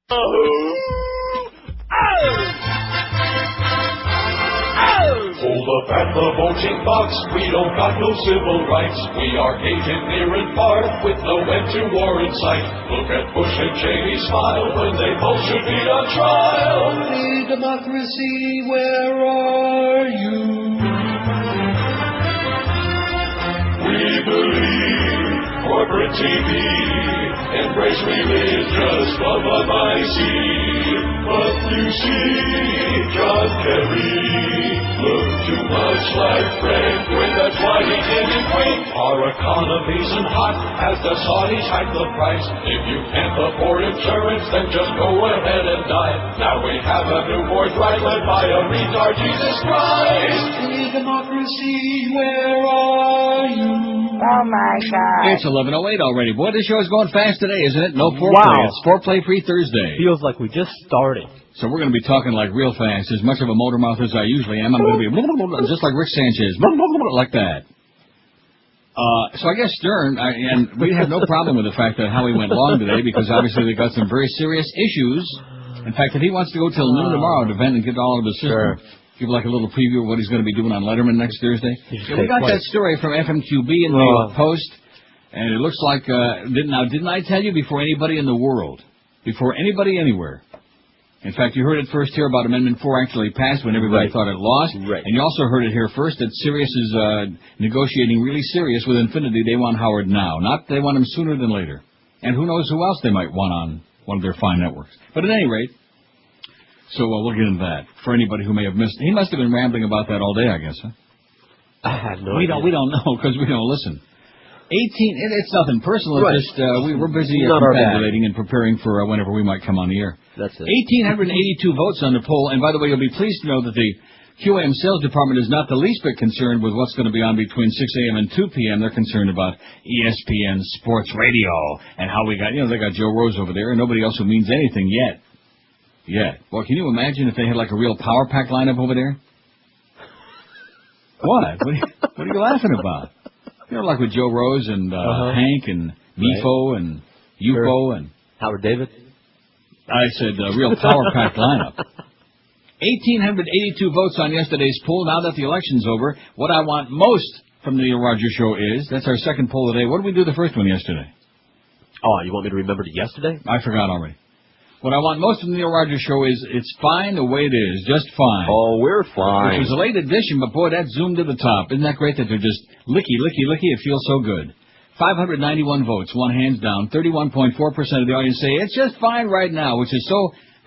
Hold up at the voting box, we don't got no civil rights. We are hated near and far, with no end to war in sight. Look at Bush and Cheney smile when they both should be on trial. Free democracy, where are you? We believe corporate TV, embrace religious love of IC. But you see, John Kerry look too much like Frank Quinn. That's why he didn't win. Our economy's hot as the Saudis hike the price. If you can't afford insurance, then just go ahead and die. Now we have a new board right led by a retard, Jesus Christ. Free democracy, where are you? Oh, my God. It's 11:08 already. Boy, this show is going fast today, isn't it? No foreplay. Wow. It's foreplay-free Thursday. Feels like we just started. So we're going to be talking like real fast. As much of a motor mouth as I usually am, I'm going to be just like Rick Sanchez, like that. So I guess Stern, and we have no problem with the fact that Howie went long today, because obviously they got some very serious issues. In fact, if he wants to go till noon tomorrow to vent and get all of his system, give like a little preview of what he's going to be doing on Letterman next Thursday. Yeah, we got that story from FMQB in the Post, and it looks like, didn't I tell you before anybody in the world, before anybody anywhere? In fact, you heard it first here about Amendment 4 actually passed when everybody thought it lost. Right. And you also heard it here first that Sirius is negotiating really serious with Infinity. They want Howard now. Not they want him sooner than later. And who knows who else they might want on one of their fine networks. But at any rate, so we'll get into that. For anybody who may have missed, he must have been rambling about that all day, I guess, huh? I have no idea. We don't know because we don't listen. 18, it's nothing personal. It's just we're busy confabulating and preparing for whenever we might come on the air. That's it. 1,882 votes on the poll. And by the way, you'll be pleased to know that the QAM sales department is not the least bit concerned with what's going to be on between 6 a.m. and 2 p.m. They're concerned about ESPN Sports Radio and how we got, they got Joe Rose over there and nobody else who means anything yet. Well, can you imagine if they had like a real power pack lineup over there? What? What are you laughing about? Like with Joe Rose and Hank and Mifo and UFO and Howard David. I said real power pack lineup. 1,882 votes on yesterday's poll. Now that the election's over, what I want most from the Neil Rogers Show is, that's our second poll today. What did we do the first one yesterday? Oh, you want me to remember it yesterday? I forgot already. What I want most from the Neil Rogers Show is, it's fine the way it is, just fine. Oh, we're fine. Which was a late edition, but boy, that zoomed to the top. Isn't that great that they're just licky, it feels so good. 591 votes, one hands down. 31.4% of the audience say it's just fine right now, which is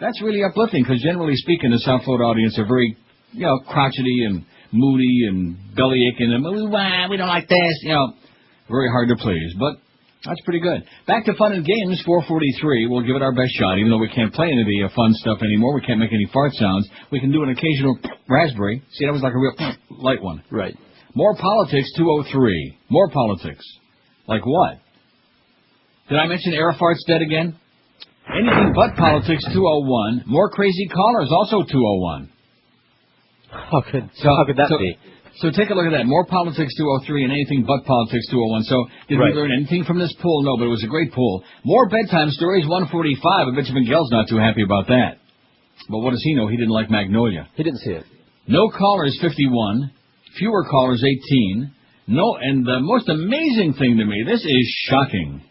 that's really uplifting, because generally speaking, the South Florida audience are very, crotchety and moody and belly aching and, we don't like this, very hard to please. But that's pretty good. Back to fun and games, 4:43. We'll give it our best shot, even though we can't play any of the fun stuff anymore. We can't make any fart sounds. We can do an occasional raspberry. See, that was like a real light one. Right. More politics, 203. More politics. Like what? Did I mention Arafart's dead again? Anything but politics, 201. More crazy callers, also 201. How could that be? So take a look at that. More politics, 203, and anything but politics, 201. So did we learn anything from this poll? No, but it was a great poll. More bedtime stories, 145. I bet you Miguel's not too happy about that. But what does he know? He didn't like Magnolia. He didn't see it. No callers, 51. Fewer callers, 18. No, and the most amazing thing to me, this is shocking.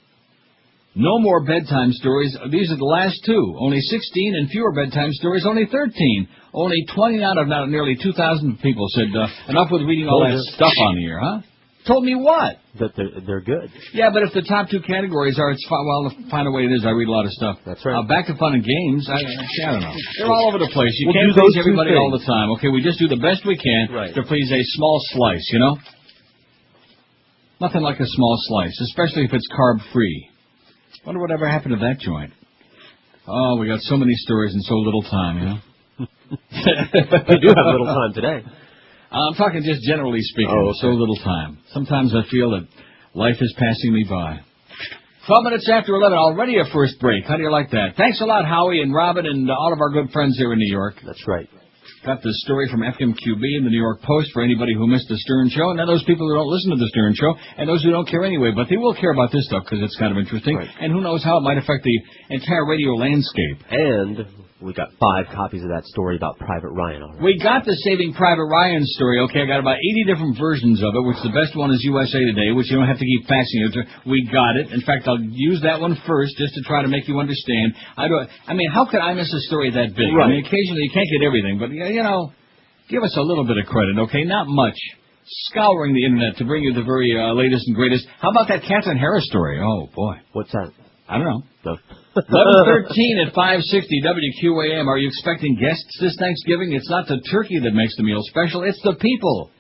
No more bedtime stories. These are the last two. Only 16, and fewer bedtime stories, only 13. Only 20 out of nearly 2,000 people said, enough with reading all that stuff on the air, huh? Told me what? That they're good. Yeah, but if the top two categories are, find a way it is. I read a lot of stuff. That's right. Back to fun and games. I don't know. They're all over the place. You can't please everybody all the time. Okay, we just do the best we can to please a small slice, Nothing like a small slice, especially if it's carb-free. Wonder whatever happened to that joint. Oh, we got so many stories in so little time, We do have little time today. I'm talking just generally speaking, so little time. Sometimes I feel that life is passing me by. 12 minutes after 11, already a first break. How do you like that? Thanks a lot, Howie and Robin and all of our good friends here in New York. That's right. Got the story from FMQB in the New York Post for anybody who missed the Stern Show, and then those people who don't listen to the Stern Show, and those who don't care anyway, but they will care about this stuff because it's kind of interesting, right. And who knows how it might affect the entire radio landscape. And we got 5 copies of that story about Private Ryan already. We got the Saving Private Ryan story, okay? I got about 80 different versions of it, which the best one is USA Today, which you don't have to keep faxing it. We got it. In fact, I'll use that one first just to try to make you understand. I mean, how could I miss a story that big? Right. I mean, occasionally you can't get everything, but, you know, give us a little bit of credit, okay? Not much. Scouring the Internet to bring you the very latest and greatest. How about that Catherine Harris story? Oh, boy. What's that? I don't know. No. 11:13 at 560 WQAM. Are you expecting guests this Thanksgiving? It's not the turkey that makes the meal special, it's the people.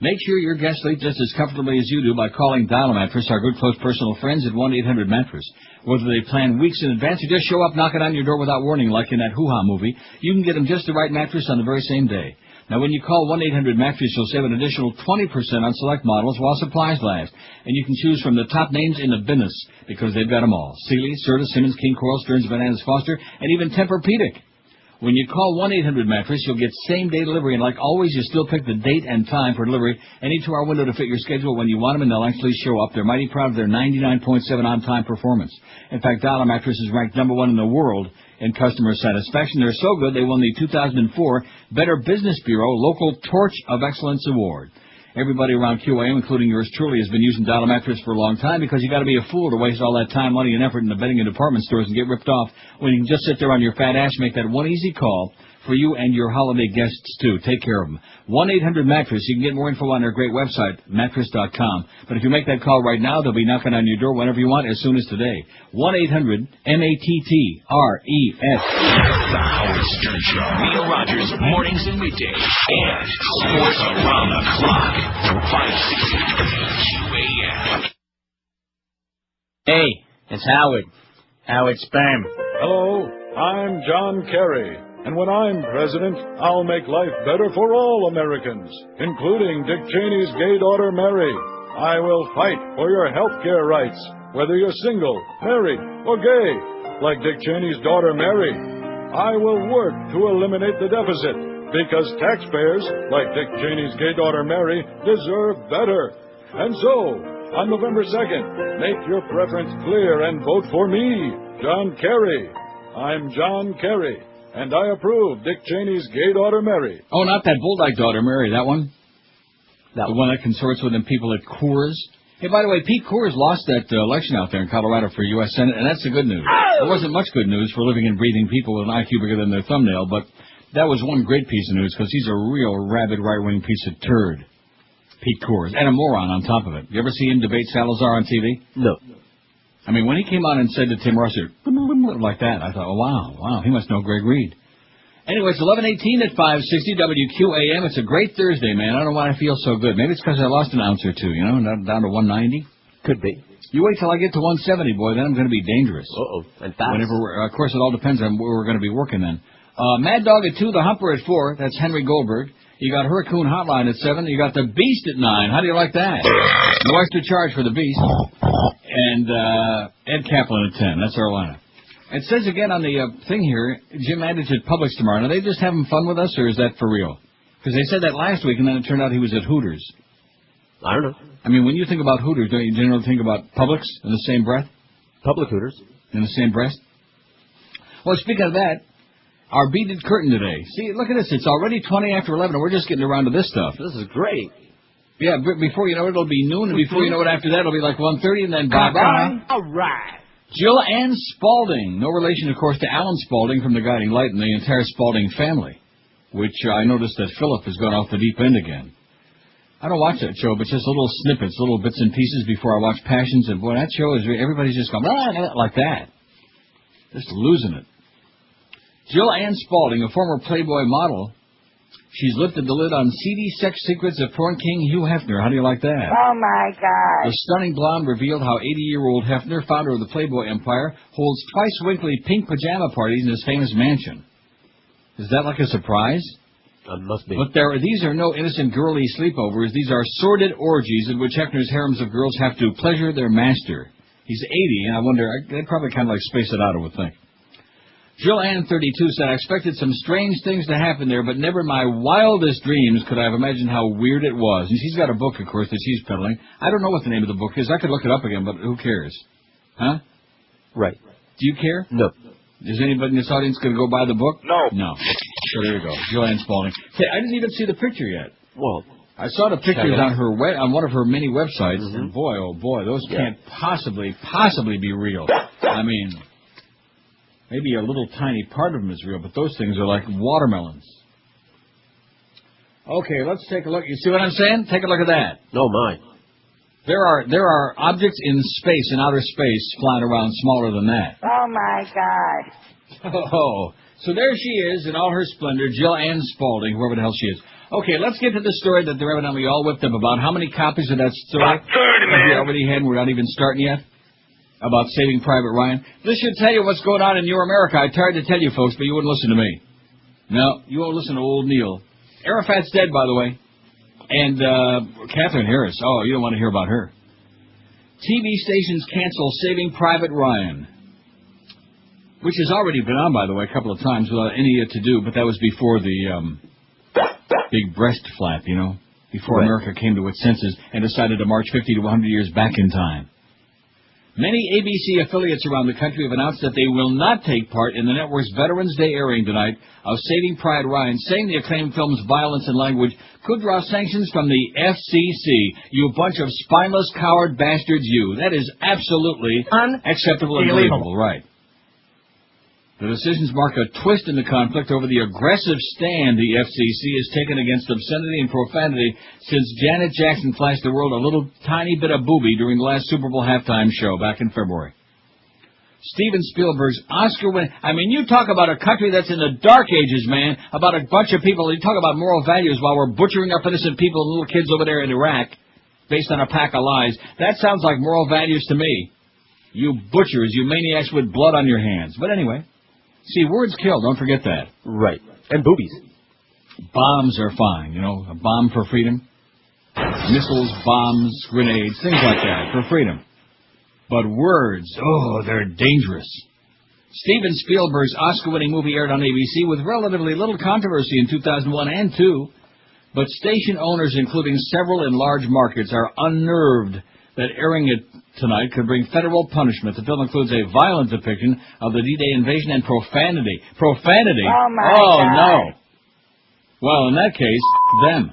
Make sure your guests sleep just as comfortably as you do by calling Dial a Mattress, our good close personal friends at 1-800-Mattress. Whether they plan weeks in advance or just show up knocking on your door without warning like in that Hoo-Ha movie, you can get them just the right mattress on the very same day. Now, when you call 1-800-Mattress, you'll save an additional 20% on select models while supplies last. And you can choose from the top names in the business, because they've got them all. Sealy, Serta, Simmons, King, Coral, Stearns, Bananas, Foster, and even Tempur-Pedic. When you call 1-800-Mattress, you'll get same-day delivery, and like always, you still pick the date and time for delivery, any 2-hour window to fit your schedule when you want them, and they'll actually show up. They're mighty proud of their 99.7 on-time performance. In fact, Dial a Mattress is ranked #1 in the world in customer satisfaction. They're so good, they won the 2004 Better Business Bureau Local Torch of Excellence Award. Everybody around QAM, including yours truly, has been using Dial a Mattress for a long time because you got to be a fool to waste all that time, money, and effort in the bedding and department stores and get ripped off when you can just sit there on your fat ass and make that one easy call for you and your holiday guests, too. Take care of them. 1-800-Mattress. You can get more info on their great website, mattress.com. But if you make that call right now, they'll be knocking on your door whenever you want as soon as today. 1-800-MATTRES. The Howard Stern Show. Neil Rogers, mornings and weekdays. And sports around the clock. 560 QAM. Hey, it's Howard. Howard Sperm. Hello, I'm John Kerry. And when I'm president, I'll make life better for all Americans, including Dick Cheney's gay daughter, Mary. I will fight for your health care rights, whether you're single, married, or gay, like Dick Cheney's daughter, Mary. I will work to eliminate the deficit, because taxpayers, like Dick Cheney's gay daughter, Mary, deserve better. And so, on November 2nd, make your preference clear and vote for me, John Kerry. I'm John Kerry. And I approve Dick Cheney's gay daughter, Mary. Oh, not that Bulldog daughter, Mary, that one? That the one that consorts with them people at Coors? Hey, by the way, Pete Coors lost that election out there in Colorado for U.S. Senate, and that's the good news. There wasn't much good news for living and breathing people with an IQ bigger than their thumbnail, but that was one great piece of news, because he's a real rabid right-wing piece of turd. Pete Coors. And a moron on top of it. You ever see him debate Salazar on TV? No. I mean, when he came on and said to Tim Russert, like that, I thought, oh, wow, he must know Greg Reed. Anyway, it's 11:18 at 560 WQAM. It's a great Thursday, man. I don't know why I feel so good. Maybe it's because I lost an ounce or two, you know, down to 190. Could be. You wait till I get to 170, boy, then I'm going to be dangerous. Uh-oh. And fast. Of course, it all depends on where we're going to be working then. Mad Dog at 2, the Humper at 4. That's Henry Goldberg. You got Hurricane Hotline at 7. You got the Beast at 9. How do you like that? No extra charge for the Beast. And Ed Kaplan at 10. That's our lineup. It says again on the thing here, Jim Adage at Publix tomorrow. Are they just having fun with us, or is that for real? Because they said that last week, and then it turned out he was at Hooters. I don't know. I mean, when you think about Hooters, don't you generally think about Publix in the same breath? Public Hooters. In the same breath? Well, speaking of that, our beaded curtain today. See, look at this. It's already 20 after 11, and we're just getting around to this stuff. This is great. Yeah, before you know it, it'll be noon, and before you know it after that, it'll be like 1:30, and then bye-bye. All right. Jill Ann Spaulding. No relation, of course, to Alan Spaulding from The Guiding Light and the entire Spaulding family, which I noticed that Philip has gone off the deep end again. I don't watch that show, but just little snippets, little bits and pieces before I watch Passions, and boy, that show is, everybody's just going, like that. Just losing it. Jill Ann Spaulding, a former Playboy model, she's lifted the lid on seedy sex secrets of porn king Hugh Hefner. How do you like that? Oh, my God. The stunning blonde revealed how 80-year-old Hefner, founder of the Playboy empire, holds twice-weekly pink pajama parties in his famous mansion. Is that like a surprise? Must be. But these are no innocent girly sleepovers. These are sordid orgies in which Hefner's harems of girls have to pleasure their master. He's 80, and I wonder, they'd probably kind of like space it out, I would think. Jill Ann 32 said, I expected some strange things to happen there, but never in my wildest dreams could I have imagined how weird it was. And she's got a book, of course, that she's peddling. I don't know what the name of the book is. I could look it up again, but who cares? Huh? Right. Do you care? No. Is anybody in this audience going to go buy the book? No. No. So there you go. Jill Ann Spalding. Hey, I didn't even see the picture yet. Well, I saw the pictures on her on one of her many websites, and boy, oh boy, those can't possibly be real. I mean, maybe a little tiny part of them is real, but those things are like watermelons. Okay, let's take a look. You see what I'm saying? Take a look at that. Oh my. There are objects in space, in outer space, flying around smaller than that. Oh, my God. Oh, so there she is in all her splendor, Jill Ann Spalding, whoever the hell she is. Okay, let's get to the story that they're evidently all whipped up about. How many copies of that story About 30, man. have we already had and we're not even starting yet? About Saving Private Ryan? This should tell you what's going on in your America. I tried to tell you folks, but you wouldn't listen to me. No, you won't listen to old Neil. Arafat's dead, by the way. And Catherine Harris. Oh, you don't want to hear about her. TV stations cancel Saving Private Ryan, which has already been on, by the way, a couple of times without any to do, but that was before the big breast flap, you know, before America came to its senses and decided to march 50 to 100 years back in time. Many ABC affiliates around the country have announced that they will not take part in the network's Veterans Day airing tonight of Saving Private Ryan, saying the acclaimed film's violence and language could draw sanctions from the FCC. You bunch of spineless, coward bastards, you. That is absolutely unacceptable and believable, right? The decisions mark a twist in the conflict over the aggressive stand the FCC has taken against obscenity and profanity since Janet Jackson flashed the world a little tiny bit of booby during the last Super Bowl halftime show back in February. Steven Spielberg's Oscar win. I mean, you talk about a country that's in the dark ages, man, about a bunch of people. You talk about moral values while we're butchering up innocent people and little kids over there in Iraq based on a pack of lies. That sounds like moral values to me. You butchers, you maniacs with blood on your hands. But anyway. See, words kill, don't forget that. Right. And boobies. Bombs are fine, you know, a bomb for freedom. Missiles, bombs, grenades, things like that, for freedom. But words, oh, they're dangerous. Steven Spielberg's Oscar-winning movie aired on ABC with relatively little controversy in 2001 and 2, but station owners, including several in large markets, are unnerved that airing it tonight could bring federal punishment. The film includes a violent depiction of the D-Day invasion and profanity. Profanity? Oh, my God. No. Well, in that case, them.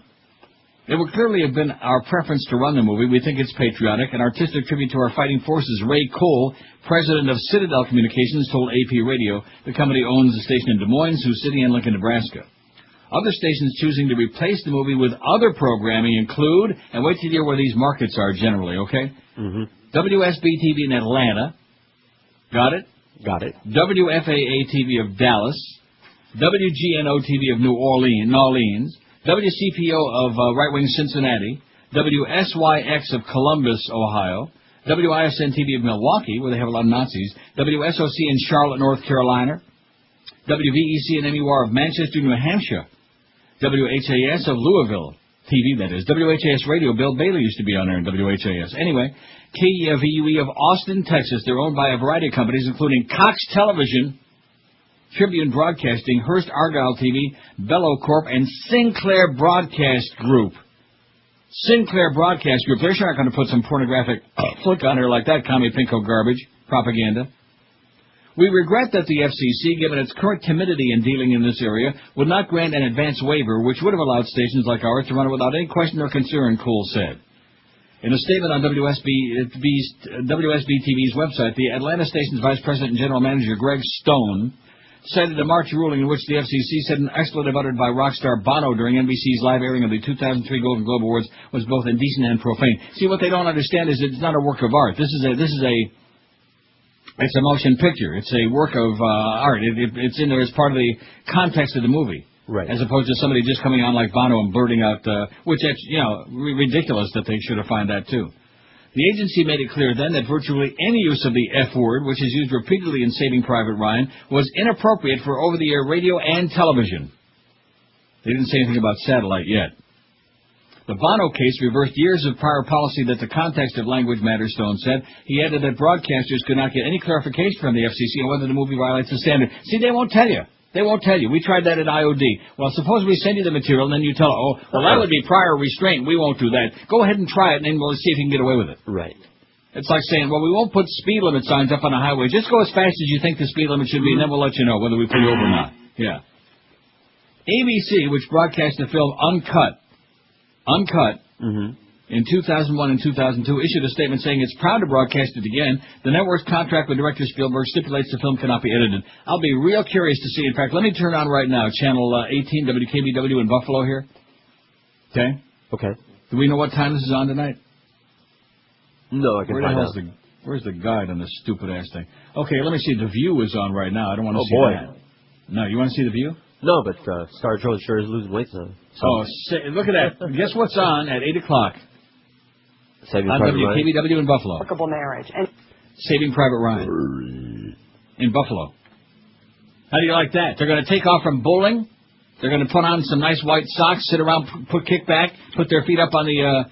It would clearly have been our preference to run the movie. We think it's patriotic, an artistic tribute to our fighting forces. Ray Cole, president of Citadel Communications, told AP Radio the company owns a station in Des Moines, Sioux City, and Lincoln, Nebraska. Other stations choosing to replace the movie with other programming include, and wait till you hear where these markets are generally, okay? WSB-TV in Atlanta. Got it? Got it. WFAA-TV of Dallas. WGNO-TV of New Orleans. WCPO of right-wing Cincinnati. WSYX of Columbus, Ohio. WISN-TV of Milwaukee, where they have a lot of Nazis. WSOC in Charlotte, North Carolina. WVEC and MEUR of Manchester, New Hampshire. WHAS of Louisville. TV, that is. WHAS Radio. Bill Bailey used to be on there in WHAS. Anyway, KVUE of Austin, Texas. They're owned by a variety of companies, including Cox Television, Tribune Broadcasting, Hearst Argyle TV, Bellow Corp., and Sinclair Broadcast Group. Sinclair Broadcast Group. They're sure not going to put some pornographic flick on her like that commie pinko garbage propaganda. We regret that the FCC, given its current timidity in dealing in this area, would not grant an advance waiver, which would have allowed stations like ours to run it without any question or concern, Cole said. In a statement on WSB-TV's website, the Atlanta station's Vice President and General Manager Greg Stone cited a March ruling in which the FCC said an expletive uttered by rock star Bono during NBC's live airing of the 2003 Golden Globe Awards was both indecent and profane. See, what they don't understand is it's not a work of art. It's a motion picture. It's a work of art. It's in there as part of the context of the movie. Right. As opposed to somebody just coming on like Bono and blurting out, which that's, ridiculous that they should have found that too. The agency made it clear then that virtually any use of the F word, which is used repeatedly in Saving Private Ryan, was inappropriate for over-the-air radio and television. They didn't say anything about satellite yet. The Bono case reversed years of prior policy that the context of language matters, Stone said. He added that broadcasters could not get any clarification from the FCC on whether the movie violates the standard. See, they won't tell you. They won't tell you. We tried that at IOD. Well, suppose we send you the material, and then you tell, oh, well, that would be prior restraint. We won't do that. Go ahead and try it, and then we'll see if you can get away with it. Right. It's like saying, well, we won't put speed limit signs up on the highway. Just go as fast as you think the speed limit should be, and then we'll let you know whether we pull you over or not. Yeah. ABC, which broadcast the film Uncut, in 2001 and 2002, issued a statement saying it's proud to broadcast it again. The network's contract with director Spielberg stipulates the film cannot be edited. I'll be real curious to see. In fact, let me turn on right now, channel 18 WKBW in Buffalo here. Okay? Okay. Do we know what time this is on tonight? No, I can find out. Where's the guide on this stupid-ass thing? Okay, let me see. The View is on right now. I don't want to see that. No, you want to see The View? No, but Star Trek sure is losing weight, so. Oh, look at that. Guess what's on at 8 o'clock? Saving on Private WKBW in Buffalo. Workable marriage. And Saving Private Ryan. In Buffalo. How do you like that? They're going to take off from bowling. They're going to put on some nice white socks, sit around, kick back, put their feet up on the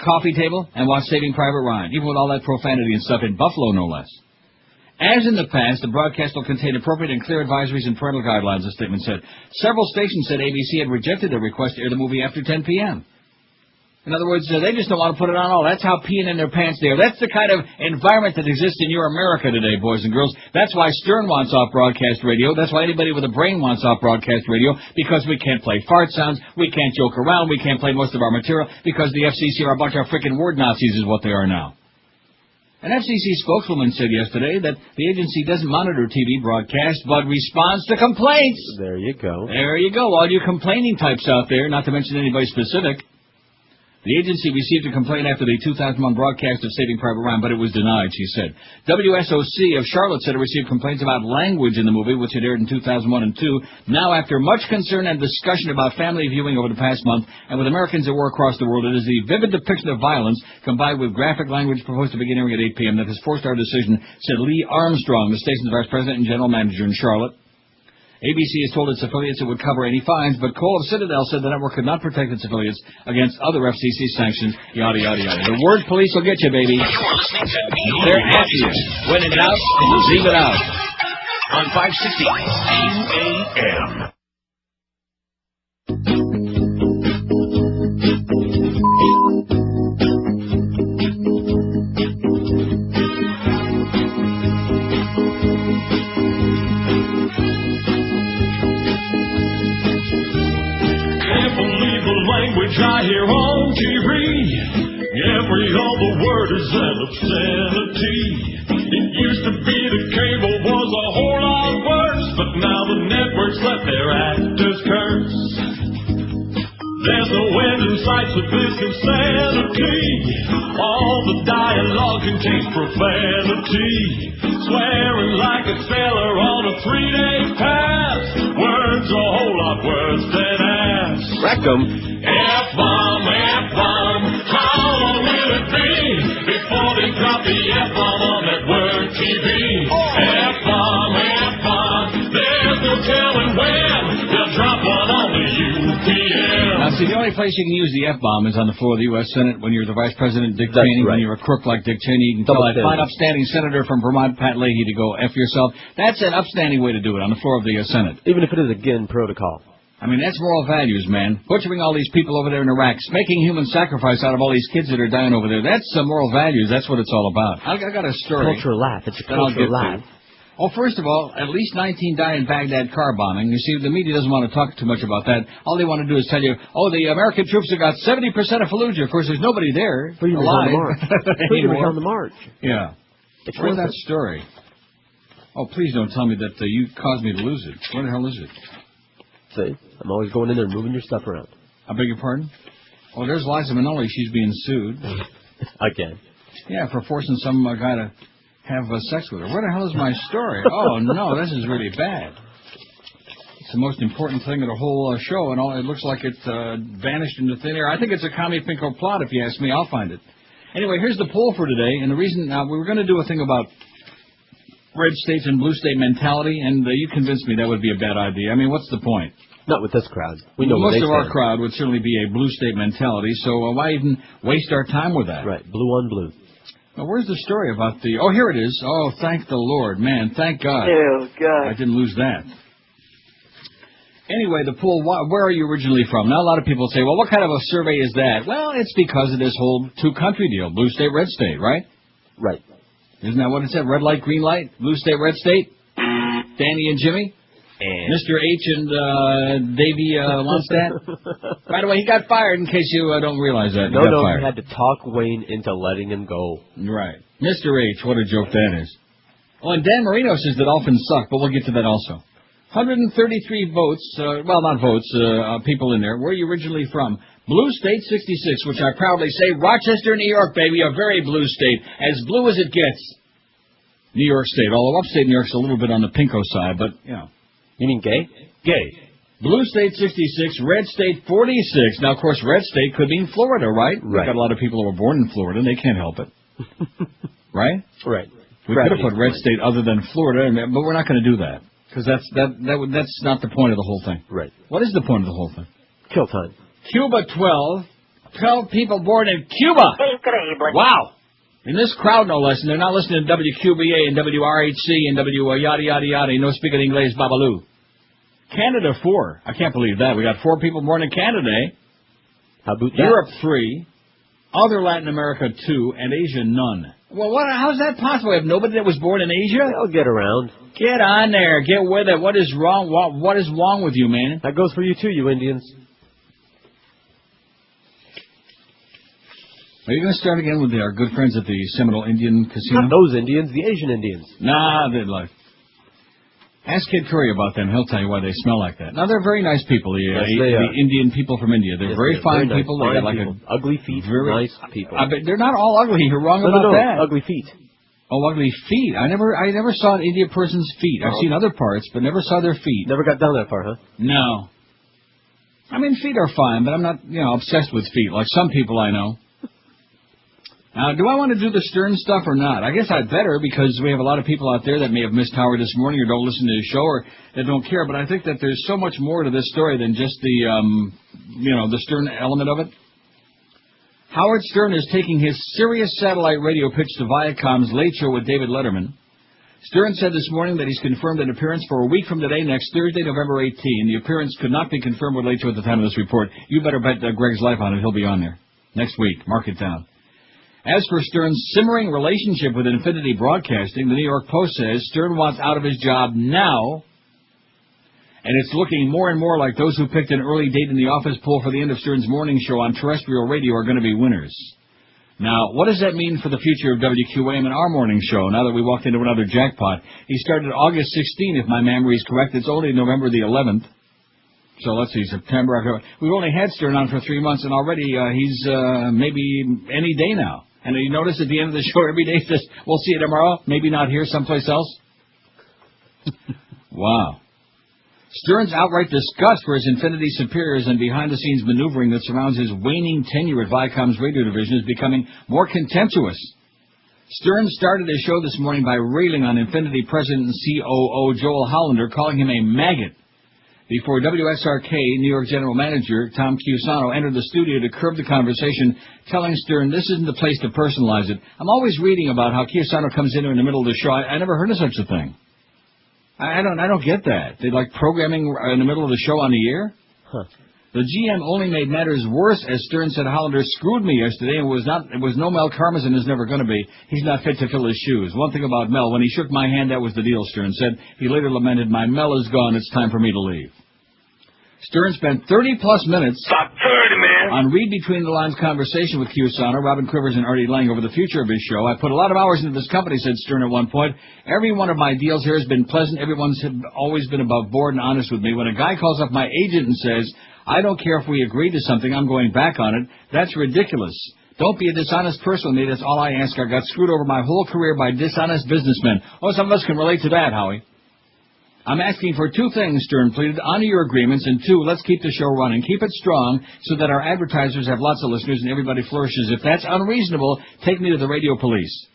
coffee table, and watch Saving Private Ryan, even with all that profanity and stuff in Buffalo, no less. As in the past, the broadcast will contain appropriate and clear advisories and parental guidelines, the statement said. Several stations said ABC had rejected their request to air the movie after 10 p.m. In other words, they just don't want to put it on at all. That's how peeing in their pants they are. That's the kind of environment that exists in your America today, boys and girls. That's why Stern wants off broadcast radio. That's why anybody with a brain wants off broadcast radio, because we can't play fart sounds, we can't joke around, we can't play most of our material, because the FCC are a bunch of frickin' word Nazis is what they are now. An FCC spokeswoman said yesterday that the agency doesn't monitor TV broadcasts, but responds to complaints. There you go. There you go, all you complaining types out there, not to mention anybody specific. The agency received a complaint after the 2001 broadcast of Saving Private Ryan, but it was denied, she said. WSOC of Charlotte said it received complaints about language in the movie, which had aired in 2001 and 2. Now, after much concern and discussion about family viewing over the past month, and with Americans at war across the world, it is the vivid depiction of violence, combined with graphic language proposed to begin airing at 8 p.m. that has forced our decision, said Lee Armstrong, the station's vice president and general manager in Charlotte. ABC has told its affiliates it would cover any fines, but Cole of Citadel said the network could not protect its affiliates against other FCC sanctions, yada, yada, yada. The word police will get you, baby. You're listening to Neil They're Rogers. after you. When in doubt, leave it out. On 560 QAM. Language I hear on TV. Every other word is an obscenity. It used to be the cable was a whole lot worse, but now the networks let their actors curse. There's no end in sight to this insanity. All the dialogue contains profanity. Swearing like a sailor on a 3-day pass. Words a whole lot worse than ass. Rectum. F-bomb, F-bomb, how long will it be before they drop the F-bomb on network TV? F-bomb, F-bomb, there's no telling when they'll drop one on the UPM. Now, see, the only place you can use the F-bomb is on the floor of the U.S. Senate when you're the Vice President Dick Cheney. Right. When you're a crook like Dick Cheney, you can tell that fine upstanding senator from Vermont, Pat Leahy, to go F yourself. That's an upstanding way to do it on the floor of the Senate. Even if it is again protocol. I mean, that's moral values, man. Butchering all these people over there in Iraq, making human sacrifice out of all these kids that are dying over there. That's moral values. That's what it's all about. I got a story. Cultural laugh. It's a that I'll cultural get laugh. to. Oh, first of all, at least 19 died in Baghdad car bombing. You see, the media doesn't want to talk too much about that. All they want to do is tell you, oh, the American troops have got 70% of Fallujah. Of course, there's nobody there. Freedom is on the march. Freedom is on the march. Yeah. Where's that story? Oh, please don't tell me that you caused me to lose it. Where the hell is it? See, I'm always going in there and moving your stuff around. I beg your pardon? Oh, there's Liza Minnelli. She's being sued. Again. Yeah, for forcing some guy to have sex with her. Where the hell is my story? Oh, no, this is really bad. It's the most important thing of the whole show, and all it looks like it vanished into thin air. I think it's a Commie Pinko plot, if you ask me. I'll find it. Anyway, here's the poll for today, and the reason we were going to do a thing about red states and blue state mentality, and you convinced me that would be a bad idea. I mean, what's the point? Not with this crowd. We know where most they of our stand. crowd would certainly be a blue state mentality, so why even waste our time with that? Right, blue on blue. Now, where's the story about the... Oh, here it is. Oh, thank the Lord. Man, thank God. Oh, I God. didn't lose that. Anyway, the poll, where are you originally from? Now, a lot of people say, well, what kind of a survey is that? Well, it's because of this whole two-country deal, blue state, red state, right? Right. Isn't that what it said? Red light, green light, blue state, red state? Danny and Jimmy? And Mr. H and Davey Lundstad? By the way, he got fired in case you don't realize that. He got fired. we had to talk Wayne into letting him go. Right. Mr. H, what a joke that is. Oh, and Dan Marino says the Dolphins suck, but we'll get to that also. 133 votes, well, not votes, people in there. Where are you originally from? Blue State 66, which I proudly say, Rochester, New York, baby, a very blue state. As blue as it gets. New York State, although upstate New York's a little bit on the pinko side, but, you know. You mean gay? Gay. Blue State 66, Red State 46. Now, of course, Red State could mean Florida, right? Right. We've got a lot of people who were born in Florida, and they can't help it. Right? Right. We could have put Red State other than Florida, but we're not going to do that. Because that's not the point of the whole thing. Right. What is the point of the whole thing? Kill time. Cuba 12. 12 people born in Cuba. Increíble. Wow. In this crowd, no less, and they're not listening to WQBA and WRHC and yada yada yada. No speaking English, babaloo. Canada 4. I can't believe that. We got 4 people born in Canada, eh? How about that? Europe 3. Other Latin America 2, and Asia none. Well, how's that possible? We have nobody that was born in Asia? They'll get around. Get on there. Get with it. What is wrong? What is wrong with you, man? That goes for you too, you Indians. Are you going to start again with our good friends at the Seminole Indian Casino? Not those Indians, the Asian Indians. Nah, they'd like. Ask Kid Curry about them. He'll tell you why they smell like that. Now, they're very nice people, the Indian people from India. They're very fine nice, people. They got like people. Ugly feet, very nice people. I bet they're not all ugly. You're wrong about that. Ugly feet. Oh, ugly feet. I never saw an Indian person's feet. I've seen other parts, but never saw their feet. Never got down that far, huh? No. I mean, feet are fine, but I'm not, obsessed with feet like some people I know. Now, do I want to do the Stern stuff or not? I guess I'd better because we have a lot of people out there that may have missed Howard this morning or don't listen to his show or that don't care. But I think that there's so much more to this story than just the, the Stern element of it. Howard Stern is taking his Sirius satellite radio pitch to Viacom's Late Show with David Letterman. Stern said this morning that he's confirmed an appearance for a week from today, next Thursday, November 18. The appearance could not be confirmed with Late Show at the time of this report. You better bet Greg's life on it. He'll be on there next week. Mark it down. As for Stern's simmering relationship with Infinity Broadcasting, the New York Post says Stern wants out of his job now, and it's looking more and more like those who picked an early date in the office poll for the end of Stern's morning show on terrestrial radio are going to be winners. Now, what does that mean for the future of WQAM and our morning show, now that we walked into another jackpot? He started August 16, if my memory is correct. It's only November the 11th. So let's see, September, October. We've only had Stern on for 3 months, and already he's maybe any day now. And you notice at the end of the show every day says, we'll see you tomorrow, maybe not here, someplace else? Wow. Stern's outright disgust for his Infinity superiors and behind-the-scenes maneuvering that surrounds his waning tenure at Viacom's radio division is becoming more contemptuous. Stern started his show this morning by railing on Infinity President and COO Joel Hollander, calling him a maggot, before WSRK New York General Manager Tom Cusano entered the studio to curb the conversation, telling Stern this isn't the place to personalize it. I'm always reading about how Cusano comes in the middle of the show. I never heard of such a thing. I don't get that. They like programming in the middle of the show on the air? Huh. The GM only made matters worse, as Stern said Hollander screwed me yesterday, and it was no Mel Karmazin, is never going to be. He's not fit to fill his shoes. One thing about Mel, when he shook my hand, that was the deal, Stern said. He later lamented, my Mel is gone, it's time for me to leave. Stern spent 30-plus minutes on read-between-the-lines conversation with Cusano, Robin Quivers, and Artie Lang over the future of his show. I put a lot of hours into this company, said Stern at one point. Every one of my deals here has been pleasant. Everyone's always been above board and honest with me. When a guy calls up my agent and says, I don't care if we agree to something, I'm going back on it, that's ridiculous. Don't be a dishonest person with me, that's all I ask. I got screwed over my whole career by dishonest businessmen. Oh, some of us can relate to that, Howie. I'm asking for 2 things, Stern pleaded. Honor your agreements, and 2, let's keep the show running. Keep it strong so that our advertisers have lots of listeners and everybody flourishes. If that's unreasonable, take me to the radio police.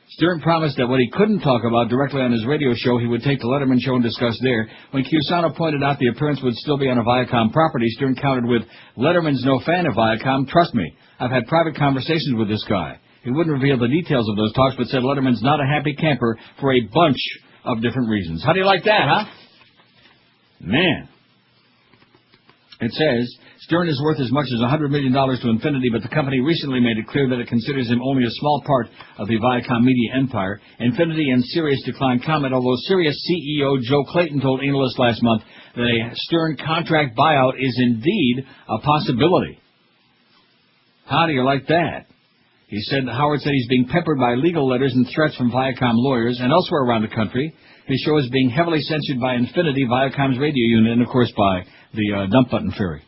Stern promised that what he couldn't talk about directly on his radio show, he would take to Letterman show and discuss there. When Cusano pointed out the appearance would still be on a Viacom property, Stern countered with, Letterman's no fan of Viacom, trust me. I've had private conversations with this guy. He wouldn't reveal the details of those talks, but said Letterman's not a happy camper for a bunch of different reasons. How do you like that, huh? Man. It says, Stern is worth as much as $100 million to Infinity, but the company recently made it clear that it considers him only a small part of the Viacom media empire. Infinity and Sirius declined comment, although Sirius CEO Joe Clayton told analysts last month that a Stern contract buyout is indeed a possibility. How do you like that? He said, Howard said he's being peppered by legal letters and threats from Viacom lawyers and elsewhere around the country. His show is being heavily censored by Infinity, Viacom's radio unit, and of course by the Dump Button Fury.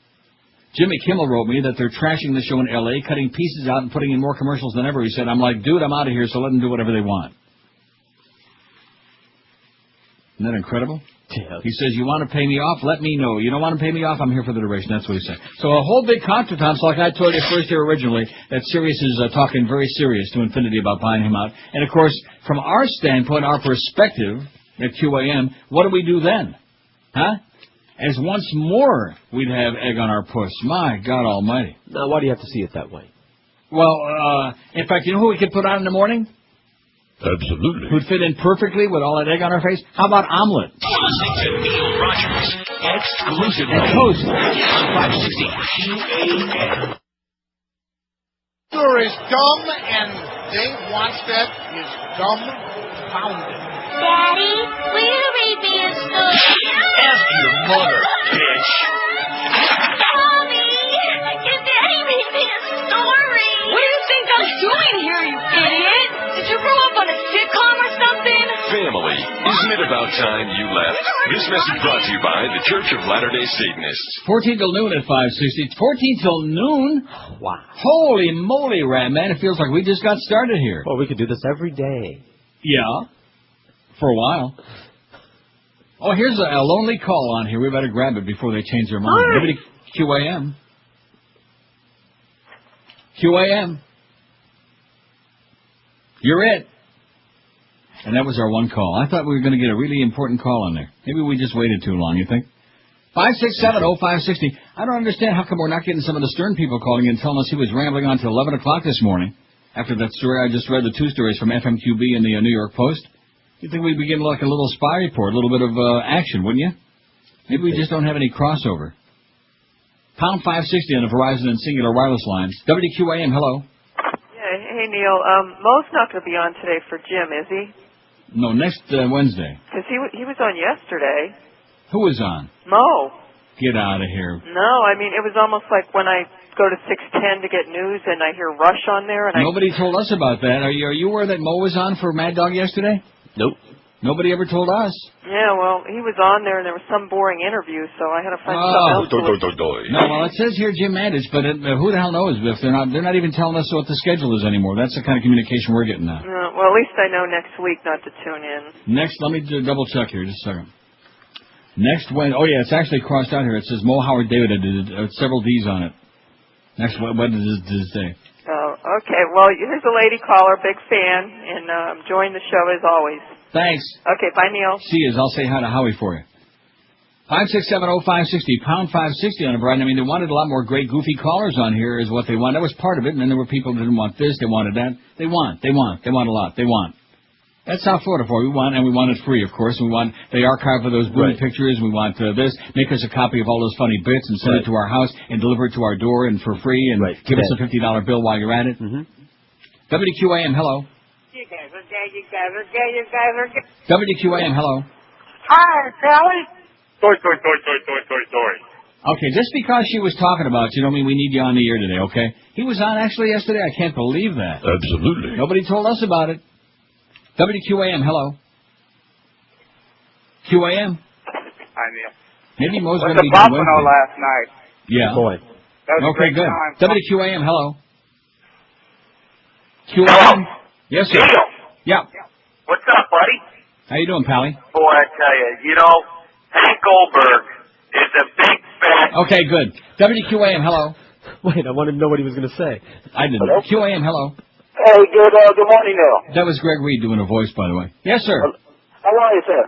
Jimmy Kimmel wrote me that they're trashing the show in L.A., cutting pieces out and putting in more commercials than ever. He said, I'm like, dude, I'm out of here, so let them do whatever they want. Isn't that incredible? Yeah. He says, you want to pay me off? Let me know. You don't want to pay me off? I'm here for the duration. That's what he said. So a whole big contretemps, like I told you first here originally, that Sirius is talking very serious to Infinity about buying him out. And, of course, from our standpoint, our perspective at QAM, what do we do then? Huh? As once more we'd have egg on our puss. My God almighty. Now, why do you have to see it that way? Well, in fact, you know who we could put on in the morning? Absolutely. Who'd fit in perfectly with all that egg on her face? How about omelet? You're listening to Neil Rogers, exclusively And toast. on 560 QAM. Sure is dumb, and Dave Wanstead is dumbfounded. Daddy, will you read me a story? Ask your mother, bitch. Mommy, can Daddy read me a story? What do you think I'm doing here, you idiot? Did you grow up on a sitcom or something? Family, isn't it about time you left? This message brought to you by the Church of Latter-day Satanists. 14 till noon at 560. 14 till noon? Wow. Holy moly, Rat, man. It feels like we just got started here. Well, we could do this every day. Yeah. For a while. Oh, here's a lonely call on here. We better grab it before they change their mind. QAM. QAM. You're it. And that was our one call. I thought we were going to get a really important call on there. Maybe we just waited too long, you think? 5670560. I don't understand how come we're not getting some of the Stern people calling in and telling us he was rambling on till 11 o'clock this morning. After that story, I just read the two stories from FMQB and the New York Post. You'd think we'd be getting like a little spy report, a little bit of action, wouldn't you? Maybe we just don't have any crossover. Pound 560 on the Verizon and Singular wireless lines. WQAM, hello. Yeah, hey, Neil. Mo's not going to be on today for Jim, is he? No, next Wednesday. Because he was on yesterday. Who was on? Mo. Get out of here. No, I mean, it was almost like when I go to 610 to get news and I hear Rush on there. And Nobody told us about that. Are you aware that Mo was on for Mad Dog yesterday? Nope. Nobody ever told us. Yeah, well, he was on there and there was some boring interview, so I had to find something else. No, well, it says here Jim Mandich, but who the hell knows if they're not even telling us what the schedule is anymore. That's the kind of communication we're getting now. Well, at least I know next week not to tune in. Next, let me double check here just a second. Next Wednesday, oh yeah, it's actually crossed out here. It says Mo Howard David, several D's on it. Next Wednesday. Oh, okay. Well, here's a lady caller, big fan, and enjoying the show as always. Thanks. Okay, bye, Neil. See you. I'll say hi to Howie for you. 5670560, pound 560 on it, Brian. I mean, they wanted a lot more great, goofy callers on here is what they want. That was part of it, and then there were people who didn't want this, they wanted that. They want a lot. They want. That's South Florida for. We want it free, of course. They archive for those booty pictures. We want this. Make us a copy of all those funny bits and send it to our house and deliver it to our door and for free and give us a $50 bill while you're at it. Mm-hmm. WQAM, hello. You guys are gay. WQAM, hello. Hi, Sally. Toy. Okay, just because she was talking about you don't mean we need you on the air today, okay? He was on actually yesterday. I can't believe that. Absolutely. Nobody told us about it. WQAM, hello. QAM. Hi, Neil. Maybe Mo's going to to be doing Buffalo last night. Yeah. Boy. Okay, good. WQAM, hello. QAM. Yes, sir. Neil. Yeah. What's up, buddy? How you doing, Pally? Boy, I tell you, Hank Goldberg is a big fat... Okay, good. WQAM, hello. Wait, I wanted to know what he was going to say. I didn't. QAM, hello. Hey, good morning, Neil. That was Greg Reed doing a voice, by the way. Yes, sir. How are you, sir?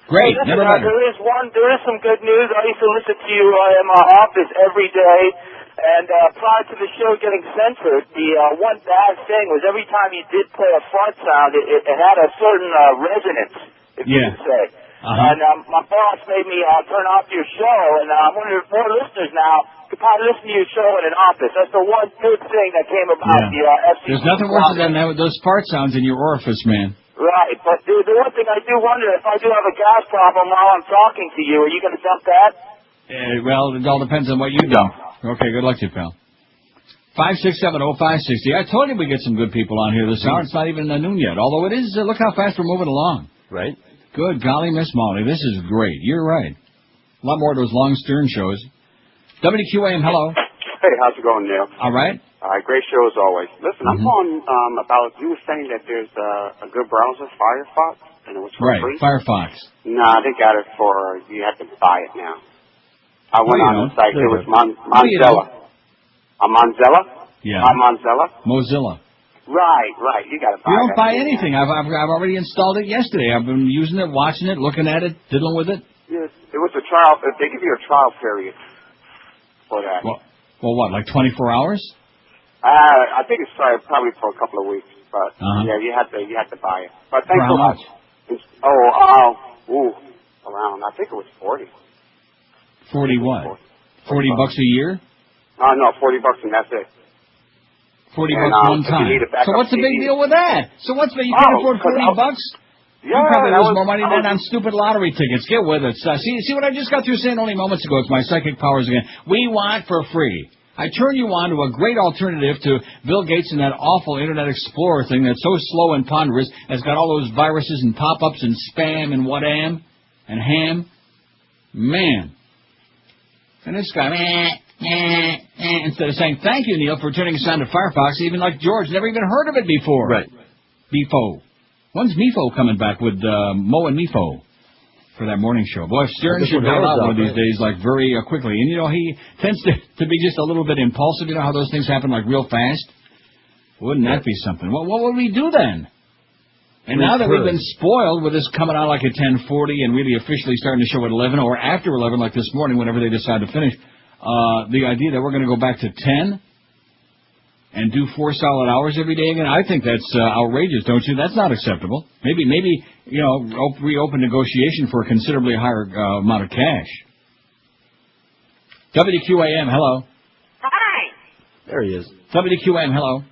Great. Hey, listen, Never mind. there is some good news. I used to listen to you in my office every day, and prior to the show getting censored, the one bad thing was every time you did play a fart sound, it had a certain resonance, if you could say. And my boss made me turn off your show, and I'm wondering if more listeners now could probably listen to your show in an office. That's the one good thing that came about the FCC. There's nothing worse than that with those fart sounds in your orifice, man. Right, but the one thing I do wonder, if I do have a gas problem while I'm talking to you, are you going to dump that? Well, it all depends on what you do. Okay, good luck to you, pal. 5670560. I told you we get some good people on here this hour. It's not even noon yet, although it is. Look how fast we're moving along. Right. Good golly, Miss Molly. This is great. You're right. A lot more of those long Stern shows. WQAM, hello. Hey, how's it going, Neil? All right. Great show as always. Listen, I'm calling about, you were saying that there's a good browser, Firefox, and it was for free? Firefox. Nah, they got it for, you have to buy it now. I went on the site, it was Mozilla. Mozilla? Yeah. Mozilla? Mozilla. Right, you got to buy it. You don't buy anything. I've already installed it yesterday. I've been using it, watching it, looking at it, diddling with it. Yes, it was a trial, they give you a trial period for that. Well, what, like 24 hours? I think it's probably for a couple of weeks, but yeah, you have to buy it. But thanks for how much? Around I think it was 40. 40 what? 40 bucks a year? No, $40 and that's it. 40 bucks one time. So what's the big deal with that? So what's you can't afford 40 bucks? Yeah, you probably lose more money than on stupid lottery tickets. Get with it. See what I just got through saying only moments ago? It's my psychic powers again. We want for free. I turn you on to a great alternative to Bill Gates and that awful Internet Explorer thing that's so slow and ponderous, has got all those viruses and pop-ups and spam and what-am and ham. Man. And this guy, instead of saying, thank you, Neil, for turning us on to Firefox, even like George, never even heard of it before. Right. Mifo. When's Mifo coming back with Mo and Mifo for that morning show? Boy, Stern should bail out one of these days, like, very quickly. And, you know, he tends to be just a little bit impulsive. You know how those things happen, like, real fast? Wouldn't that be something? What would we do then? And now that we've been spoiled with this coming out like at 10:40 and really officially starting the show at 11 or after 11 like this morning whenever they decide to finish, the idea that we're going to go back to 10 and do 4 solid hours every day again, I think that's outrageous, don't you? That's not acceptable. Maybe you know, reopen negotiation for a considerably higher amount of cash. WQAM, hello. Hi. There he is. WQAM, hello.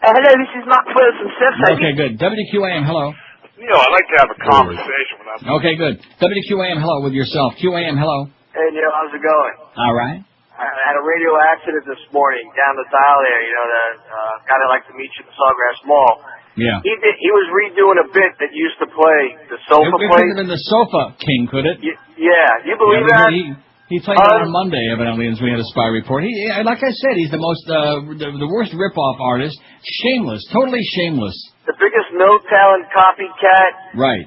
Hello, this is Mark Wilson from Surfside. Okay, good. WQAM, hello. You know, I'd like to have a conversation with them. Okay, good. WQAM, hello with yourself. QAM, hello. Hey, Neil, how's it going? All right. I had a radio accident this morning down the dial there. You know, the guy that liked to meet you at the Sawgrass Mall. Yeah. He was redoing a bit that used to play the sofa It play. could have been the Sofa King, could it? Yeah, you believe that? He played it on Monday, evidently, as we had a spy report. Like I said, he's the most, the worst rip-off artist. Shameless, totally shameless. The biggest no-talent copycat. Right.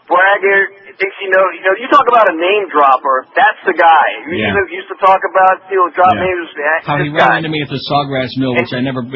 Braggart. Thinks you know, you talk about a name dropper. That's the guy. You used to talk about, drop names. How he ran into me at the Sawgrass Mill, which I haven't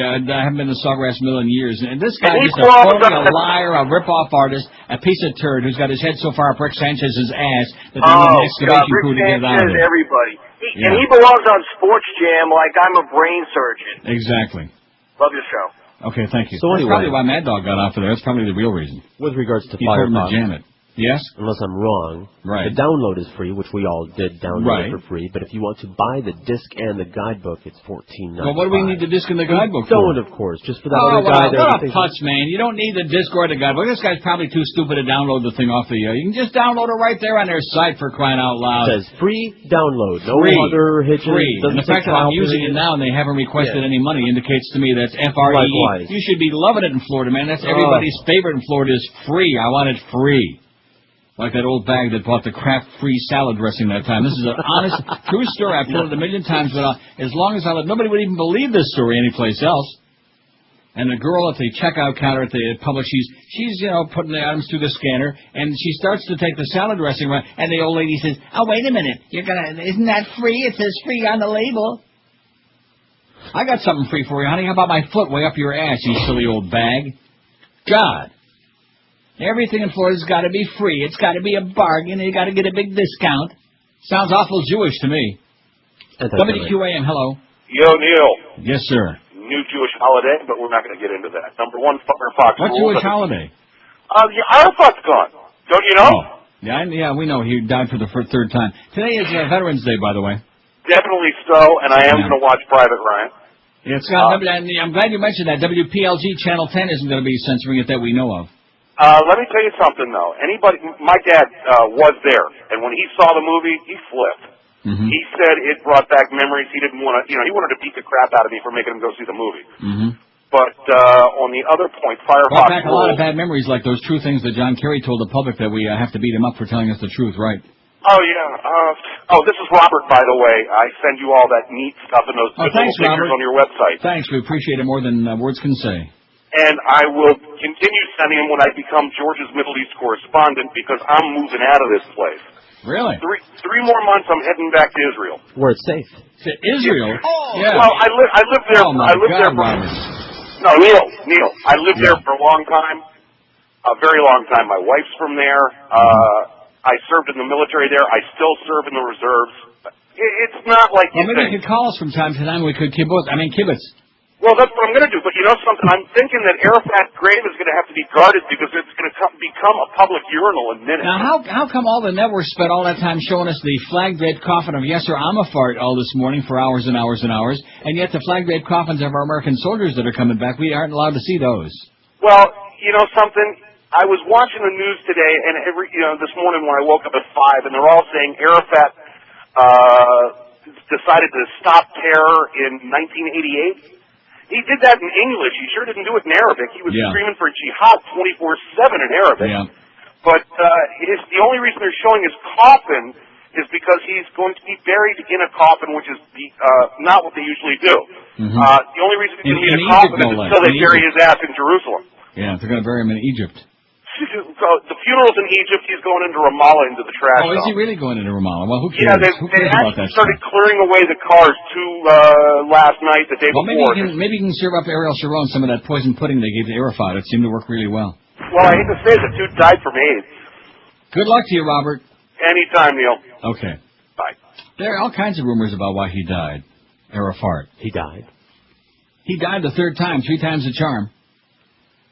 been to the Sawgrass Mill in years. And this guy is a liar, a rip-off artist, a piece of turd who's got his head so far up Rick Sanchez's ass that they need an excavation crew to get it out of it. Everybody. And he belongs on Sports Jam like I'm a brain surgeon. Exactly. Love your show. Okay, thank you. So That's anyway, probably why Mad Dog got off of there. That's probably the real reason. With regards to he told him to Firefox, jam it. Yes? Unless I'm wrong. Right. The download is free, which we all did download Right. for free. But if you want to buy the disc and the guidebook, it's $14.95. Well, what do we need the disc and the guidebook for? Don't, of course. Just for that other guy there. What a putz, man. You don't need the disc or the guidebook. This guy's probably too stupid to download the thing off the... you can just download it right there on their site, for crying out loud. It says free download. No free. other hitches. Free. And the fact that I'm using it now and they haven't requested any money indicates to me that's FREE. Likewise. You should be loving it in Florida, man. That's everybody's favorite in Florida is free. I want it free. Like that old bag that bought the Kraft-free salad dressing that time. This is an honest, true story. I've told it a million times, but as long as I live, nobody would even believe this story anyplace else. And the girl at the checkout counter at the Publix, she's putting the items through the scanner, and she starts to take the salad dressing around, and the old lady says, "Oh, wait a minute, isn't that free? It says free on the label." I got something free for you, honey. How about my foot way up your ass, you silly old bag? God. Everything in Florida's got to be free. It's got to be a bargain. You got to get a big discount. Sounds awful Jewish to me. WQAM, hello. Yo, Neil. Yes, sir. New Jewish holiday, but we're not going to get into that. Number one, Firefox. What Jewish holiday? Arafat's gone. Don't you know? Oh. Yeah, we know. He died for the third time. Today is Veterans Day, by the way. Definitely so, and I am going to watch Private Ryan. It's got, I'm glad you mentioned that. WPLG Channel 10 isn't going to be censoring it that we know of. Let me tell you something, though. My dad was there, and when he saw the movie, he flipped. Mm-hmm. He said it brought back memories. He didn't want to, he wanted to beat the crap out of me for making him go see the movie. Mm-hmm. But on the other point, Firefox brought back a lot of bad memories, like those true things that John Kerry told the public that we have to beat him up for telling us the truth, right? Oh, yeah. This is Robert, by the way. I send you all that neat stuff and those little thanks, pictures Robert. on your website. Thanks. We appreciate it more than words can say. And I will continue sending them when I become George's Middle East correspondent because I'm moving out of this place. Really? Three more months, I'm heading back to Israel. Where it's safe. To Israel? Yeah. Well, I live there. Oh, my God, Robert. No, Neil. I lived there for a long time. A very long time. My wife's from there. I served in the military there. I still serve in the reserves. It's not like you maybe think. you could call us from time to time. We could kibbutz. Well, that's what I'm going to do. But you know something? I'm thinking that Arafat's grave is going to have to be guarded because it's going to become a public urinal in minutes. Now, how come all the networks spent all that time showing us the flag-draped coffin of Yasser Arafat all this morning for hours and hours and hours, and yet the flag-draped coffins of our American soldiers that are coming back, we aren't allowed to see those? Well, you know something? I was watching the news today, and this morning when I woke up at 5, and they're all saying Arafat decided to stop terror in 1988. He did that in English. He sure didn't do it in Arabic. He was screaming for jihad 24/7 in Arabic. Yeah. But the only reason they're showing his coffin is because he's going to be buried in a coffin, which is not what they usually do. Mm-hmm. The only reason he's going to be in a coffin is until they bury his ass in Jerusalem. Yeah, they're going to bury him in Egypt. The funeral's in Egypt. He's going into Ramallah, into the trash. Oh, is he really going into Ramallah? Well, who cares? Yeah, who cares about that started stuff? clearing away the cars last night, the day before. Maybe you can serve up Ariel Sharon some of that poison pudding they gave to Arafat. It seemed to work really well. Well, I hate to say it, the dude died from AIDS. Good luck to you, Robert. Anytime, Neil. Okay. Bye. There are all kinds of rumors about why he died. Arafat. He died. He died the third time, 3 times the charm.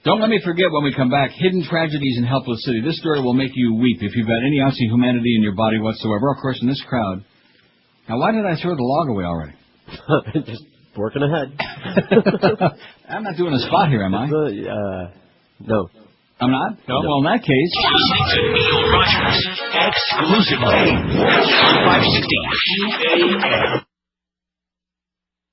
Don't let me forget when we come back, hidden tragedies in Helpless City. This story will make you weep if you've got any ounce of humanity in your body whatsoever. Of course, in this crowd. Now, why did I throw the log away already? Just working ahead. I'm not doing a spot here, am I? No. I'm not? No. Well, in that case... Listening to Neil Rogers exclusively. 560 QAM.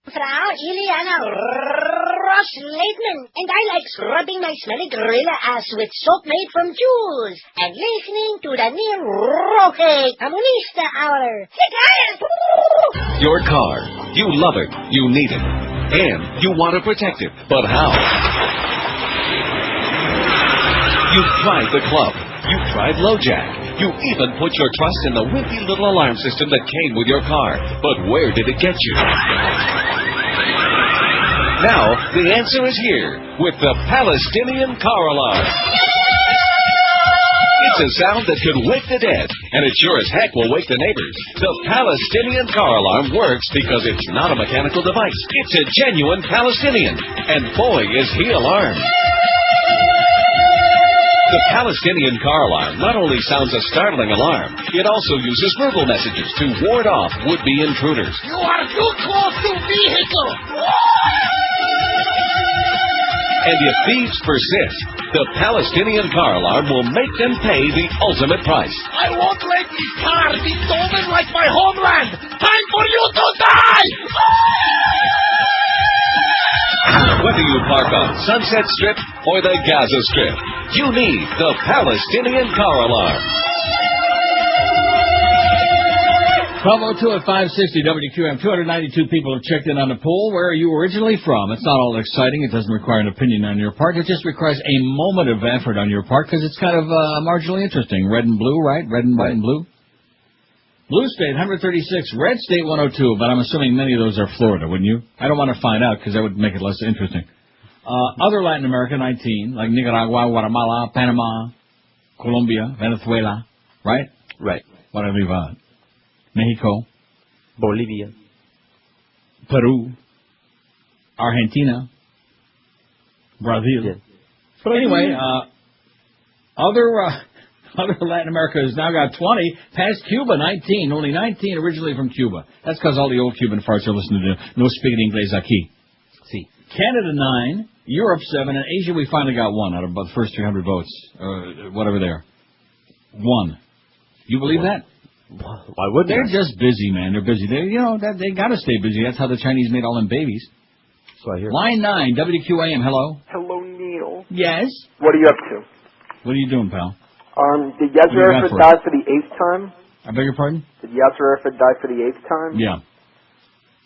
Frau Ileana Ross-Leitman, and I like scrubbing my smelly gorilla ass with soap made from Jews, and listening to the Neil Roque Comunista Hour. Your car. You love it. You need it. And you want to protect it. But how? You've tried the club. You've tried LoJack. You even put your trust in the wimpy little alarm system that came with your car. But where did it get you? Now, the answer is here with the Palestinian car alarm. It's a sound that could wake the dead, and it sure as heck will wake the neighbors. The Palestinian car alarm works because it's not a mechanical device. It's a genuine Palestinian, and boy, is he alarmed. The Palestinian car alarm not only sounds a startling alarm, it also uses verbal messages to ward off would-be intruders. You are too close to vehicle. And if thieves persist, the Palestinian car alarm will make them pay the ultimate price. I won't let this car be stolen like my homeland. Time for you to die. Whether you park on Sunset Strip or the Gaza Strip, you need the Palestinian car alarm. 12:02 at 560 WQAM. 292 people have checked in on the poll. Where are you originally from? It's not all exciting. It doesn't require an opinion on your part. It just requires a moment of effort on your part because it's kind of marginally interesting. Red and blue, right? Red and white and blue. Blue State, 136. Red State, 102. But I'm assuming many of those are Florida, wouldn't you? I don't want to find out because that would make it less interesting. Other Latin America, 19, like Nicaragua, Guatemala, Panama, Colombia, Venezuela, right? Right. What I leave out? Mexico. Bolivia. Peru. Argentina. Brazil. Yeah. But anyway, other Latin America has now got 20, past Cuba, 19. Only 19 originally from Cuba. That's because all the old Cuban farts are listening to No Speak Inglés Aquí. See. Canada, 9. Europe, 7. And Asia, we finally got 1 out of about the first 300 votes. Whatever they are. 1. You believe that? Why wouldn't They're just busy, man. They're busy. They got to stay busy. That's how the Chinese made all them babies. So I hear. Line 9, WQAM. Hello. Hello, Neil. Yes? What are you up to? What are you doing, pal? Did Yasser Arafat die for the 8th time? I beg your pardon? Did Yasser Arafat die for the 8th time? Yeah.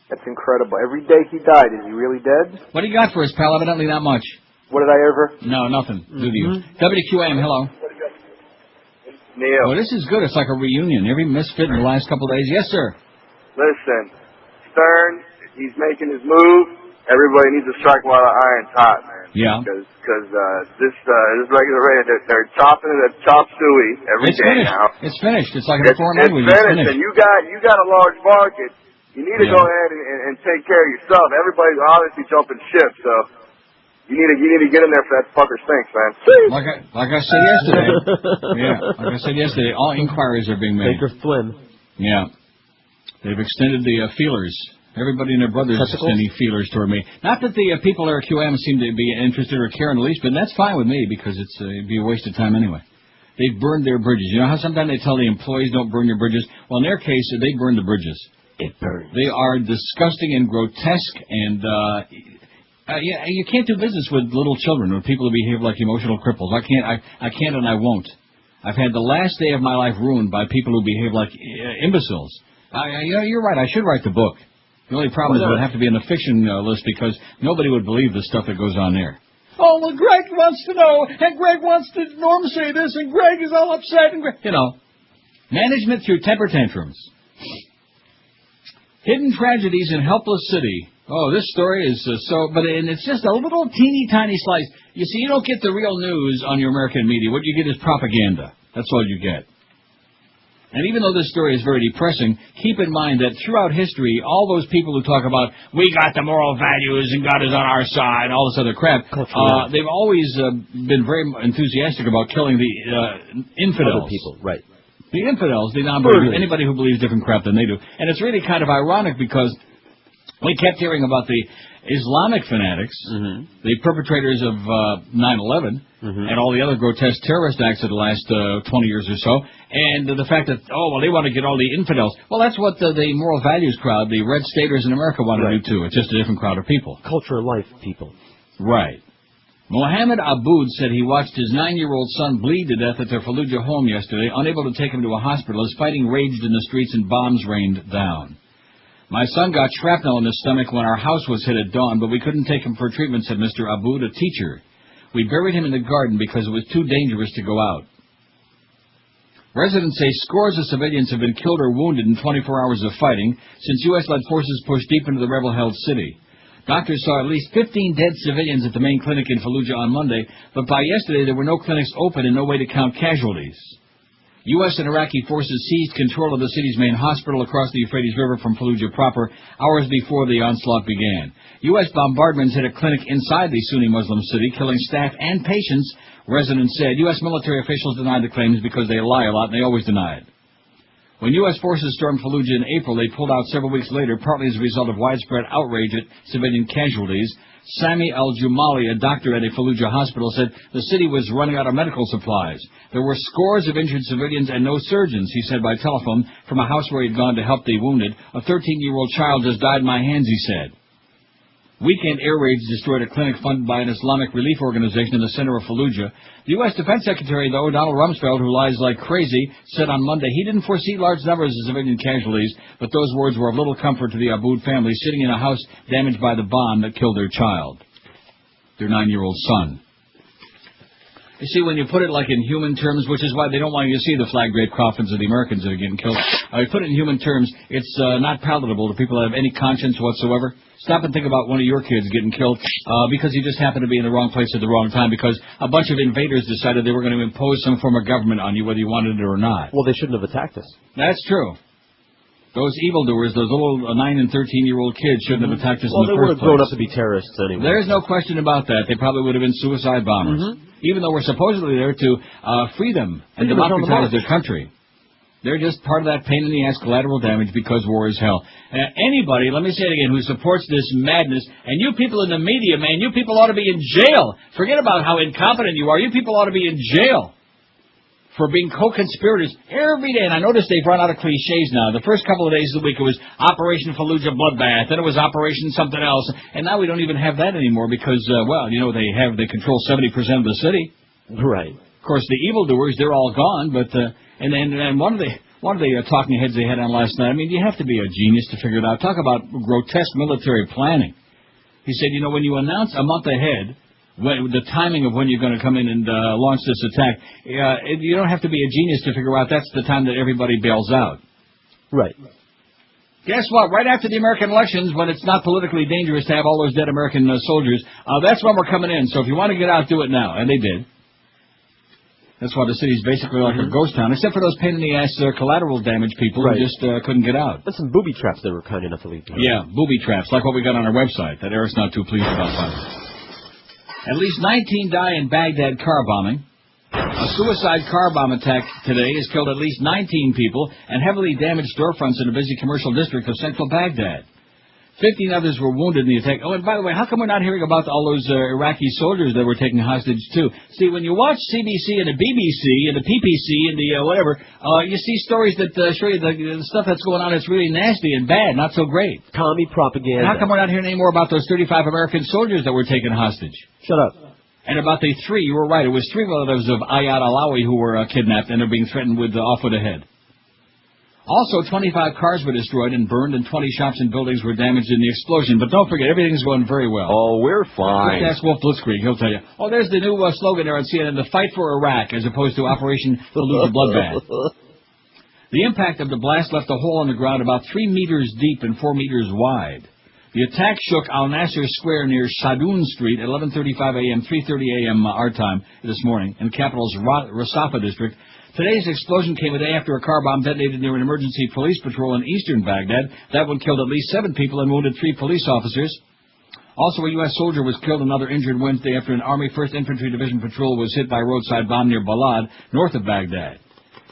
That's incredible. Every day he died, is he really dead? What do you got for us, pal? Evidently not much. What did I ever? No, nothing. Do to you. WQAM, hello. Neil. Well, this is good. It's like a reunion. Every misfit in the last couple of days. Yes, sir. Listen, Stern, he's making his move. Everybody needs to strike while the iron's hot, man. Yeah. Because this regular radio, they're chopping it at chop suey every day now. It's finished. It's like in a foreign language. It's finished, and you got a large market. You need to go ahead and take care of yourself. Everybody's obviously jumping ship, so you need to get in there for that fucker stinks, man. Like I said yesterday. Like I said yesterday, all inquiries are being made. Baker Flynn. Yeah. They've extended the feelers. Everybody and their brothers are sending feelers toward me. Not that the people at QM seem to be interested or care in the least, but that's fine with me because it'd be a waste of time anyway. They've burned their bridges. You know how sometimes they tell the employees don't burn your bridges? Well, in their case, they burned the bridges. It burns. They are disgusting and grotesque, and you can't do business with little children or people who behave like emotional cripples. I can't, and I won't. I've had the last day of my life ruined by people who behave like imbeciles. You're right. I should write the book. The only problem is it would have to be in the fiction list because nobody would believe the stuff that goes on there. Oh, well, Greg wants to know, and Greg wants to Norm say this, and Greg is all upset, and management through temper tantrums. Hidden tragedies in helpless city. Oh, this story is and it's just a little teeny tiny slice. You see, you don't get the real news on your American media. What you get is propaganda. That's all you get. And even though this story is very depressing, keep in mind that throughout history, all those people who talk about, we got the moral values and God is on our side, all this other crap, they've always been very enthusiastic about killing the infidels. Other people, right. The infidels, the non-believers, anybody who believes different crap than they do. And it's really kind of ironic because we kept hearing about the Islamic fanatics, the perpetrators of 9/11, and all the other grotesque terrorist acts of the last 20 years or so, and the fact that, they want to get all the infidels. Well, that's what the moral values crowd, the red staters in America, want to do too. It's just a different crowd of people. Culture life people. Right. Mohammed Aboud said he watched his 9-year-old son bleed to death at their Fallujah home yesterday, unable to take him to a hospital as fighting raged in the streets and bombs rained down. My son got shrapnel in his stomach when our house was hit at dawn, but we couldn't take him for treatment, said Mr. Aboud, a teacher. We buried him in the garden because it was too dangerous to go out. Residents say scores of civilians have been killed or wounded in 24 hours of fighting since U.S.-led forces pushed deep into the rebel-held city. Doctors saw at least 15 dead civilians at the main clinic in Fallujah on Monday, but by yesterday there were no clinics open and no way to count casualties. U.S. and Iraqi forces seized control of the city's main hospital across the Euphrates River from Fallujah proper hours before the onslaught began. U.S. bombardments hit a clinic inside the Sunni Muslim city, killing staff and patients, residents said. U.S. military officials denied the claims because they lie a lot, and they always deny it. When U.S. forces stormed Fallujah in April, they pulled out several weeks later, partly as a result of widespread outrage at civilian casualties. Sami al-Jumali, a doctor at a Fallujah hospital, said the city was running out of medical supplies. There were scores of injured civilians and no surgeons, he said by telephone, from a house where he'd gone to help the wounded. A 13-year-old child just died in my hands, he said. Weekend air raids destroyed a clinic funded by an Islamic relief organization in the center of Fallujah. The U.S. Defense Secretary, though, Donald Rumsfeld, who lies like crazy, said on Monday he didn't foresee large numbers of civilian casualties, but those words were of little comfort to the Aboud family sitting in a house damaged by the bomb that killed their child, their 9-year-old son. You see, when you put it like in human terms, which is why they don't want you to see the flag draped coffins of the Americans that are getting killed, put it in human terms, it's not palatable to people that have any conscience whatsoever. Stop and think about one of your kids getting killed because he just happened to be in the wrong place at the wrong time because a bunch of invaders decided they were going to impose some form of government on you whether you wanted it or not. Well, they shouldn't have attacked us. That's true. Those evildoers, those little 9 and 13-year-old kids shouldn't have attacked us in the first place. Well, they would have grown up to be terrorists anyway. There's no question about that. They probably would have been suicide bombers, even though we're supposedly there to free them and democratize their country. They're just part of that pain-in-the-ass collateral damage because war is hell. Anybody, let me say it again, who supports this madness, and you people in the media, man, you people ought to be in jail. Forget about how incompetent you are. You people ought to be in jail for being co-conspirators every day. And I notice they've run out of cliches now. The first couple of days of the week it was Operation Fallujah Bloodbath, then it was Operation something else, and now we don't even have that anymore because, they control 70% of the city. Right. Of course, the evildoers, they're all gone, but... And one of the talking heads they had on last night, I mean, you have to be a genius to figure it out. Talk about grotesque military planning. He said, when you announce a month ahead the timing of when you're going to come in and launch this attack, you don't have to be a genius to figure out that's the time that everybody bails out. Right. Guess what? Right after the American elections, when it's not politically dangerous to have all those dead American soldiers, that's when we're coming in. So if you want to get out, do it now. And they did. That's why the city's basically like a ghost town, except for those pain-in-the-ass collateral damage people who just couldn't get out. There's some booby traps they were kind enough to leave behind. Yeah, booby traps, like what we got on our website, that Eric's not too pleased about. At least 19 die in Baghdad car bombing. A suicide car bomb attack today has killed at least 19 people and heavily damaged storefronts in a busy commercial district of central Baghdad. 15 others were wounded in the attack. Oh, and by the way, how come we're not hearing about all those Iraqi soldiers that were taken hostage, too? See, when you watch CBC and the BBC and the PPC and the whatever, you see stories that show you the stuff that's going on that's really nasty and bad, not so great. Commie propaganda. And how come we're not hearing any more about those 35 American soldiers that were taken hostage? Shut up. And about the 3, you were right, it was 3 relatives of Ayad Alawi who were kidnapped and are being threatened with off with a head. Also, 25 cars were destroyed and burned, and 20 shops and buildings were damaged in the explosion. But don't forget, everything's going very well. Oh, we're fine. Just ask Wolf Blitzkrieg, he'll tell you. Oh, there's the new slogan there on CNN, the fight for Iraq, as opposed to Operation Fallujah Bloodbath. The impact of the blast left a hole in the ground about 3 meters deep and 4 meters wide. The attack shook Al Nasser Square near Sadoun Street at 11:35 a.m., 3:30 a.m. our time this morning, in the capital's Rasafa district. Today's explosion came a day after a car bomb detonated near an emergency police patrol in eastern Baghdad. That one killed at least 7 people and wounded 3 police officers. Also, a U.S. soldier was killed and another injured Wednesday after an Army 1st Infantry Division patrol was hit by a roadside bomb near Balad, north of Baghdad.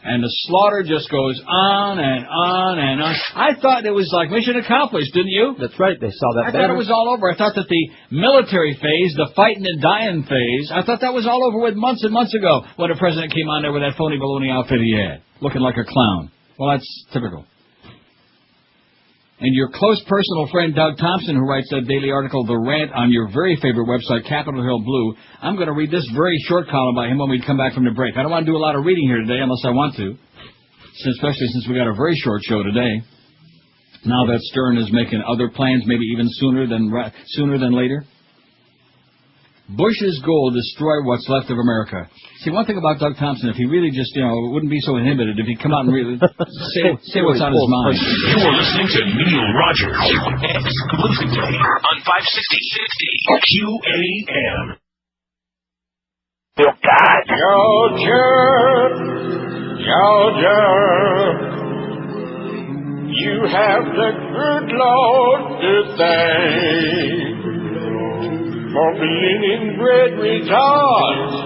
And the slaughter just goes on and on and on. I thought it was like mission accomplished, didn't you? That's right. They saw that I thought it was all over. I thought that the military phase, the fighting and dying phase, I thought that was all over with months and months ago when the president came on there with that phony baloney outfit he had, looking like a clown. Well, that's typical. And your close personal friend Doug Thompson, who writes that daily article, The Rant, on your very favorite website, Capitol Hill Blue, I'm going to read this very short column by him when we come back from the break. I don't want to do a lot of reading here today unless I want to, especially since we got a very short show today. Now that Stern is making other plans, maybe even sooner than later. Bush's goal, destroy what's left of America. See, one thing about Doug Thompson, if he really just, wouldn't be so inhibited, if he'd come out and really say what's on his mind. You're listening to Neil Rogers exclusively on 560 QAM. Georgia, you have the good Lord to thank. For being bread rejoice,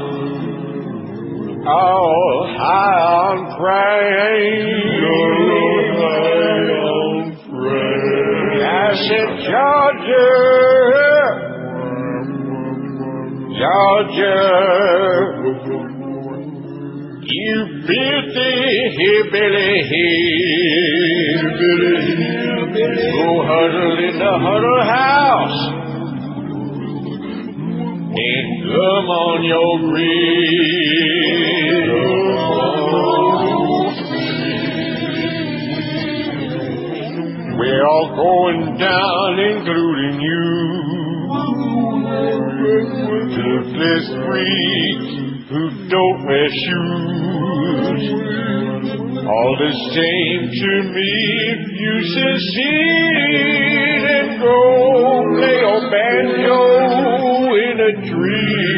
all high on praise. I said, Georgia, you filthy hillbilly hill, go huddle in the huddle house. And come on your grill. We're all going down, including you, toothless freaks who don't wear shoes. All the same to me, if you succeed and go play your banjo in a tree.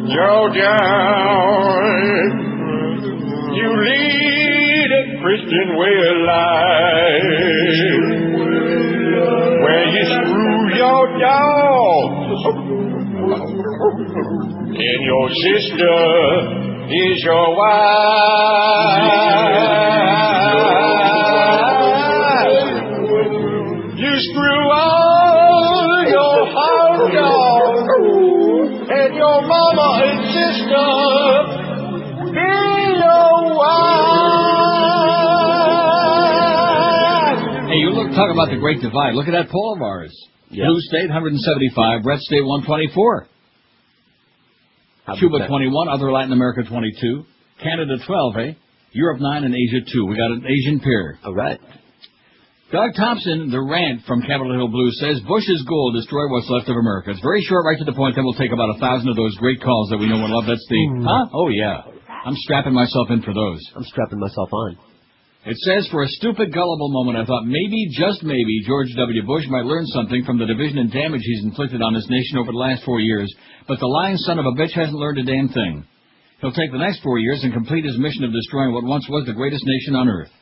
Yo, down. You lead a Christian way of life, where you screw your dog, and your sister is your wife. You screw all your hard dogs, and your mama and sister is your wife. Hey, you talk about the Great Divide. Look at that poll of ours. Yeah. Blue State, 175. Red State, 124. Cuba, 21. Other Latin America, 22. Canada, 12, eh? Europe, 9, and Asia, 2. We got an Asian pair. All right. Doug Thompson, the rant from Capitol Hill Blues, says Bush's goal, destroy what's left of America. It's very short, right to the point. Then we'll take about 1,000 of those great calls that we know and love. That's the, huh? Oh, yeah. I'm strapping myself in for those. I'm strapping myself on. It says, for a stupid, gullible moment, I thought maybe, just maybe, George W. Bush might learn something from the division and damage he's inflicted on his nation over the last 4 years, but the lying son of a bitch hasn't learned a damn thing. He'll take the next 4 years and complete his mission of destroying what once was the greatest nation on earth.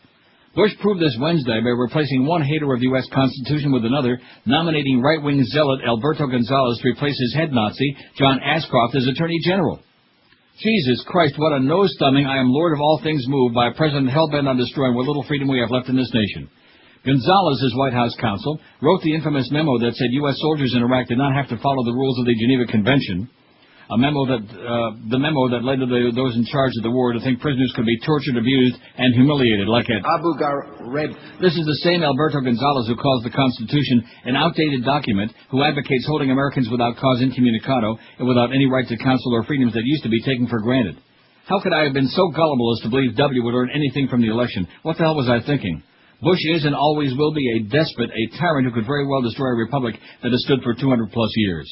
Bush proved this Wednesday by replacing one hater of the U.S. Constitution with another, nominating right-wing zealot Alberto Gonzales to replace his head Nazi, John Ashcroft, as Attorney General. Jesus Christ, what a nose-thumbing, I am Lord of all things move by a president hell-bent on destroying what little freedom we have left in this nation. Gonzales, his White House counsel, wrote the infamous memo that said U.S. soldiers in Iraq did not have to follow the rules of the Geneva Convention, the memo that led to those in charge of the war to think prisoners could be tortured, abused, and humiliated, like at Abu Ghraib. This is the same Alberto Gonzales who calls the Constitution an outdated document, who advocates holding Americans without cause incommunicado and without any right to counsel or freedoms that used to be taken for granted. How could I have been so gullible as to believe W would learn anything from the election? What the hell was I thinking? Bush is and always will be a despot, a tyrant who could very well destroy a republic that has stood for 200-plus years.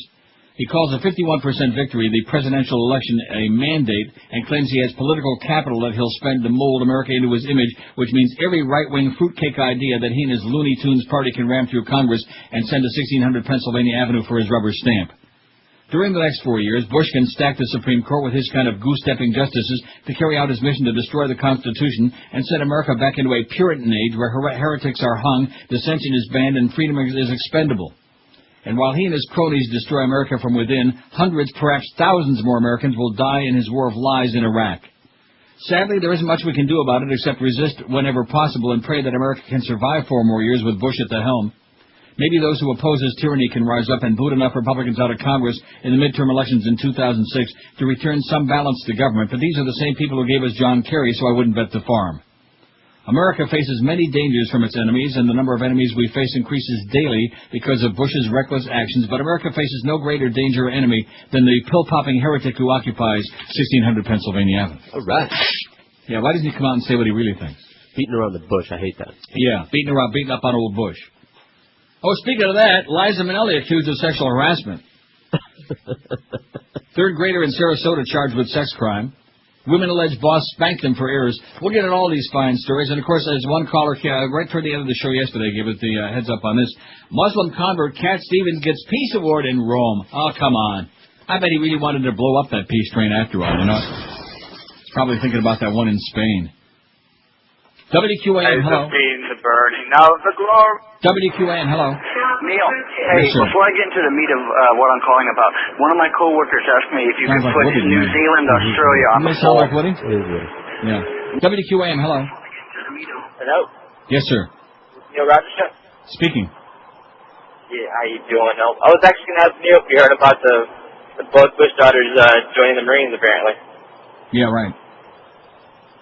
He calls a 51% victory, the presidential election, a mandate, and claims he has political capital that he'll spend to mold America into his image, which means every right-wing fruitcake idea that he and his Looney Tunes party can ram through Congress and send to 1600 Pennsylvania Avenue for his rubber stamp. During the next 4 years, Bush can stack the Supreme Court with his kind of goose-stepping justices to carry out his mission to destroy the Constitution and send America back into a Puritan age where heretics are hung, dissension is banned, and freedom is expendable. And while he and his cronies destroy America from within, hundreds, perhaps thousands more Americans will die in his war of lies in Iraq. Sadly, there isn't much we can do about it except resist whenever possible and pray that America can survive 4 more years with Bush at the helm. Maybe those who oppose his tyranny can rise up and boot enough Republicans out of Congress in the midterm elections in 2006 to return some balance to government, but these are the same people who gave us John Kerry, so I wouldn't bet the farm. America faces many dangers from its enemies, and the number of enemies we face increases daily because of Bush's reckless actions, but America faces no greater danger or enemy than the pill-popping heretic who occupies 1600 Pennsylvania Avenue. All right. Yeah, why doesn't he come out and say what he really thinks? Beating around the bush, I hate that. Yeah, beating up on old Bush. Oh, speaking of that, Liza Minnelli accused of sexual harassment. Third grader in Sarasota charged with sex crime. Women allege boss spanked them for errors. We'll get at all these fine stories. And, of course, as one caller right toward the end of the show yesterday gave us the heads up on this, Muslim convert Cat Stevens gets Peace Award in Rome. Oh, come on. I bet he really wanted to blow up that peace train after all, you know. He's probably thinking about that one in Spain. WQAM, hello. The burning of the glory. WQAM, hello. Neil, hey, Yes, sir. before I get into the meat of what I'm calling about, one of my coworkers asked me if you Sounds could like put Woody, New man. Zealand, Australia on Doesn't the that sound poll. like Woody? Yeah. WQAM, hello. Hello? Yes, sir. Neil Rogers Show? Speaking. Yeah, how you doing? I was actually going to ask Neil if you heard about the both Bush daughters joining the Marines, apparently. Yeah, right.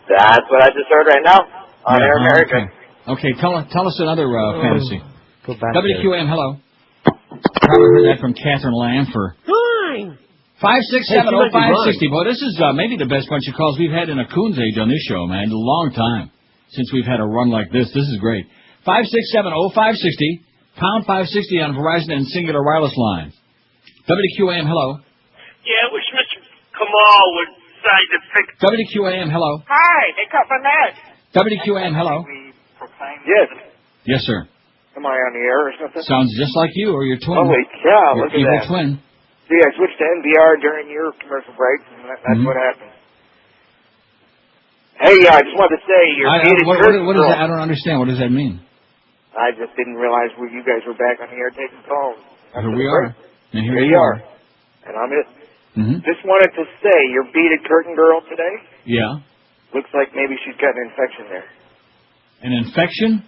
That's what I just heard right now on Air America. Okay, tell us another fantasy. Go back WQAM, hello. Probably heard that from Catherine Lamfer. Hi. 5670560. Boy, this is maybe the best bunch of calls we've had in a coon's age on this show, man. A long time since we've had a run like this. This is great. 5670560, pound 560 on Verizon and Singular Wireless lines. WQAM, hello. Yeah, I wish Mr. Kamal would decide to fix... WQAM, hello. Hi, they cut my neck. WQAM, hello. Yes. Yes, sir. Am I on the air or something? Sounds just like you or your twin. Holy cow, your look at evil that. twin. See, I switched to NPR during your commercial break, and that's what happened. Hey, I just wanted to say, your beaded curtain what is girl. that? I don't understand. What does that mean? I just didn't realize you guys were back on the air taking calls. Here we are. And here you you are. And I'm it. Just wanted to say, your beaded curtain girl today Yeah. looks like maybe she's got an infection there. An infection?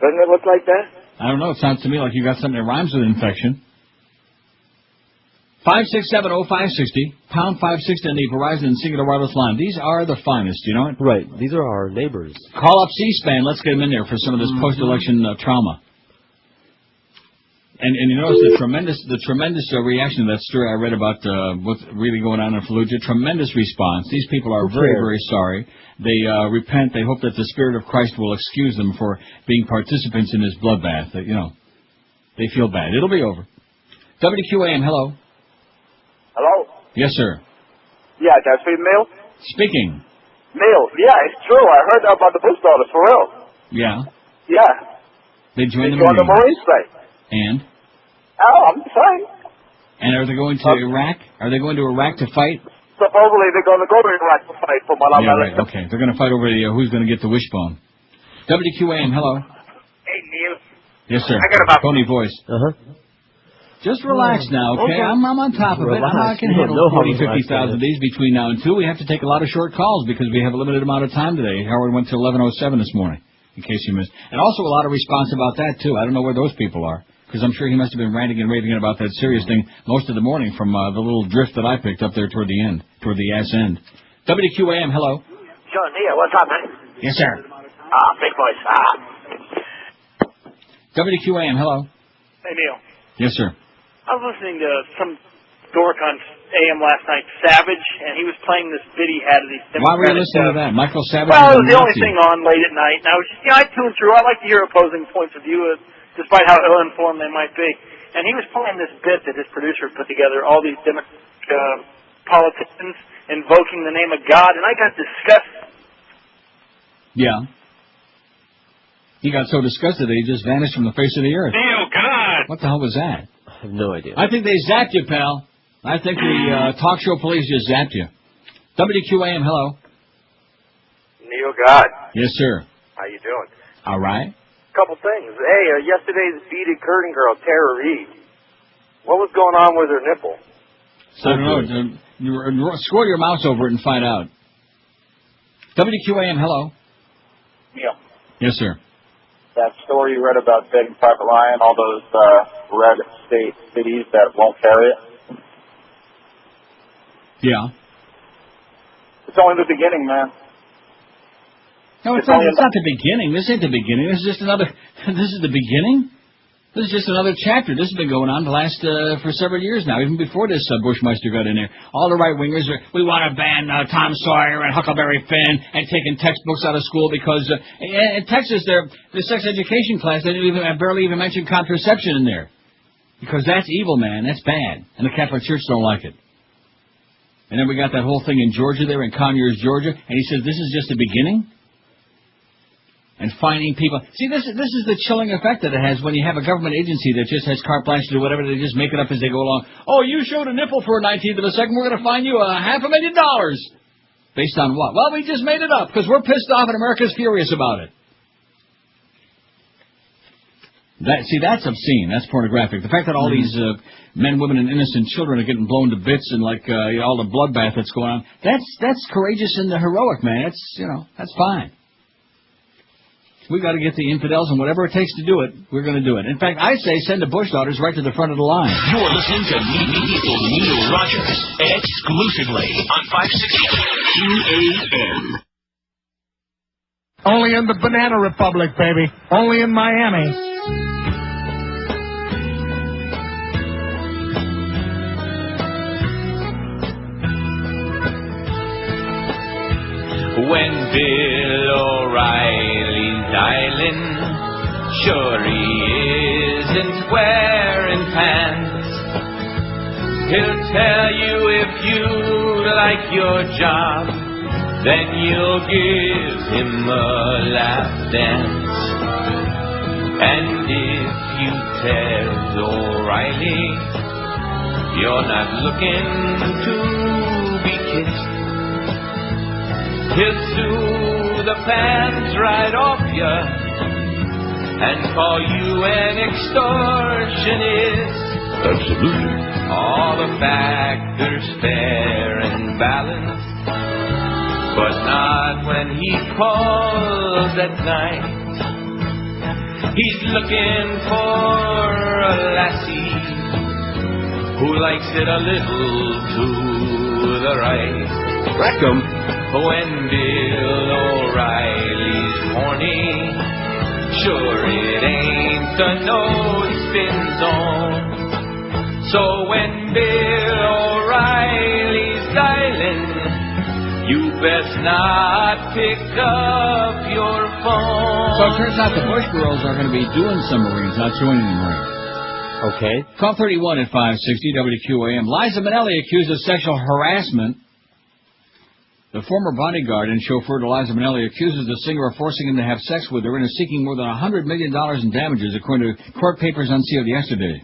Doesn't it look like that? I don't know. It sounds to me like you got something that rhymes with infection. 5670560, pound 560 on the Verizon and Singular Wireless line. These are the finest, you know it? Right. These are our neighbors. Call up C-SPAN. Let's get them in there for some of this post-election trauma. And you notice the tremendous reaction to that story I read about what's really going on in Fallujah. Tremendous response. These people are very, very sorry. They repent. They hope that the Spirit of Christ will excuse them for being participants in this bloodbath. You know, they feel bad. It'll be over. WQAM, hello. Hello? Yes, sir. Yeah, can I speak Neil? Speaking. Neil, yeah, it's true. I heard about the Bush daughters, for real. Yeah. Yeah. They joined the Marines. Marines. Right? And? Oh, I'm fine. And are they going to Iraq? Are they going to Iraq to fight? Supposedly they're going to go to Iraq to fight for Malala. Yeah, right. Okay. They're going to fight over the who's going to get the wishbone. WQAM, hello. Hey, Neil. Yes, sir. I got about... Phony voice. Just relax now, okay? I'm on top of it. I can handle 40, 50,000 of these between now and 2. We have to take a lot of short calls because we have a limited amount of time today. Howard went to 11:07 this morning, in case you missed. And also a lot of response about that, too. I don't know where those people are because I'm sure he must have been ranting and raving about that serious thing most of the morning from the little drift that I picked up there toward the end, toward the ass end. WQAM, hello. Sure, Neil, what's up, man? Yes, sir. Big voice. WQAM, hello. Hey, Neil. Yes, sir. I was listening to some dork on AM last night, Savage, and he was playing this bit he had of these Democratic... Why were you listening to that? Michael Savage? Well, it was the only thing on late at night, and I was just, I tuned through. I like to hear opposing points of view, despite how ill-informed they might be. And he was playing this bit that his producer put together, all these Democratic politicians invoking the name of God, and I got disgusted. Yeah. He got so disgusted that he just vanished from the face of the earth. Neil, God! What the hell was that? I have no idea. I think they zapped you, pal. I think the talk show police just zapped you. WQAM, hello. Neil God. Yes, sir. How you doing? All right. Couple things. Hey, yesterday's beaded curtain girl, Tara Reid. What was going on with her nipple? I don't know. Squirt your mouse over it and find out. WQAM, hello. Neil. Yes, sir. That story you read about Saving Private Ryan, all those red state cities that won't carry it? Yeah. It's only the beginning, man. No, it's not the beginning. This ain't the beginning. This is just another... This is the beginning? This is just another chapter. This has been going on for several years now, even before this Bushmeister got in there. All the right-wingers are, we want to ban Tom Sawyer and Huckleberry Finn and taking textbooks out of school because in Texas, the sex education class, they barely even mention contraception in there. Because that's evil, man. That's bad. And the Catholic Church don't like it. And then we got that whole thing in Georgia there, in Conyers, Georgia, and he says this is just the beginning? And finding people. See, this is the chilling effect that it has when you have a government agency that just has carte blanche to do whatever. They just make it up as they go along. Oh, you showed a nipple for a 19th of a second. We're going to fine you $500,000. Based on what? Well, we just made it up because we're pissed off and America's furious about it. That's obscene. That's pornographic. The fact that all these men, women, and innocent children are getting blown to bits and all the bloodbath that's going on. That's courageous and heroic, man. That's fine. We got to get the infidels, and whatever it takes to do it, we're going to do it. In fact, I say send the Bush daughters right to the front of the line. You're listening to Neil Rogers exclusively on 560 QAM. Only in the Banana Republic, baby. Only in Miami. When Bill O'Reilly's dialing, sure he isn't wearing pants. He'll tell you if you like your job, then you'll give him a lap dance. And if you tell O'Reilly you're not looking to be kissed, he'll sue the pants right off you and call you an extortionist. Absolutely. All the factors fair and balanced, but not when he calls at night. He's looking for a lassie who likes it a little to the right. Rectum. When Bill O'Reilly's horny, sure it ain't a no-spin zone. So when Bill O'Reilly's dialing, you best not pick up your phone. So it turns out the Bush girls are going to be doing some Marines, not joining the Marines. Okay. Call 31 at 560 WQAM. Liza Minnelli accused of sexual harassment. The former bodyguard and chauffeur to Liza Minnelli accuses the singer of forcing him to have sex with her and is seeking more than $100 million in damages, according to court papers unsealed yesterday.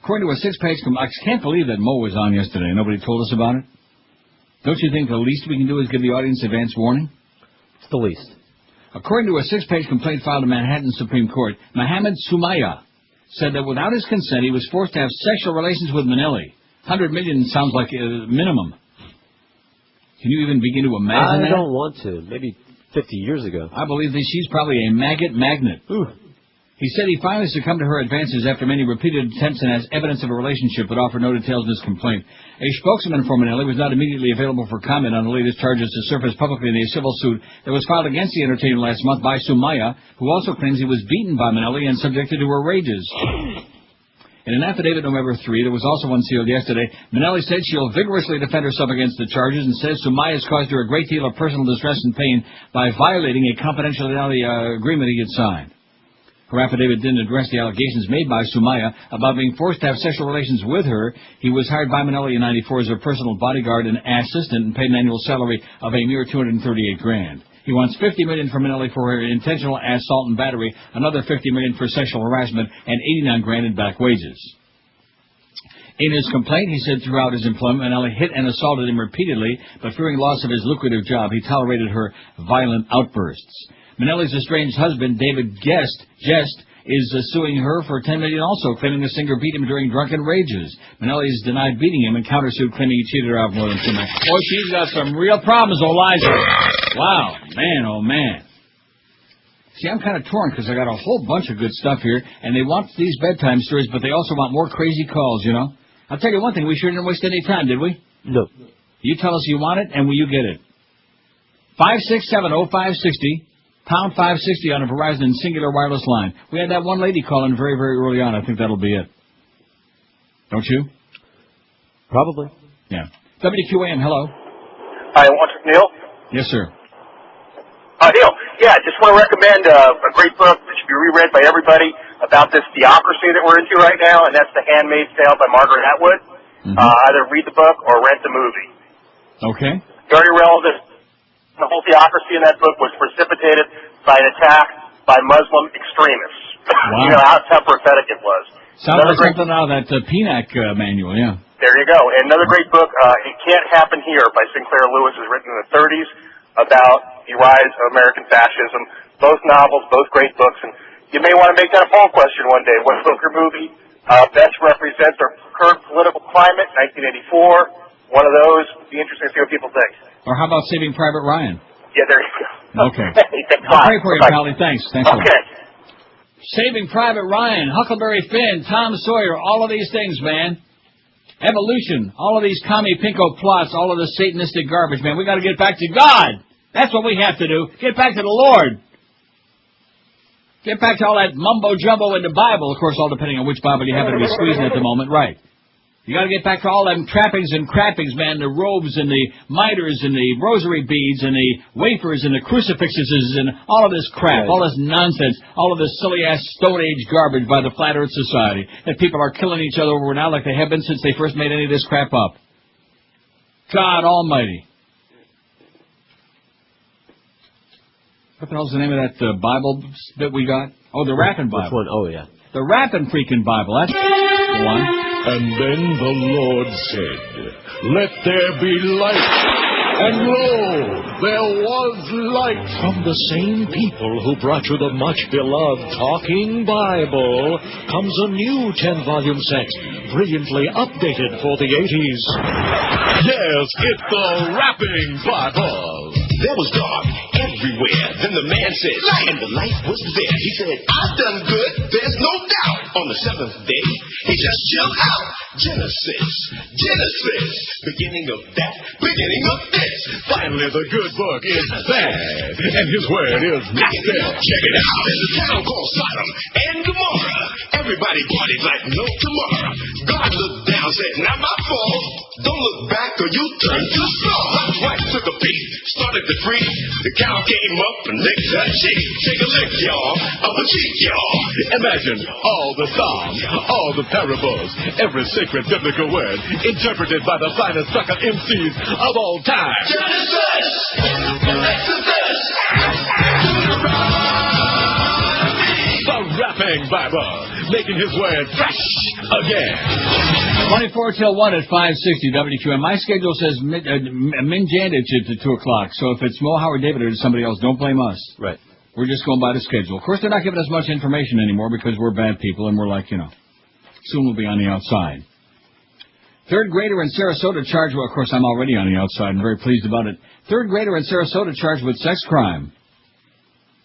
According to a 6-page... I can't believe that Mo was on yesterday. Nobody told us about it. Don't you think the least we can do is give the audience advance warning? It's the least. According to a 6-page complaint filed in Manhattan Supreme Court, Mohammed Sumaya said that without his consent, he was forced to have sexual relations with Minnelli. $100 million sounds like a minimum. Can you even begin to imagine that? I don't want to. Maybe 50 years ago. I believe that she's probably a maggot magnet. Ooh. He said he finally succumbed to her advances after many repeated attempts and has evidence of a relationship, but offered no details in his complaint. A spokesman for Minnelli was not immediately available for comment on the latest charges to surface publicly in a civil suit that was filed against the entertainer last month by Sumaya, who also claims he was beaten by Minnelli and subjected to her rages. In an affidavit November 3 that was also unsealed yesterday, Minnelli said she'll vigorously defend herself against the charges and says Sumaya has caused her a great deal of personal distress and pain by violating a confidentiality agreement he had signed. Her affidavit didn't address the allegations made by Sumaya about being forced to have sexual relations with her. He was hired by Minnelli in '94 as her personal bodyguard and assistant and paid an annual salary of a mere $238,000. He wants $50 million from Minnelli for her intentional assault and battery, another $50 million for sexual harassment, and $89,000 in back wages. In his complaint, he said throughout his employment, Minnelli hit and assaulted him repeatedly, but fearing loss of his lucrative job, he tolerated her violent outbursts. Minnelli's estranged husband, David Jest, is suing her for $10 million also, claiming the singer beat him during drunken rages. Minnelli's denied beating him and countersued, claiming he cheated her out more than $2 million. Boy, she's got some real problems, Eliza. Wow, man, oh man. See, I'm kind of torn because I got a whole bunch of good stuff here, and they want these bedtime stories, but they also want more crazy calls, you know. I'll tell you one thing, we sure didn't waste any time, did we? No. You tell us you want it, and will you get it? 567-0560. Pound 560 on a Verizon Singular Wireless line. We had that one lady call in very, very early on. I think that'll be it. Don't you? Probably. Yeah. WQAM, hello. Hi, Neil? Yes, sir. Neil, yeah, just want to recommend a great book that should be reread by everybody about this theocracy that we're into right now, and that's The Handmaid's Tale by Margaret Atwood. Mm-hmm. Either read the book or rent the movie. Okay. Very relevant. The whole theocracy in that book was precipitated by an attack by Muslim extremists. Wow. You know how prophetic it was. Sounds like something out of that PNAC manual, yeah. There you go. And another great book, It Can't Happen Here by Sinclair Lewis, is written in the 30s about the rise of American fascism. Both novels, both great books. And you may want to make that a poll question one day. What book or movie best represents our current political climate, 1984? One of those. It'd be interesting to see what people think. Or how about Saving Private Ryan? Yeah, there you go. Okay. Thanks I'll pray for you, Pally. Thanks. Thanks. Okay. Saving Private Ryan, Huckleberry Finn, Tom Sawyer, all of these things, man. Evolution, all of these commie pinko plots, all of the Satanistic garbage, man. We got to get back to God. That's what we have to do. Get back to the Lord. Get back to all that mumbo jumbo in the Bible, of course, all depending on which Bible you happen to be squeezing at the moment, right? You got to get back to all them trappings and crappings, man, the robes and the miters and the rosary beads and the wafers and the crucifixes and all of this crap, all this nonsense, all of this silly-ass Stone Age garbage by the Flat Earth Society that people are killing each other over now like they have been since they first made any of this crap up. God almighty. What the hell's the name of that Bible that we got? Oh, the Rappin' Bible. Which one? Oh, yeah. The Rappin' freaking Bible. That's the one. And then the Lord said, Let there be light. And lo, there was light. From the same people who brought you the much-beloved Talking Bible comes a new 10-volume set, brilliantly updated for the 80s. Yes, it's the Rapping Bible. There was dark everywhere. Then the man said, light, and the light was there. He said, I've done good, there's no doubt. On the seventh day, he just chilled out. Genesis, beginning of that, beginning of this. Finally, the good book is there, and his word is not there. Check it out. There's a town called Sodom and Gomorrah. Everybody partied like no tomorrow. God looked down, said, not my fault. Don't look back or you turn to salt. Lot's wife took a peek, started to freak. The cow came up and licked her cheek. Take a lick, y'all, of a cheek, y'all. Imagine all the Psalms, all the parables, every sacred biblical word interpreted by the finest sucker MCs of all time. Genesis! Exodus! The Rapping Bible, making his word fresh again. 24 till 1 at 560 WQM. My schedule says Min Jandich at 2 o'clock, so if it's Mo, Howard, David, or somebody else, don't blame us. Right. We're just going by the schedule. Of course, they're not giving us much information anymore because we're bad people and we're like, soon we'll be on the outside. Third grader in Sarasota charged, well, of course, I'm already on the outside and very pleased about it. Third grader in Sarasota charged with sex crime.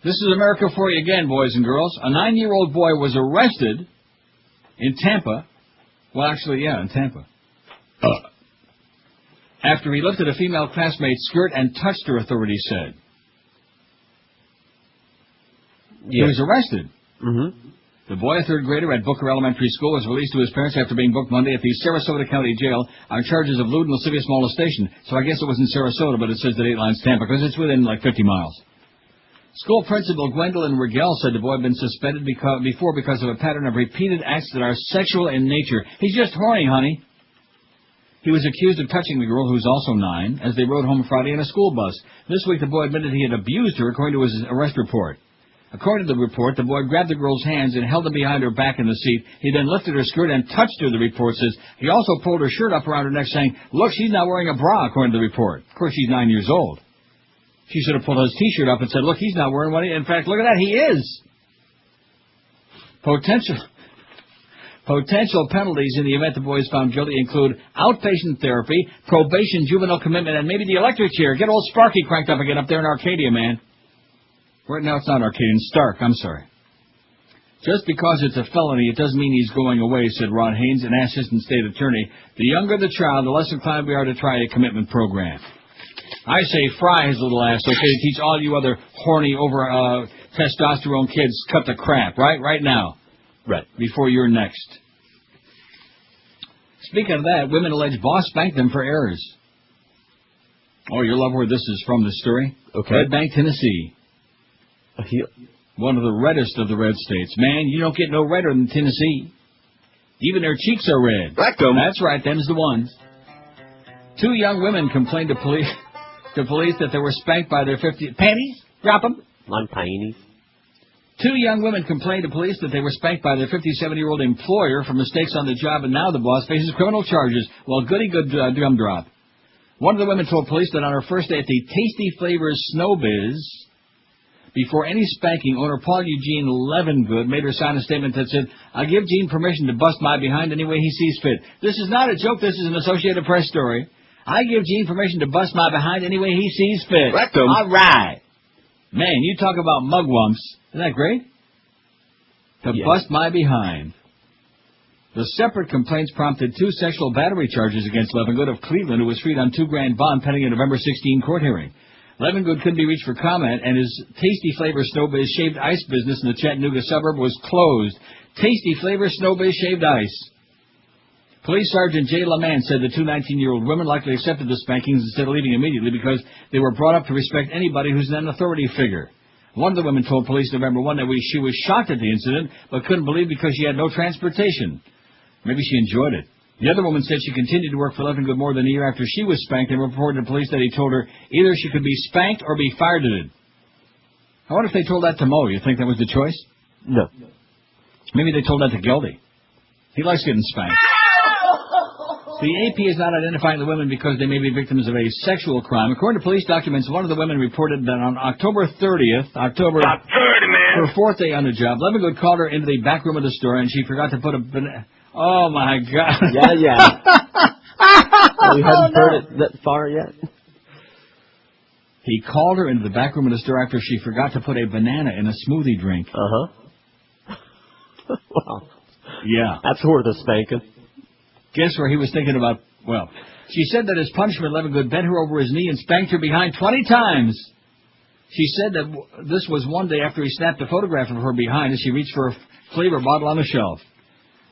This is America for you again, boys and girls. A 9-year-old boy was arrested in Tampa. Well, actually, yeah, in Tampa. After he lifted a female classmate's skirt and touched her, authorities said. He was arrested. Mm-hmm. The boy, a third grader at Booker Elementary School, was released to his parents after being booked Monday at the Sarasota County Jail on charges of lewd and lascivious molestation. So I guess it was in Sarasota, but it says the 8 lines Tampa, because it's within like 50 miles. School principal Gwendolyn Rigel said the boy had been suspended before because of a pattern of repeated acts that are sexual in nature. He's just horny, honey. He was accused of touching the girl, who's also 9, as they rode home Friday in a school bus. This week, the boy admitted he had abused her, according to his arrest report. According to the report, the boy grabbed the girl's hands and held them behind her back in the seat. He then lifted her skirt and touched her, the report says. He also pulled her shirt up around her neck, saying, look, she's not wearing a bra, according to the report. Of course, she's 9 years old. She should have pulled his T-shirt up and said, look, he's not wearing one. In fact, look at that, he is. Potential penalties in the event the boy is found guilty include outpatient therapy, probation, juvenile commitment, and maybe the electric chair. Get old Sparky cranked up again up there in Arcadia, man. Right now it's not Arcadia, it's Stark, I'm sorry. Just because it's a felony, it doesn't mean he's going away, said Ron Haynes, an assistant state attorney. The younger the child, the less inclined we are to try a commitment program. I say fry his little ass, okay, to teach all you other horny over testosterone kids, cut the crap, right now. Right. Before you're next. Speaking of that, women allege boss spanked them for errors. Oh, you'll love where this is from, the story. Okay. Red Bank, Tennessee. One of the reddest of the red states. Man, you don't get no redder than Tennessee. Even their cheeks are red. Rectum. That's right, them's the ones. 2 young women complained to police that they were spanked by their 50... Panties? Drop them. On panties. 2 young women complained to police that they were spanked by their 57-year-old employer for mistakes on the job, and now the boss faces criminal charges. Well, goody good gumdrop. One of the women told police that on her first day at the Tasty Flavors Snowbiz, before any spanking, owner Paul Eugene Levengood made her sign a statement that said, I give Gene permission to bust my behind any way he sees fit. This is not a joke, this is an Associated Press story. I give Gene permission to bust my behind any way he sees fit. Rectum. All right. Man, you talk about mugwumps. Isn't that great? To bust my behind. The separate complaints prompted 2 sexual battery charges against Levengood of Cleveland, who was freed on $2,000 bond pending a November 16 court hearing. Levengood couldn't be reached for comment, and his Tasty Flavor Snowbiz shaved ice business in the Chattanooga suburb was closed. Tasty Flavor Snowbiz shaved ice. Police Sergeant Jay Lamant said the two 19-year-old women likely accepted the spankings instead of leaving immediately because they were brought up to respect anybody who's an authority figure. One of the women told police November 1 that she was shocked at the incident, but couldn't believe because she had no transportation. Maybe she enjoyed it. The other woman said she continued to work for Levingood more than a year after she was spanked and reported to police that he told her either she could be spanked or be fired at it. I wonder if they told that to Mo. You think that was the choice? No. Maybe they told that to Geldy. He likes getting spanked. The AP is not identifying the women because they may be victims of a sexual crime. According to police documents, one of the women reported that on October 30th, her fourth day on the job, Levingood called her into the back room of the store and she forgot to put a banana. Oh, my God. Yeah. Oh, you haven't heard it that far yet? He called her into the back room of the store after she forgot to put a banana in a smoothie drink. Uh-huh. Wow. Yeah. That's worth a spanking. Guess where he was thinking about, well, she said that as punishment, Levingood bent her over his knee and spanked her behind 20 times. She said that this was one day after he snapped a photograph of her behind as she reached for a flavor bottle on the shelf.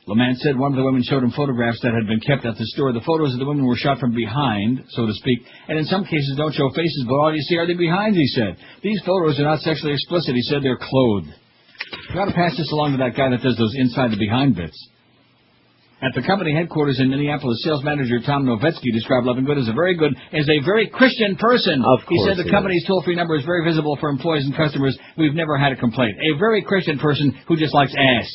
Lamant said one of the women showed him photographs that had been kept at the store. The photos of the women were shot from behind, so to speak, and in some cases don't show faces, but all you see are the behinds, he said. These photos are not sexually explicit, he said. They're clothed. You got to pass this along to that guy that does those inside the behind bits. At the company headquarters in Minneapolis, sales manager Tom Novetsky described Levingood as a very Christian person. Of course he said the company's toll-free number is very visible for employees and customers. We've never had a complaint. A very Christian person who just likes ass.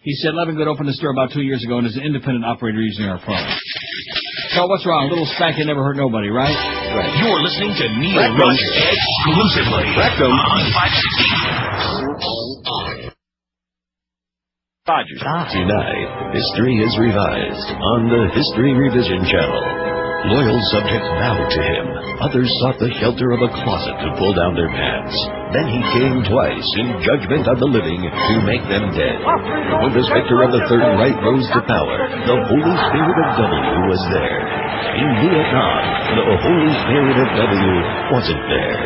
He said Levingood opened the store about 2 years ago and is an independent operator using our product. So what's wrong? A little spanking never hurt nobody, right? Right. You're listening to Neil Rogers exclusively on 560. Rogers. Tonight, history is revised on the History Revision Channel. Loyal subjects bowed to him. Others sought the shelter of a closet to pull down their pants. Then he came twice in judgment of the living to make them dead. When the specter of the Third Reich rose to power, the Holy Spirit of W was there. In Vietnam, the Holy Spirit of W wasn't there.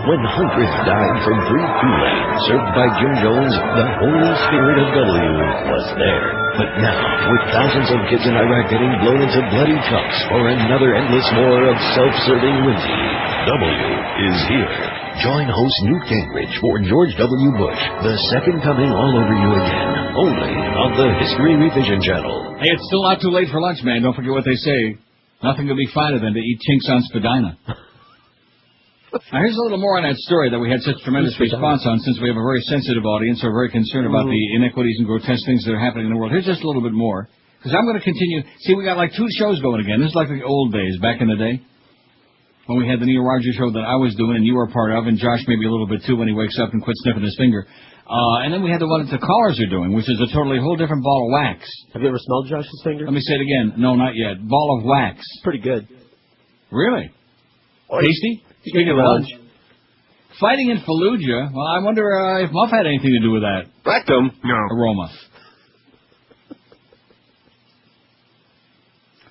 When hundreds died from free Kool-Aid served by Jim Jones, the Holy Spirit of W was there. But now, with thousands of kids in Iraq getting blown into bloody chunks for another endless war of self-serving whimsy, W is here. Join host Newt Gingrich for George W. Bush, the second coming all over you again, only on the History Revision Channel. Hey, it's still not too late for lunch, man. Don't forget what they say. Nothing could be finer than to eat chinks on spadina. Now, here's a little more on that story that we had such tremendous response on, since we have a very sensitive audience who are very concerned about the inequities and grotesque things that are happening in the world. Here's just a little bit more, because I'm going to continue. See, we got like 2 shows going again. This is like the old days, back in the day, when we had the Neil Rogers show that I was doing and you were part of, and Josh maybe a little bit too when he wakes up and quits sniffing his finger. And then we had the one that the callers are doing, which is a totally whole different ball of wax. Have you ever smelled Josh's finger? Let me say it again. No, not yet. Ball of wax. Pretty good. Really? Tasty? Speaking of lunch. Fighting in Fallujah, well, I wonder if Muff had anything to do with that. Rectum. No. Aroma.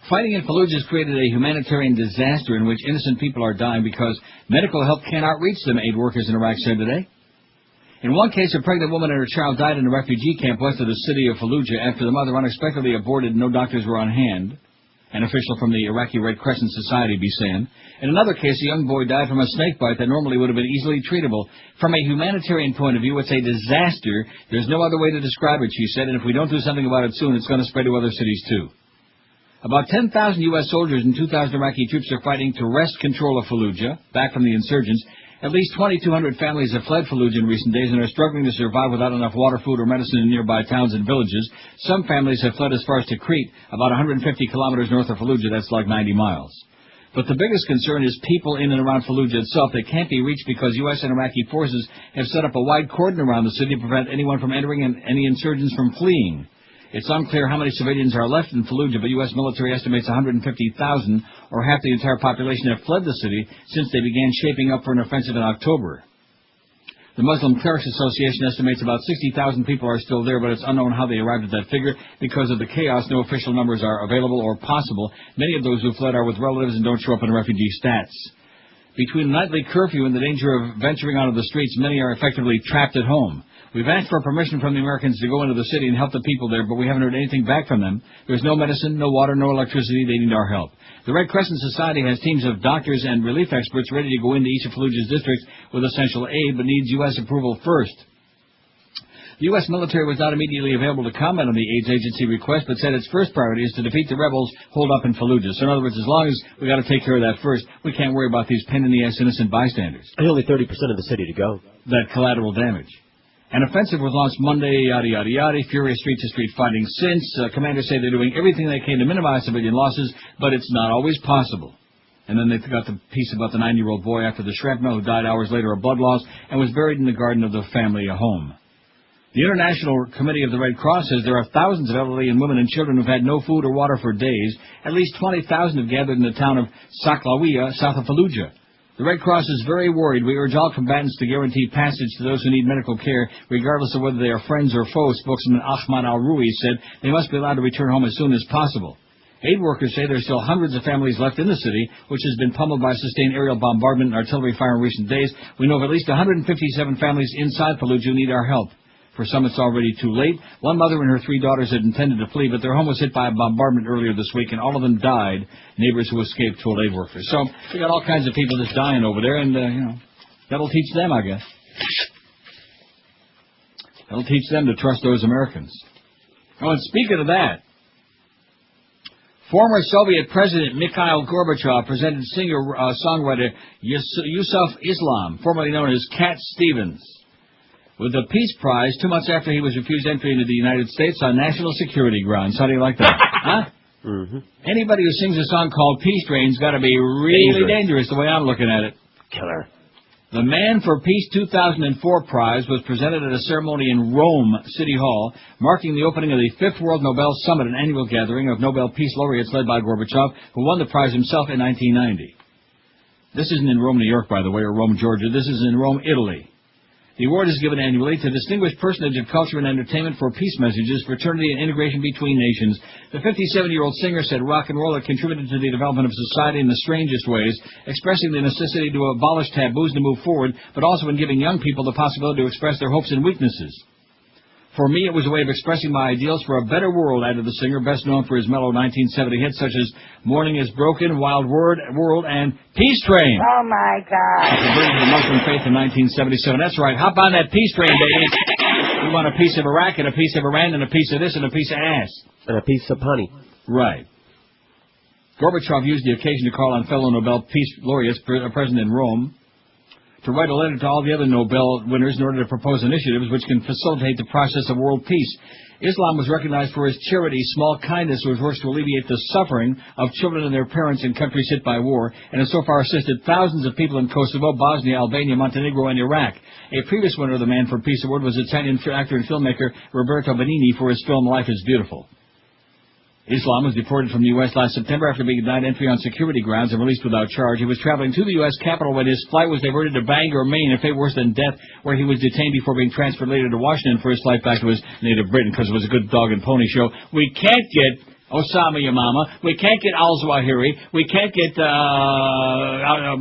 Fighting in Fallujah has created a humanitarian disaster in which innocent people are dying because medical help cannot reach them, aid workers in Iraq said today. In one case, a pregnant woman and her child died in a refugee camp west of the city of Fallujah after the mother unexpectedly aborted and no doctors were on hand. An official from the Iraqi Red Crescent Society be saying. In another case, a young boy died from a snake bite that normally would have been easily treatable. From a humanitarian point of view, it's a disaster. There's no other way to describe it, she said, and if we don't do something about it soon, it's going to spread to other cities, too. About 10,000 U.S. soldiers and 2,000 Iraqi troops are fighting to wrest control of Fallujah, back from the insurgents. At least 2,200 families have fled Fallujah in recent days and are struggling to survive without enough water, food, or medicine in nearby towns and villages. Some families have fled as far as to Crete, about 150 kilometers north of Fallujah. That's like 90 miles. But the biggest concern is people in and around Fallujah itself. They can't be reached because U.S. and Iraqi forces have set up a wide cordon around the city to prevent anyone from entering and any insurgents from fleeing. It's unclear how many civilians are left in Fallujah, but U.S. military estimates 150,000, or half the entire population, have fled the city since they began shaping up for an offensive in October. The Muslim Clerics Association estimates about 60,000 people are still there, but it's unknown how they arrived at that figure. Because of the chaos, no official numbers are available or possible. Many of those who fled are with relatives and don't show up in refugee stats. Between the nightly curfew and the danger of venturing out of the streets, many are effectively trapped at home. We've asked for permission from the Americans to go into the city and help the people there, but we haven't heard anything back from them. There's no medicine, no water, no electricity. They need our help. The Red Crescent Society has teams of doctors and relief experts ready to go into each of Fallujah's districts with essential aid, but needs U.S. approval first. The U.S. military was not immediately available to comment on the AIDS agency request, but said its first priority is to defeat the rebels holed up in Fallujah. So in other words, as long as we got to take care of that first, we can't worry about these pain-in-the-ass innocent bystanders. And only 30% of the city to go. That collateral damage. An offensive was launched Monday, yada, yada, yada, furious street-to-street fighting since. Commanders say they're doing everything they can to minimize civilian losses, but it's not always possible. And then they got the piece about the 9-year-old boy after the shrapnel who died hours later of blood loss and was buried in the garden of the family home. The International Committee of the Red Cross says there are thousands of elderly and women and children who've had no food or water for days. At least 20,000 have gathered in the town of Saklawiya, south of Fallujah. The Red Cross is very worried. We urge all combatants to guarantee passage to those who need medical care, regardless of whether they are friends or foes. Spokesman Ahmad al-Ruiz said they must be allowed to return home as soon as possible. Aid workers say there are still hundreds of families left in the city, which has been pummeled by sustained aerial bombardment and artillery fire in recent days. We know of at least 157 families inside Fallujah who need our help. For some, it's already too late. One mother and her 3 daughters had intended to flee, but their home was hit by a bombardment earlier this week, and all of them died. Neighbors who escaped told aid workers. So we got all kinds of people just dying over there, and, that'll teach them, I guess. That'll teach them to trust those Americans. Oh, and speaking of that, former Soviet President Mikhail Gorbachev presented singer-songwriter Yusuf Islam, formerly known as Cat Stevens, with the Peace Prize 2 months after he was refused entry into the United States on national security grounds. How do you like that? Huh? Mm-hmm. Anybody who sings a song called Peace Train's got to be really dangerous the way I'm looking at it. Killer. The Man for Peace 2004 prize was presented at a ceremony in Rome City Hall, marking the opening of the 5th World Nobel Summit, an annual gathering of Nobel Peace laureates led by Gorbachev, who won the prize himself in 1990. This isn't in Rome, New York, by the way, or Rome, Georgia. This is in Rome, Italy. The award is given annually to distinguished personage of culture and entertainment for peace messages, fraternity, and integration between nations. The 57-year-old singer said rock and roll had contributed to the development of society in the strangest ways, expressing the necessity to abolish taboos and to move forward, but also in giving young people the possibility to express their hopes and weaknesses. For me, it was a way of expressing my ideals for a better world, added the singer, best known for his mellow 1970 hits such as Morning is Broken, Wild World, and Peace Train. Oh, my God. The birth of the Muslim faith in 1977. That's right. Hop on that Peace Train, baby. We want a piece of Iraq and a piece of Iran and a piece of this and a piece of ass. And a piece of honey. Right. Gorbachev used the occasion to call on fellow Nobel Peace laureates present in Rome to write a letter to all the other Nobel winners in order to propose initiatives which can facilitate the process of world peace. Islam was recognized for his charity, Small Kindness, which works to alleviate the suffering of children and their parents in countries hit by war, and has so far assisted thousands of people in Kosovo, Bosnia, Albania, Montenegro, and Iraq. A previous winner of the Man for Peace Award was Italian actor and filmmaker Roberto Benigni for his film Life is Beautiful. Islam was deported from the U.S. last September after being denied entry on security grounds and released without charge. He was traveling to the U.S. Capitol when his flight was diverted to Bangor, Maine, a fate worse than death, where he was detained before being transferred later to Washington for his flight back to his native Britain, because it was a good dog and pony show. We can't get Osama Yamama. We can't get al-Zawahiri. We can't get Mullah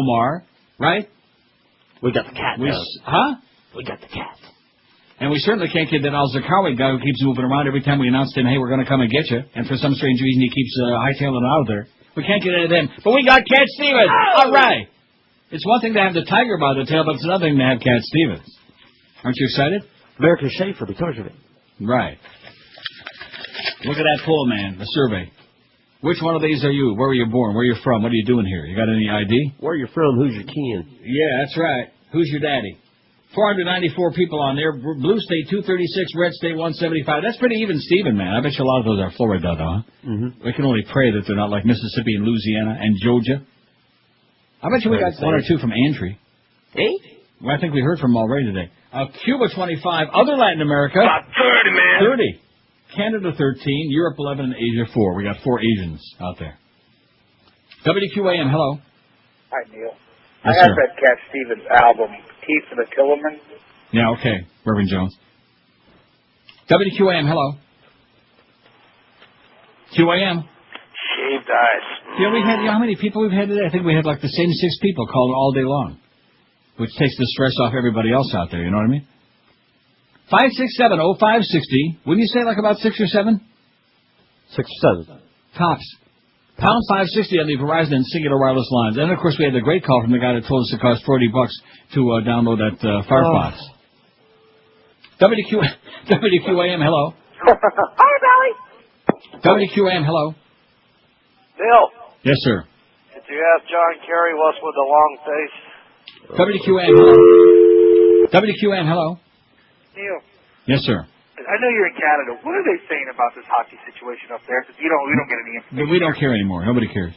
Omar, right? We got the cat, Huh? We got the cat. And we certainly can't get that al-Zarqawi guy who keeps moving around every time we announce to him, hey, we're going to come and get you. And for some strange reason, he keeps hightailing it out there. We can't get any of them. But we got Cat Stevens. Oh! All right. It's one thing to have the tiger by the tail, but it's another thing to have Cat Stevens. Aren't you excited? American Schaefer because of it. Right. Look at that poll, man, the survey. Which one of these are you? Where were you born? Where are you from? What are you doing here? You got any ID? Where are you from? Who's your kin? Yeah, that's right. Who's your daddy? 494 people on there. Blue State 236, Red State 175. That's pretty even, Steven, man. I bet you a lot of those are Florida, though, huh? Mm-hmm. We can only pray that they're not like Mississippi and Louisiana and Georgia. I bet you we got one or two from Antry. Eh? Well, I think we heard from them already today. Cuba 25, other Latin America. About 30, man. 30. Canada 13, Europe 11, and Asia 4. We got 4 Asians out there. WQAM, hello. Hi, Neil. Yes, I have sir. that Cat Stevens album, Keith and the Killerman. Yeah, okay. Reverend Jones. WQAM, hello. QAM. Shaved ice. Yeah, we had, how many people we've had today? I think we had like the same 6 people calling all day long, which takes the stress off everybody else out there, you know what I mean? 567-0560. Wouldn't you say like about 6 or 7? 6 or 7. Tops. Pound 560 on the Verizon and Singular wireless lines. And, of course, we had the great call from the guy that told us it cost $40 to download that Firefox. WQAM, hello. Hi, Belly. WQAM, hello. Bill, Yes, sir. did you ask John Kerry what's with the long face? WQAM, hello. WQAM, hello. Neil, Yes, sir. I know you're in Canada. What are they saying about this hockey situation up there? Because we don't get any information. But we don't care anymore. Nobody cares.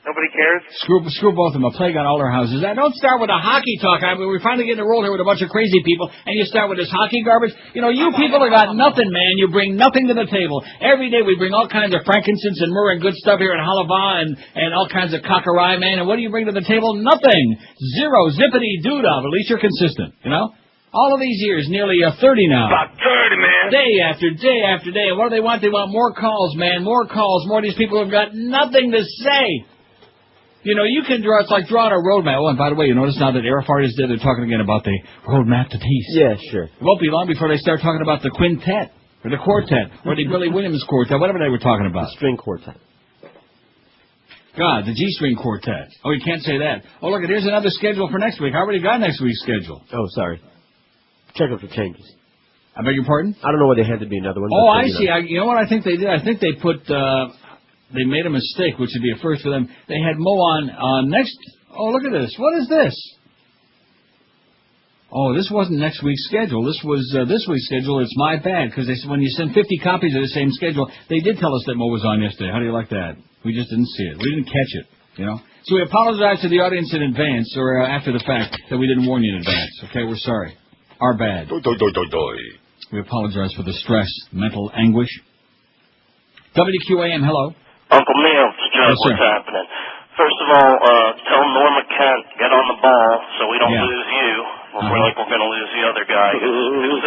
Nobody cares? Screw both of them. A plague on all our houses. Don't start with a hockey talk. We're finally getting a roll here with a bunch of crazy people, and you start with this hockey garbage. You know, you people have got nothing, man. You bring nothing to the table. Every day we bring all kinds of frankincense and myrrh and good stuff here in Halava and all kinds of cockerai, man. And what do you bring to the table? Nothing. Zero. Zippity doo-dah. At least you're consistent, you know? All of these years, nearly 30 now. About 30, man. Day after day after day. And what do they want? They want more calls, man. More calls. More of these people who have got nothing to say. You know, you can draw, it's like drawing a roadmap. Oh, and by the way, you notice now that Arafat is dead, they're talking again about the roadmap to peace. Yeah, sure. It won't be long before they start talking about the quintet, or the quartet, or the Billy Williams quartet, whatever they were talking about. The string quartet. God, the G-string quartet. Oh, you can't say that. Oh, look, here's another schedule for next week. I already got next week's schedule. Oh, sorry. Check up for changes. I beg your pardon? I don't know why they had to be another one. Oh, I see. You know what I think they did? I think they put... They made a mistake, which would be a first for them. They had Mo on next... Oh, look at this. What is this? Oh, this wasn't next week's schedule. This was this week's schedule. It's my bad, because they said when you send 50 copies of the same schedule, they did tell us that Mo was on yesterday. How do you like that? We just didn't see it. We didn't catch it, you know? So we apologize to the audience in advance, or after the fact, that we didn't warn you in advance. Okay, we're sorry. Our bad. We apologize for the stress, mental anguish. WQAM, hello. Uncle Neil, it's Joe. Yes, What's happening? First of all, tell Norma Kent, get on the ball so we don't lose you. We're like we're going to lose the other guy. Who's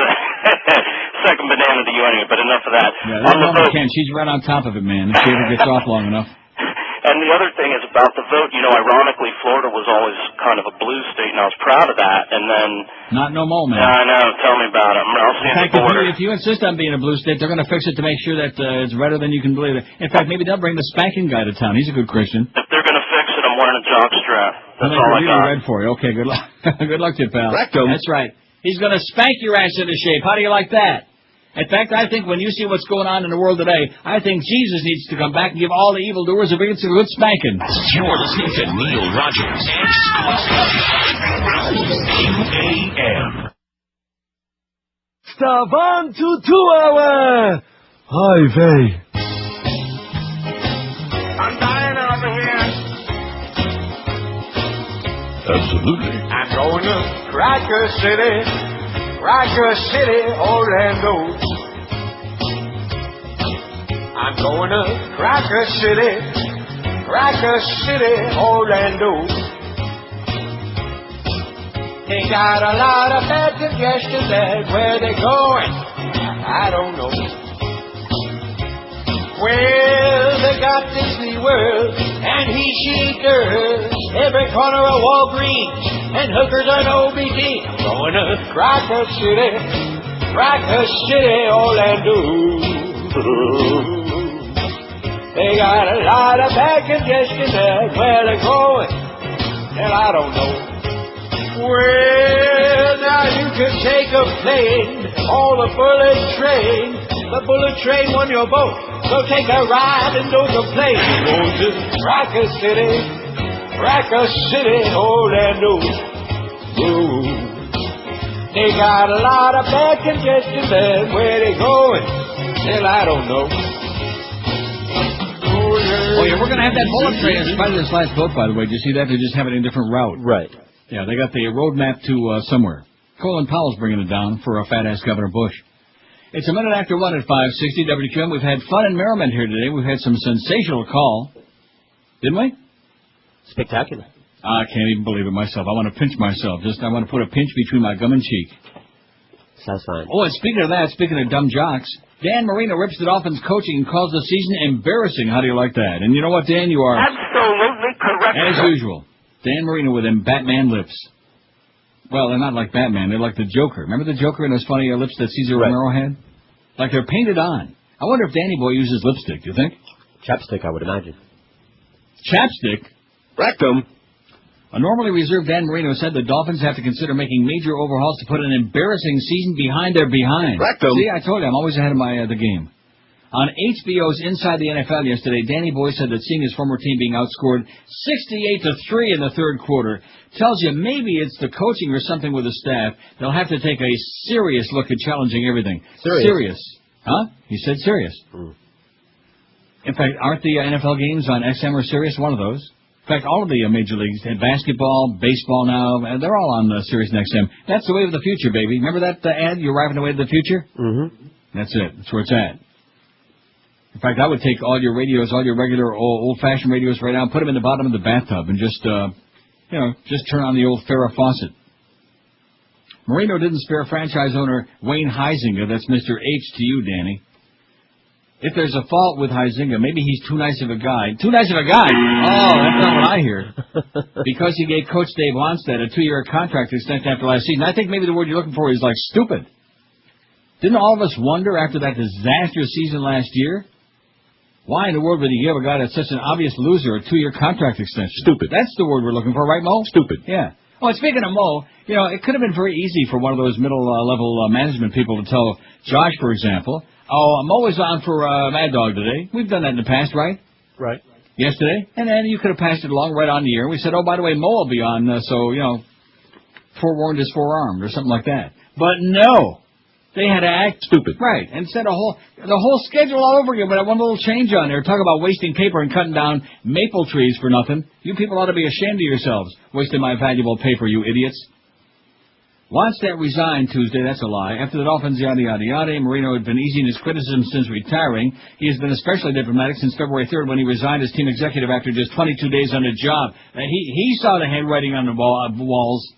second banana to you anyway, but enough of that. Yeah, that's Norma Kent. She's right on top of it, man. If she ever gets off long enough. And the other thing is about the vote. You know, ironically, Florida was always kind of a blue state, and I was proud of that. And then... Not no more, man. I know. Tell me about it. I'll see in fact, if you insist on being a blue state, they're going to fix it to make sure that it's redder than you can believe it. In fact, maybe they'll bring the spanking guy to town. He's a good Christian. If they're going to fix it, I'm wearing a jockstrap. That's all I got. Red for you. Okay, good luck. Good luck to you, pal. Rectum. That's right. He's going to spank your ass into shape. How do you like that? In fact, I think when you see what's going on in the world today, I think Jesus needs to come back and give all the evildoers a good spanking. You're listening to Neil Rogers. QAM. Stavan to 2 hour. Hi, Vey. I'm dying over here. Absolutely. I'm going to Cracker City, Orlando. I'm going to Cracker City, Orlando. They got a lot of bad congestion there. Where they going? I don't know. Well, they got Disney World and he girls. Every corner of Walgreens and hookers and OBT. I'm going to Cracker City, Orlando. They got a lot of bad congestion there. Where they going? Hell, I don't know. Well, now you can take a plane or the bullet train. The bullet train on your boat. So take a ride and don't complain. Go to Cracker City, Orlando. Ooh. They got a lot of bad congestion there. Where they going? Hell, I don't know. Oh, yeah, we're going to have that bullet train in spite of this last vote, by the way. Did you see that? They just have it in a different route. Right. Yeah, they got the roadmap to somewhere. Colin Powell's bringing it down for a fat-ass Governor Bush. It's a minute after 1 at 560 WQM. We've had fun and merriment here today. We've had some sensational call. Didn't we? Spectacular. I can't even believe it myself. I want to pinch myself. I want to put a pinch between my gum and cheek. Satisfying. Oh, and speaking of that, speaking of dumb jocks, Dan Marino rips the Dolphins coaching and calls the season embarrassing. How do you like that? And you know what, Dan? You are absolutely correct. As usual. Dan Marino with them Batman lips. Well, they're not like Batman. They're like the Joker. Remember the Joker and those funny lips that Cesar Romero had? Like they're painted on. I wonder if Danny Boy uses lipstick, do you think? Chapstick, I would imagine. Chapstick? Rectum. A normally reserved Dan Marino said the Dolphins have to consider making major overhauls to put an embarrassing season behind their behind. Rectum. See, I told you, I'm always ahead of the game. On HBO's Inside the NFL yesterday, Danny Boy said that seeing his former team being outscored 68-3 in the third quarter tells you maybe it's the coaching or something with the staff. They'll have to take a serious look at challenging everything. Serious. Huh? He said serious. In fact, aren't the NFL games on XM or Sirius one of those? In fact, all of the major leagues, basketball, baseball now, they're all on Sirius and XM. That's the way of the future, baby. Remember that ad, You're Arriving the Way of the Future? Mm-hmm. That's it. That's where it's at. In fact, I would take all your radios, all your regular old-fashioned radios right now, and put them in the bottom of the bathtub and just turn on the old Farrah faucet. Marino didn't spare franchise owner Wayne Huizenga. That's Mr. H to you, Danny. If there's a fault with Huizenga, maybe he's too nice of a guy. Too nice of a guy? Oh, that's not what I hear. Because he gave Coach Dave Onstad a 2-year contract extension after last season. I think maybe the word you're looking for is like stupid. Didn't all of us wonder after that disastrous season last year? Why in the world would he give a guy that's such an obvious loser a 2-year contract extension? Stupid. That's the word we're looking for, right, Mo? Stupid. Yeah. Oh, and speaking of Mo, it could have been very easy for one of those middle-level management people to tell Josh, for example, Mo is on for Mad Dog today. We've done that in the past, right? Right. Yesterday. And then you could have passed it along right on the air. We said, oh, by the way, Mo will be on, so, forewarned is forearmed or something like that. But no. They had to act stupid. Right. And set the whole schedule all over again with that one little change on there. Talk about wasting paper and cutting down maple trees for nothing. You people ought to be ashamed of yourselves, wasting my valuable paper, you idiots. Wannstedt resigned Tuesday, that's a lie. After the Dolphins, yada, yada, yada, Marino had been easy in his criticism since retiring. He has been especially diplomatic since February 3rd when he resigned as team executive after just 22 days on the job. He saw the handwriting on the walls.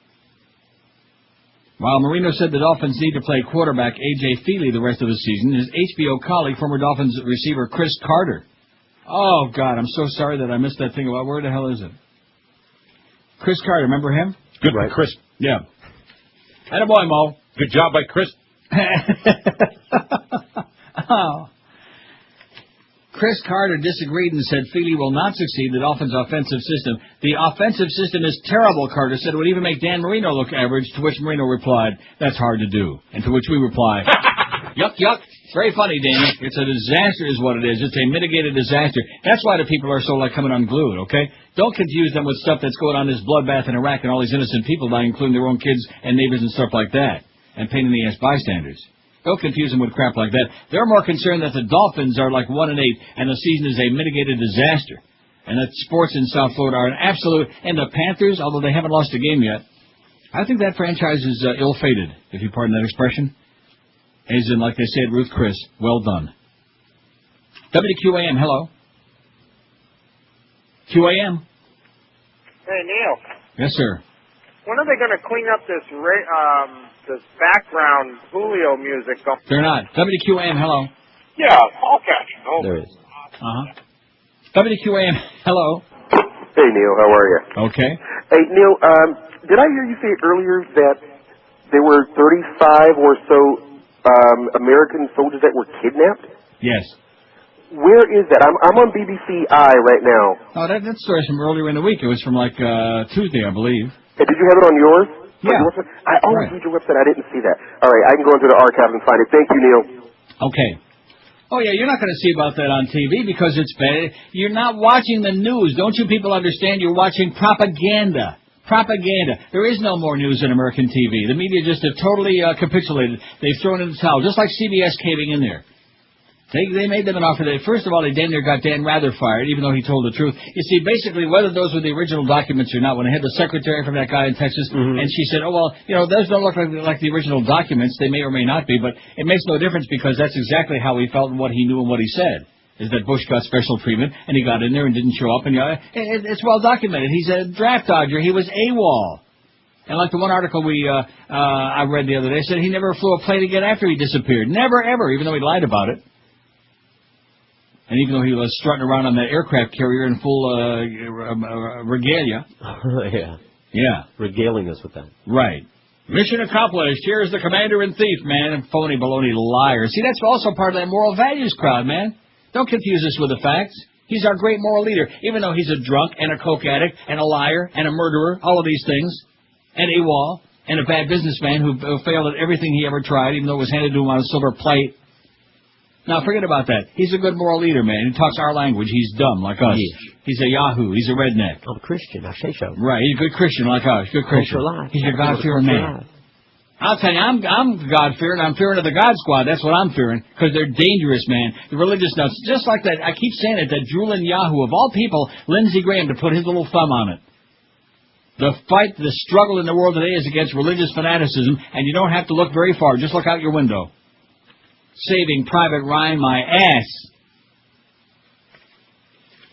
While Marino said the Dolphins need to play quarterback A.J. Feely the rest of the season, his HBO colleague, former Dolphins receiver Chris Carter. Oh, God, I'm so sorry that I missed that thing about where the hell is it? Chris Carter, remember him? Good, right, Chris. Yeah. Attaboy, Mo. Good job by Chris. Oh. Chris Carter disagreed and said Feely will not succeed in the Dolphins' offensive system. The offensive system is terrible, Carter said. It would even make Dan Marino look average, to which Marino replied, that's hard to do. And to which we reply, yuck, yuck. Very funny, Danny. It's a disaster is what it is. It's a mitigated disaster. That's why the people are so coming unglued, okay? Don't confuse them with stuff that's going on, this bloodbath in Iraq and all these innocent people dying, including their own kids and neighbors and stuff like that. And pain in the ass bystanders. Don't confuse them with crap like that. They're more concerned that the Dolphins are like 1-8 and the season is a mitigated disaster. And that sports in South Florida are an absolute... And the Panthers, although they haven't lost a game yet, I think that franchise is ill-fated, if you pardon that expression. As in, like they say at Ruth Chris, well done. WQAM, hello. QAM. Hey, Neil. Yes, sir. When are they going to clean up this background Julio music? They're not. WQAM, hello. Yeah, I'll catch it. Oh. There it is. WQAM, hello. Hey, Neil, how are you? Okay. Hey, Neil, did I hear you say earlier that there were 35 or so American soldiers that were kidnapped? Yes. Where is that? I'm on BBC I right now. Oh, that story's from earlier in the week. It was from Tuesday, I believe. Hey, did you have it on yours? Yeah. I always read your website. I didn't see that. All right, I can go into the archives and find it. Thank you, Neil. Okay. Oh, yeah, you're not going to see about that on TV because it's bad. You're not watching the news. Don't you people understand? You're watching propaganda. Propaganda. There is no more news in American TV. The media just have totally capitulated. They've thrown in the towel, just like CBS caving in there. They made them an offer that, first of all, they damn near got Dan Rather fired, even though he told the truth. You see, basically, whether those were the original documents or not, when I had the secretary from that guy in Texas, and she said, oh, well, those don't look like the original documents. They may or may not be, but it makes no difference because that's exactly how he felt and what he knew and what he said, is that Bush got special treatment, and he got in there and didn't show up. And it's well documented. He's a draft dodger. He was AWOL. And like the one article I read the other day said he never flew a plane again after he disappeared. Never, ever, even though he lied about it. And even though he was strutting around on that aircraft carrier in full regalia. Yeah. Yeah. Regaling us with that. Right. Mission accomplished. Here's the commander and thief, man. Phony, baloney, liar. See, that's also part of that moral values crowd, man. Don't confuse us with the facts. He's our great moral leader, even though he's a drunk and a coke addict and a liar and a murderer, all of these things, and AWOL, and a bad businessman who failed at everything he ever tried, even though it was handed to him on a silver plate. Now, forget about that. He's a good moral leader, man. He talks our language. He's dumb, like us. Yes. He's a yahoo. He's a redneck. I'm a Christian. I say so. Right. He's a good Christian, like us. Good Christian. He's your God-fearing man. I'll tell you, I'm God-fearing. I'm fearing of the God Squad. That's what I'm fearing, because they're dangerous, man. The religious nuts. Just like that, I keep saying it, that drooling yahoo, of all people, Lindsey Graham, to put his little thumb on it. The fight, the struggle in the world today is against religious fanaticism, and you don't have to look very far. Just look out your window. Saving Private Ryan, my ass.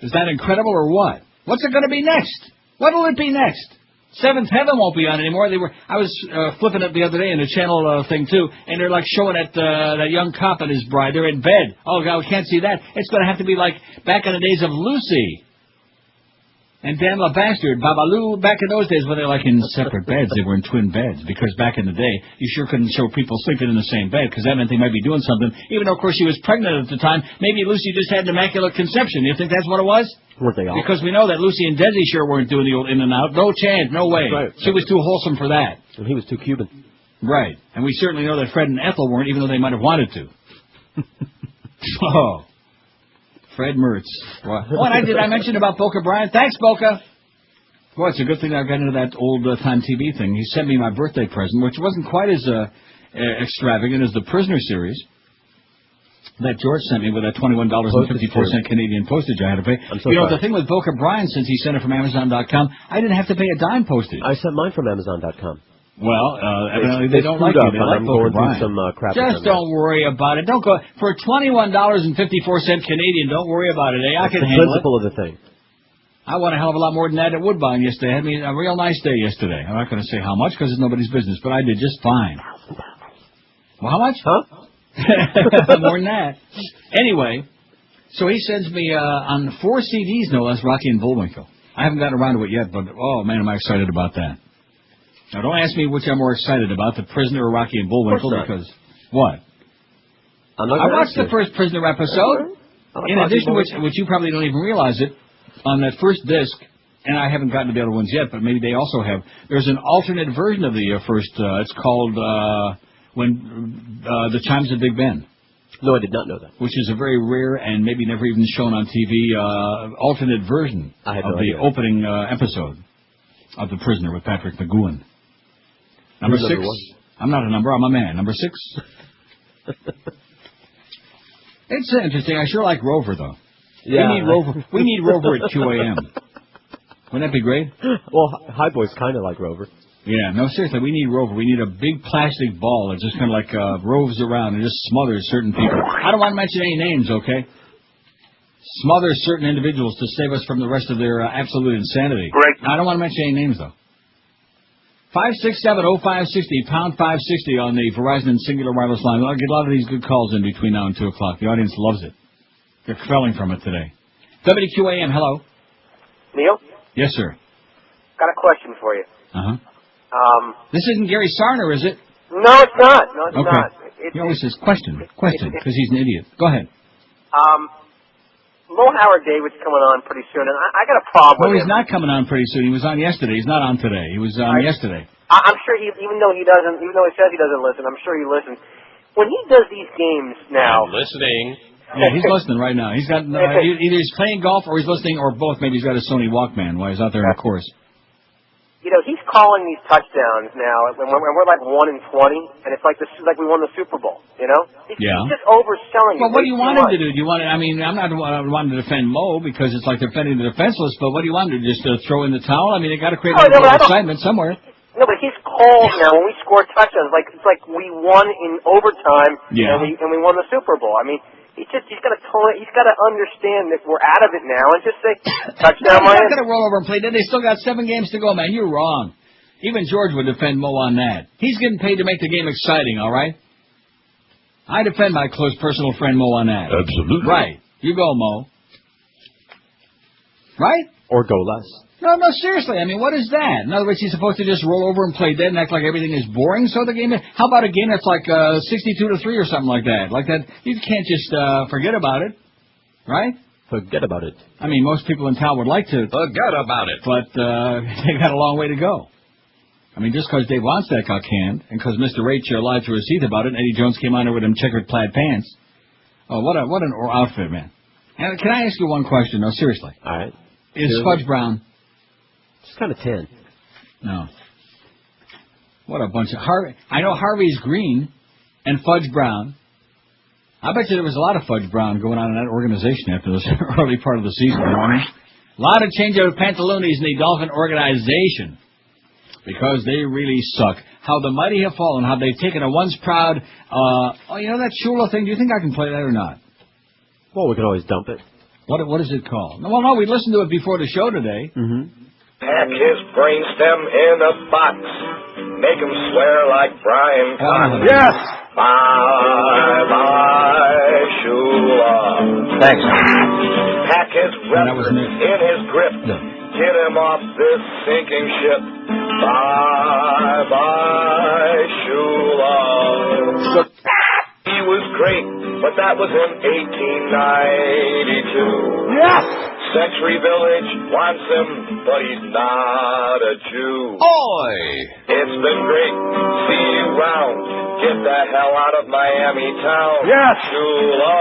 Is that incredible or what? What's it going to be next? What will it be next? Seventh Heaven won't be on anymore. I was flipping it the other day in the channel thing too, and they're like showing that young cop and his bride. They're in bed. Oh God, we can't see that. It's going to have to be like back in the days of Lucy and Dan LaBastard, Babalu. Back in those days when they're like in separate beds, they were in twin beds, because back in the day you sure couldn't show people sleeping in the same bed, because that meant they might be doing something. Even though of course she was pregnant at the time. Maybe Lucy just had an immaculate conception. You think that's what it was? Weren't they all? Because we know that Lucy and Desi sure weren't doing the old in and out. No chance, no way. Right. She was too wholesome for that. And he was too Cuban. Right. And we certainly know that Fred and Ethel weren't, even though they might have wanted to. Oh. Fred Mertz. Oh, and I mentioned about Boca Brian. Thanks, Boca. Well, it's a good thing I got into that old-time TV thing. He sent me my birthday present, which wasn't quite as extravagant as the Prisoner series that George sent me with that $21.54 Canadian postage I had to pay. The thing with Boca Brian, since he sent it from Amazon.com, I didn't have to pay a dime postage. I sent mine from Amazon.com. Well, evidently they don't like you. They like Boca Brian. Crap. Just don't worry about it. Don't go for $21.54 Canadian. Don't worry about it. I can handle it. The principle of the thing. I want a hell of a lot more than that at Woodbine yesterday. I had me a real nice day yesterday. I'm not going to say how much because it's nobody's business, but I did just fine. Well, how much? Huh? More than that. Anyway, so he sends me on 4 CDs, no less, Rocky and Bullwinkle. I haven't gotten around to it yet, but oh man, am I excited about that. Now, don't ask me which I'm more excited about, The Prisoner or Rocky and Bullwinkle, because what? I watched the first Prisoner episode. In addition to which you probably don't even realize it, on that first disc, and I haven't gotten to the other ones yet, but maybe they also have, there's an alternate version of the first, it's called The Chimes of Big Ben. No, I did not know that. Which is a very rare and maybe never even shown on TV, alternate version of the opening episode of The Prisoner with Patrick McGowan. Number 6. I'm not a number, I'm a man. Number 6. It's interesting. I sure like Rover, though. Yeah. We need Rover at 2 a.m. Wouldn't that be great? Well, High Boy's kind of like Rover. Yeah, no, seriously, we need Rover. We need a big plastic ball that just kind of like roves around and just smothers certain people. I don't want to mention any names, okay? Smothers certain individuals to save us from the rest of their absolute insanity. Great. I don't want to mention any names, though. 567-0560, pound 560 on the Verizon and Singular Wireless line. I'll get a lot of these good calls in between now and 2 o'clock. The audience loves it. They're quelling from it today. WQAM, hello. Neil? Yes, sir. Got a question for you. Uh-huh. This isn't Gary Sarner, is it? No, it's not. No, it's not. He always says question, because he's an idiot. Go ahead. Lowell Howard David's coming on pretty soon, and I got a problem with him. He's not coming on pretty soon. He was on yesterday. He's not on today. He was on yesterday. I'm sure even though he says he doesn't listen, I'm sure he listens. When he does these games now... I'm listening. Yeah, he's listening right now. He's got either he's playing golf or he's listening, or both. Maybe he's got a Sony Walkman while he's out there on the course. You know, he's calling these touchdowns now, and we're like 1-20, and it's like we won the Super Bowl. You know? He's just overselling. Well, what do you want him to do? Do you want? I mean, I'm not wanting to defend Mo because it's like defending the defenseless. But what do you want him to do? Just throw in the towel? I mean, they got to create a little excitement somewhere. No, but his calls now when we score touchdowns, it's like we won in overtime, and we won the Super Bowl. I mean. He's got to understand that we're out of it now and just say, touchdown, Miami. They're not going to roll over and play. They still got 7 games to go, man. You're wrong. Even George would defend Mo on that. He's getting paid to make the game exciting, all right? I defend my close personal friend Mo on that. Absolutely. Right. You go, Mo. Right? Or go less. No, seriously. I mean, what is that? In other words, he's supposed to just roll over and play dead and act like everything is boring. So the game is. How about a game that's like 62-3 or something like that? Like that, you can't just forget about it, right? Forget about it. I mean, most people in town would like to forget about it, but they got a long way to go. I mean, just because Dave Wonstack got canned and because Mr. Rach lied to his teeth about it, and Eddie Jones came on there with them checkered plaid pants. Oh, what an outfit, man! And can I ask you one question? No, seriously. All right. Is Fudge Brown? It's kind of tan. No. What a bunch of Harvey. I know Harvey's green and Fudge Brown. I bet you there was a lot of Fudge Brown going on in that organization after this early part of the season. You know what I mean? A lot of change of pantaloonies in the Dolphin organization because they really suck. How the mighty have fallen. How they've taken a once proud. You know that Shula thing? Do you think I can play that or not? Well, we can always dump it. What is it called? Well, no, we listened to it before the show today. Mm-hmm. Pack his brainstem in a box. Make him swear like Brian Cox. Yes! Bye-bye, Shula. Thanks. Pack his record in his grip. No. Get him off this sinking ship. Bye-bye, Shula. He was great, but that was in 1892. Yes! Century Village wants him, but he's not a Jew. Oi! It's been great. See you round. Get the hell out of Miami town. Yes! Shula.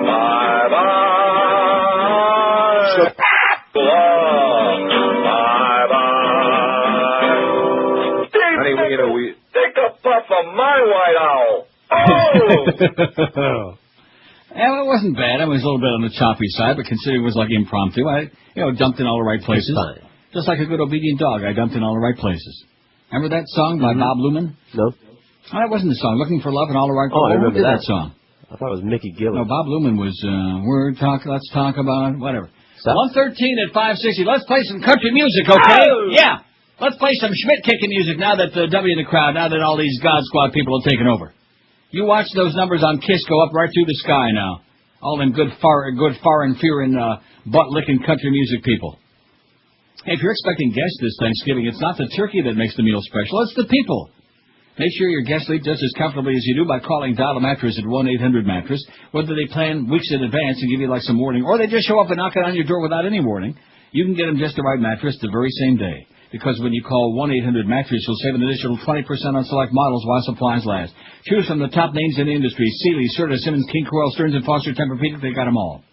Bye-bye. Shula. Bye-bye. Honey, Take a puff of my white owl. Oh! Well, it wasn't bad. It was a little bit on the choppy side, but considering it was like impromptu, I dumped in all the right places. Fine. Just like a good obedient dog, I dumped in all the right places. Remember that song by Bob Luman? No. Oh, that wasn't the song. Looking for Love in All the Right Places. Oh, I remember that song. I thought it was Mickey Gillett. No, Bob Luman was, let's talk about it, whatever. 113 at 560. Let's play some country music, okay? Oh! Yeah. Let's play some Schmidt kicking music now that the W in the crowd, now that all these God Squad people have taken over. You watch those numbers on KISS go up right through the sky now. All them good foreign fearing, butt-licking country music people. Hey, if you're expecting guests this Thanksgiving, it's not the turkey that makes the meal special, it's the people. Make sure your guests sleep just as comfortably as you do by calling Dial a Mattress at 1-800-MATTRESS, whether they plan weeks in advance and give you like some warning, or they just show up and knock it on your door without any warning. You can get them just the right mattress the very same day. Because when you call 1-800-MATTRESS, you'll save an additional 20% on select models while supplies last. Choose from the top names in the industry: Sealy, Serta, Simmons, King, Coral, Stearns & Foster, Tempur-Pedic. They got them all.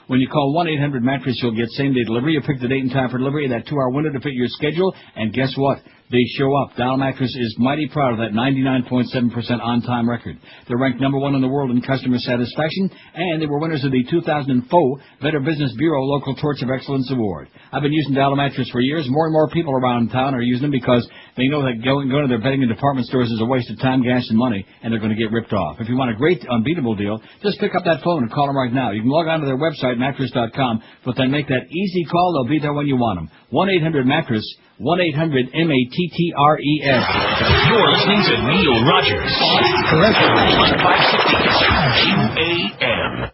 When you call 1-800-MATTRESS, you'll get same-day delivery. You pick the date and time for delivery, that 2-hour window to fit your schedule, and guess what? They show up. Dial Mattress is mighty proud of that 99.7% on-time record. They're ranked #1 in the world in customer satisfaction, and they were winners of the 2004 Better Business Bureau Local Torch of Excellence Award. I've been using Dial Mattress for years. More and more people around town are using them because they know that going to their bedding and department stores is a waste of time, gas, and money, and they're going to get ripped off. If you want a great, unbeatable deal, just pick up that phone and call them right now. You can log on to their website, mattress.com, but then make that easy call. They'll be there when you want them. 1-800-MATTRESS, 1-800-MATTRES. You're listening to Neil Rogers. Correct. On 560 QAM.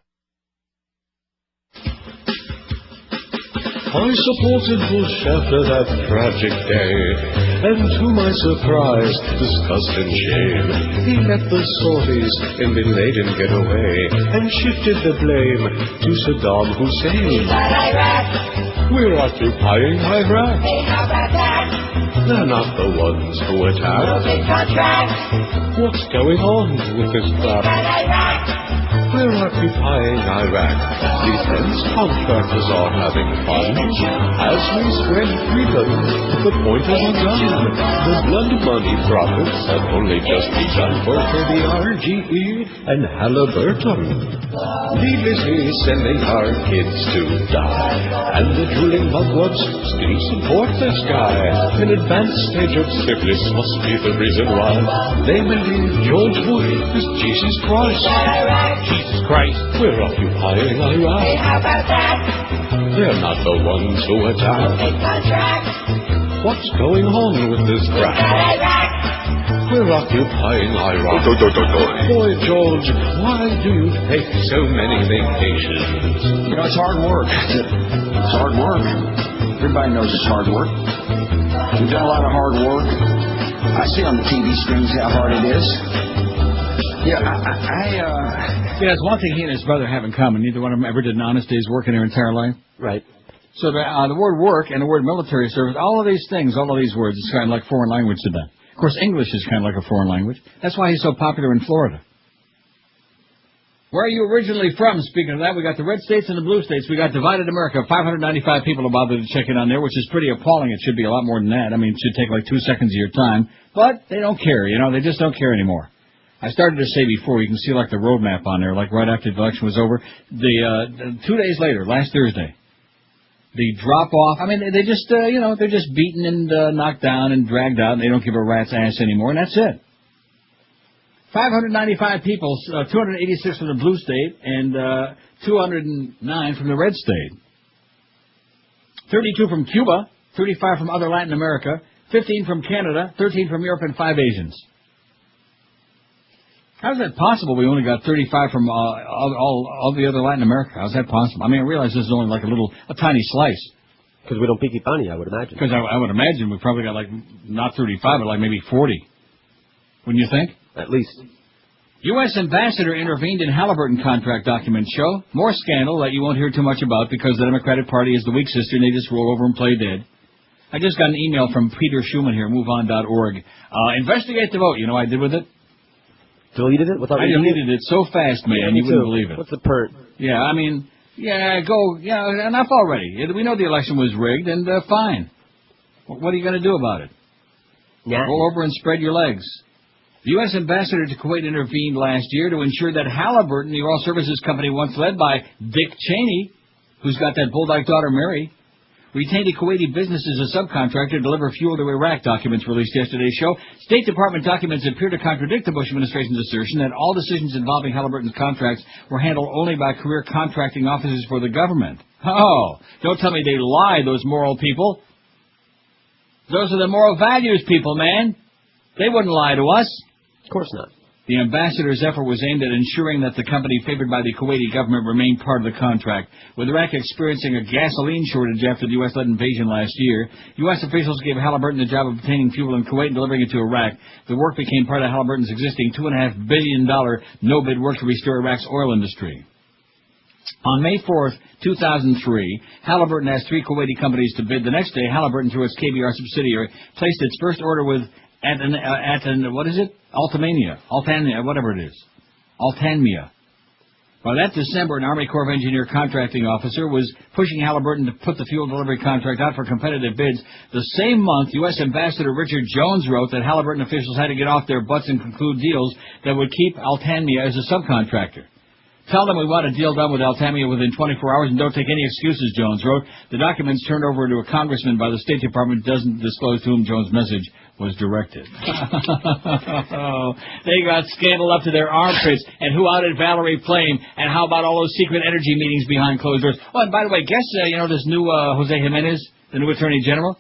I supported Bush after that tragic day, and to my surprise, disgust and shame, he let the sorties in Bin Laden get away, and shifted the blame to Saddam Hussein. But Iraq, we're occupying Iraq. hey, how about that? They're not the ones who No attack. big contract. What's going on with this crap? But Iraq, We're occupying Iraq. Defense contractors are having fun as we spread freedom to the point of a gun. The blood money profits have only just begun for KBR, GE, and Halliburton. Needlessly sending our kids to die, and the drooling mugwumps still support this guy. An advanced stage of syphilis must be the reason why they believe George Bush is Jesus Christ. Jesus Christ, we're occupying hey, Iraq. how about that? They're not the ones who attack. Big contract. What's going on with this But crap? Iraq, We're occupying Iraq. Boy, George, why do you take so many vacations? You know, it's hard work. It's hard work. Everybody knows it's hard work. We've done a lot of hard work. I see on the TV screens how hard it is. Yeah, Yeah, it's one thing he and his brother have in common. Neither one of them ever did an honest day's work in their entire life. Right. So the word work and the word military service, all of these things, all of these words, it's kind of like foreign language to them. Of course, English is kind of like a foreign language. That's why he's so popular in Florida. Where are you originally from? Speaking of that, we got the red states and the blue states. We got divided America. 595 people have bothered to check in on there, which is pretty appalling. It should be a lot more than that. I mean, it should take like 2 seconds of your time. But they don't care, you know. They just don't care anymore. I started to say before, you can see like the roadmap on there, like right after the election was over. 2 days later, last Thursday, the drop-off, I mean, they just, they're just beaten and knocked down and dragged out, and they don't give a rat's ass anymore, and that's it. 595 people, 286 from the blue state, and 209 from the red state. 32 from Cuba, 35 from other Latin America, 15 from Canada, 13 from Europe, and 5 Asians. How's that possible? We only got 35 from all the other Latin America. How's that possible? I mean, I realize this is only like a tiny slice. Because we don't picky funny, I would imagine. Because I would imagine we probably got like, not 35, but like maybe 40. Wouldn't you think? At least. U.S. ambassador intervened in Halliburton contract documents show. More scandal that you won't hear too much about because the Democratic Party is the weak sister and they just roll over and play dead. I just got an email from Peter Schumann here, moveon.org. Investigate the vote. You know what I did with it? Deleted it? I deleted it so fast, man, you wouldn't believe it. What's the perk? Yeah, I mean, enough already. We know the election was rigged, and fine. What are you going to do about it? Yeah. Roll over and spread your legs. The U.S. ambassador to Kuwait intervened last year to ensure that Halliburton, the oil services company once led by Dick Cheney, who's got that bulldog daughter Mary, retained a Kuwaiti business as a subcontractor to deliver fuel to Iraq, documents released yesterday show. State Department documents appear to contradict the Bush administration's assertion that all decisions involving Halliburton's contracts were handled only by career contracting officers for the government. Oh, don't tell me they lie, those moral people. Those are the moral values people, man. They wouldn't lie to us. Of course not. The ambassador's effort was aimed at ensuring that the company favored by the Kuwaiti government remained part of the contract. With Iraq experiencing a gasoline shortage after the U.S.-led invasion last year, U.S. officials gave Halliburton the job of obtaining fuel in Kuwait and delivering it to Iraq. The work became part of Halliburton's existing $2.5 billion no-bid work to restore Iraq's oil industry. On May 4th, 2003, Halliburton asked 3 Kuwaiti companies to bid. The next day, Halliburton, through its KBR subsidiary, placed its first order with what is it? Altamania, whatever it is. Altamia. By that December, an Army Corps of Engineer contracting officer was pushing Halliburton to put the fuel delivery contract out for competitive bids. The same month, U.S. Ambassador Richard Jones wrote that Halliburton officials had to get off their butts and conclude deals that would keep Altamia as a subcontractor. Tell them we want a deal done with Altamia within 24 hours and don't take any excuses, Jones wrote. The documents turned over to a congressman by the State Department doesn't disclose to whom Jones' message was directed. They got scandal up to their armpits. And who outed Valerie Plame? And how about all those secret energy meetings behind closed doors? Oh, and by the way, guess, this new Jose Jimenez, the new Attorney General?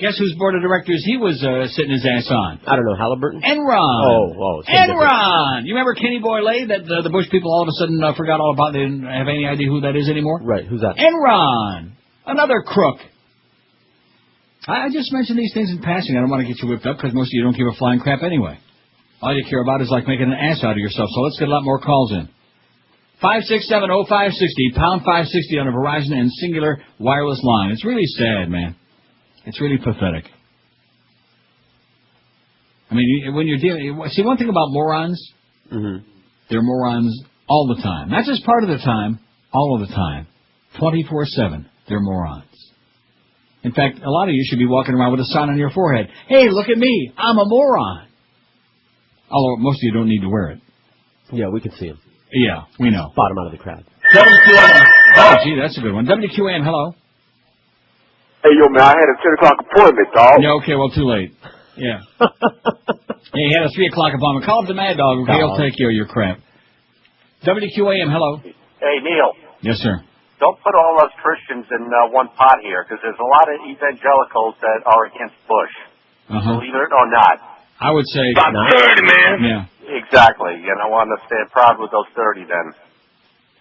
Guess whose board of directors he was sitting his ass on? I don't know, Halliburton? Enron. Oh. Enron. You remember Kenny Boyle that the Bush people all of a sudden forgot all about? They didn't have any idea who that is anymore? Right, who's that? Enron. Another crook. I just mention these things in passing. I don't want to get you whipped up because most of you don't give a flying crap anyway. All you care about is like making an ass out of yourself. So let's get a lot more calls in. 567-0560, pound 560 on a Verizon and Singular wireless line. It's really sad, man. It's really pathetic. I mean, when you're dealing... See, one thing about morons, they're morons all the time. Not just part of the time, all of the time. 24/7, they're morons. In fact, a lot of you should be walking around with a sign on your forehead. Hey, look at me, I'm a moron. Although most of you don't need to wear it. Yeah, we can see him. Yeah, we know. Bottom out of the crowd. WQAM. Oh, gee, that's a good one. WQAM, hello. Hey, yo, man, I had a 10 o'clock appointment, dog. Yeah, okay, well, too late. Yeah. Yeah, he had a 3 o'clock appointment. Call up the Mad Dog, okay? He'll take care of your crap. WQAM, hello. Hey, Neil. Yes, sir. Don't put all us Christians in one pot here, because there's a lot of evangelicals that are against Bush. Believe it or not. I would say... About 30, man. Yeah. Exactly. And I want to stand proud with those 30 then.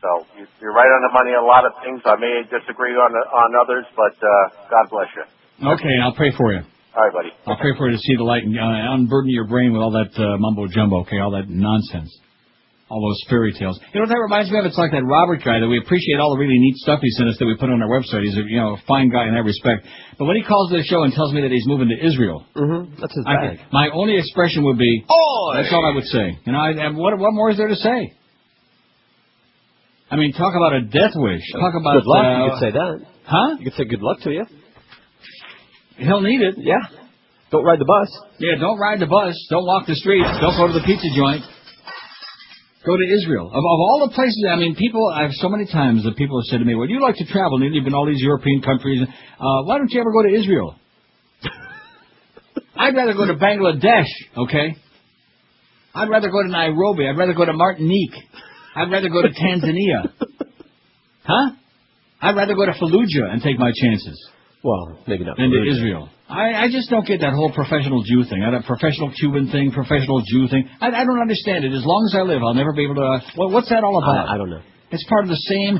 So you're right on the money on a lot of things. I may disagree on others, but God bless you. Okay, I'll pray for you. All right, buddy. I'll pray for you to see the light and unburden your brain with all that mumbo-jumbo, okay, all that nonsense. All those fairy tales. You know what that reminds me of? It's like that Robert guy that we appreciate all the really neat stuff he sent us that we put on our website. He's a fine guy in that respect. But when he calls the show and tells me that he's moving to Israel, that's his bag. My only expression would be, that's all I would say. You know, what more is there to say? I mean, talk about a death wish. Talk about good luck. You could say that. Huh? You could say good luck to you. He'll need it. Yeah. Don't ride the bus. Yeah, don't ride the bus. Don't walk the streets. Don't go to the pizza joint. Go to Israel. Of all the places, I mean, I've so many times that people have said to me, well, you like to travel, and you've been in all these European countries. Why don't you ever go to Israel? I'd rather go to Bangladesh, okay? I'd rather go to Nairobi. I'd rather go to Martinique. I'd rather go to Tanzania. Huh? I'd rather go to Fallujah and take my chances. Well, maybe not. Than to Israel. I just don't get that whole professional Jew thing. That professional Cuban thing, professional Jew thing. I don't understand it. As long as I live, I'll never be able to... what's that all about? I don't know. It's part of the same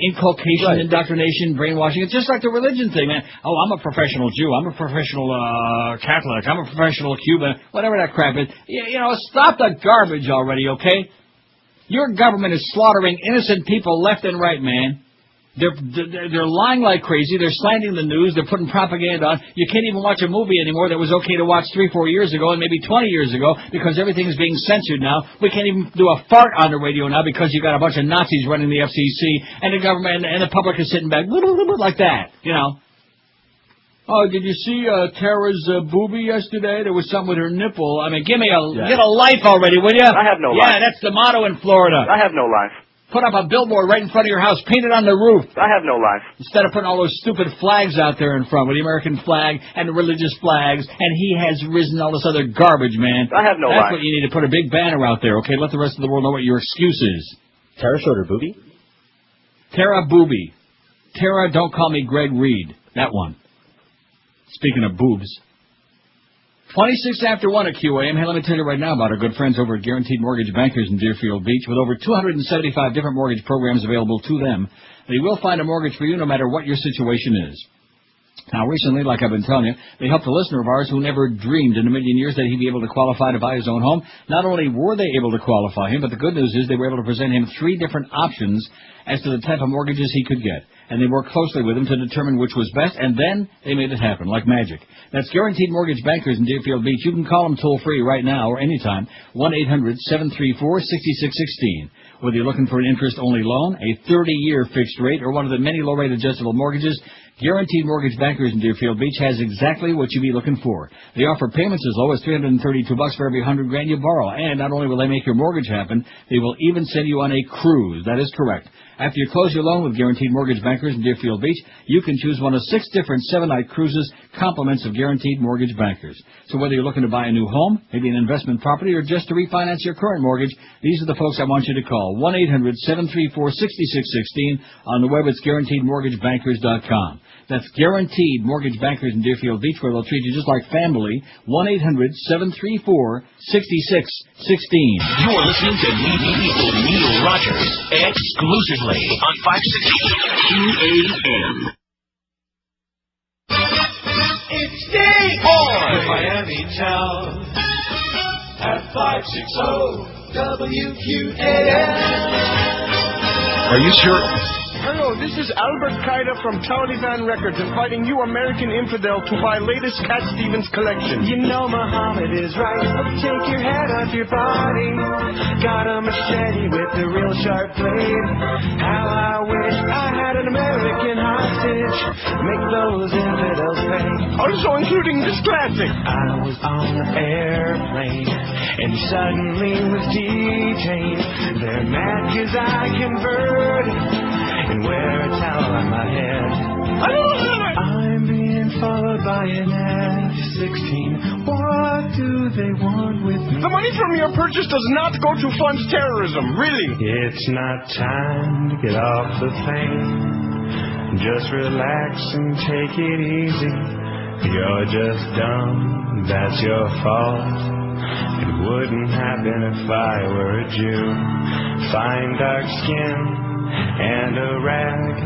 inculcation, indoctrination, brainwashing. It's just like the religion thing, man. Oh, I'm a professional Jew. I'm a professional Catholic. I'm a professional Cuban. Whatever that crap is. Stop the garbage already, okay? Your government is slaughtering innocent people left and right, man. They're lying like crazy. They're slanting the news. They're putting propaganda on. You can't even watch a movie anymore that was okay to watch 3-4 years ago and maybe 20 years ago because everything is being censored now. We can't even do a fart on the radio now because you got a bunch of Nazis running the FCC and the government and the public is sitting back like that, you know. Oh, did you see Tara's boobie yesterday? There was something with her nipple. I mean, get a life already, will you? I have no life. Yeah, that's the motto in Florida. I have no life. Put up a billboard right in front of your house. Paint it on the roof. I have no life. Instead of putting all those stupid flags out there in front with the American flag and the religious flags, and he has risen all this other garbage, man. I have no life. That's what you need to put a big banner out there, okay? Let the rest of the world know what your excuse is. Tara showed her boobie? Tara boobie. Tara, don't call me Greg Reed. That one. Speaking of boobs. 26 after 1 at QAM. Hey, let me tell you right now about our good friends over at Guaranteed Mortgage Bankers in Deerfield Beach. With over 275 different mortgage programs available to them, they will find a mortgage for you no matter what your situation is. Now, recently, like I've been telling you, they helped a listener of ours who never dreamed in a million years that he'd be able to qualify to buy his own home. Not only were they able to qualify him, but the good news is they were able to present him 3 different options as to the type of mortgages he could get. And they worked closely with him to determine which was best, and then they made it happen, like magic. That's Guaranteed Mortgage Bankers in Deerfield Beach. You can call them toll-free right now or anytime, 1-800-734-6616. Whether you're looking for an interest-only loan, a 30-year fixed rate, or one of the many low-rate adjustable mortgages, Guaranteed Mortgage Bankers in Deerfield Beach has exactly what you'd be looking for. They offer payments as low as $332 for every $100,000 you borrow. And not only will they make your mortgage happen, they will even send you on a cruise. That is correct. After you close your loan with Guaranteed Mortgage Bankers in Deerfield Beach, you can choose one of 6 different 7-night cruises, compliments of Guaranteed Mortgage Bankers. So whether you're looking to buy a new home, maybe an investment property, or just to refinance your current mortgage, these are the folks I want you to call. 1-800-734-6616. On the web, it's GuaranteedMortgageBankers.com. That's Guaranteed Mortgage Bankers in Deerfield Beach, where they'll treat you just like family. 1-800-734-6616. You're listening to Neil Rogers exclusively on 560 QAM. It's Day In Miami town at 560 WQAM. Are you sure? Hello, this is Albert Kaida from Taliban Records inviting you American infidel to buy latest Cat Stevens collection. You know Muhammad is right. Take your head off your body. Got a machete with a real sharp blade. How I wish I had an American hostage. Make those infidels pay. Also including this classic. I was on an airplane and suddenly was detained. They're mad 'cause I converted and wear a towel on my head. I'm being followed by an F-16. What do they want with me? The money from your purchase does not go to fund terrorism, really. It's not time to get off the plane. Just relax and take it easy. You're just dumb, that's your fault. It wouldn't happen if I were a Jew. Fine dark skin and a rag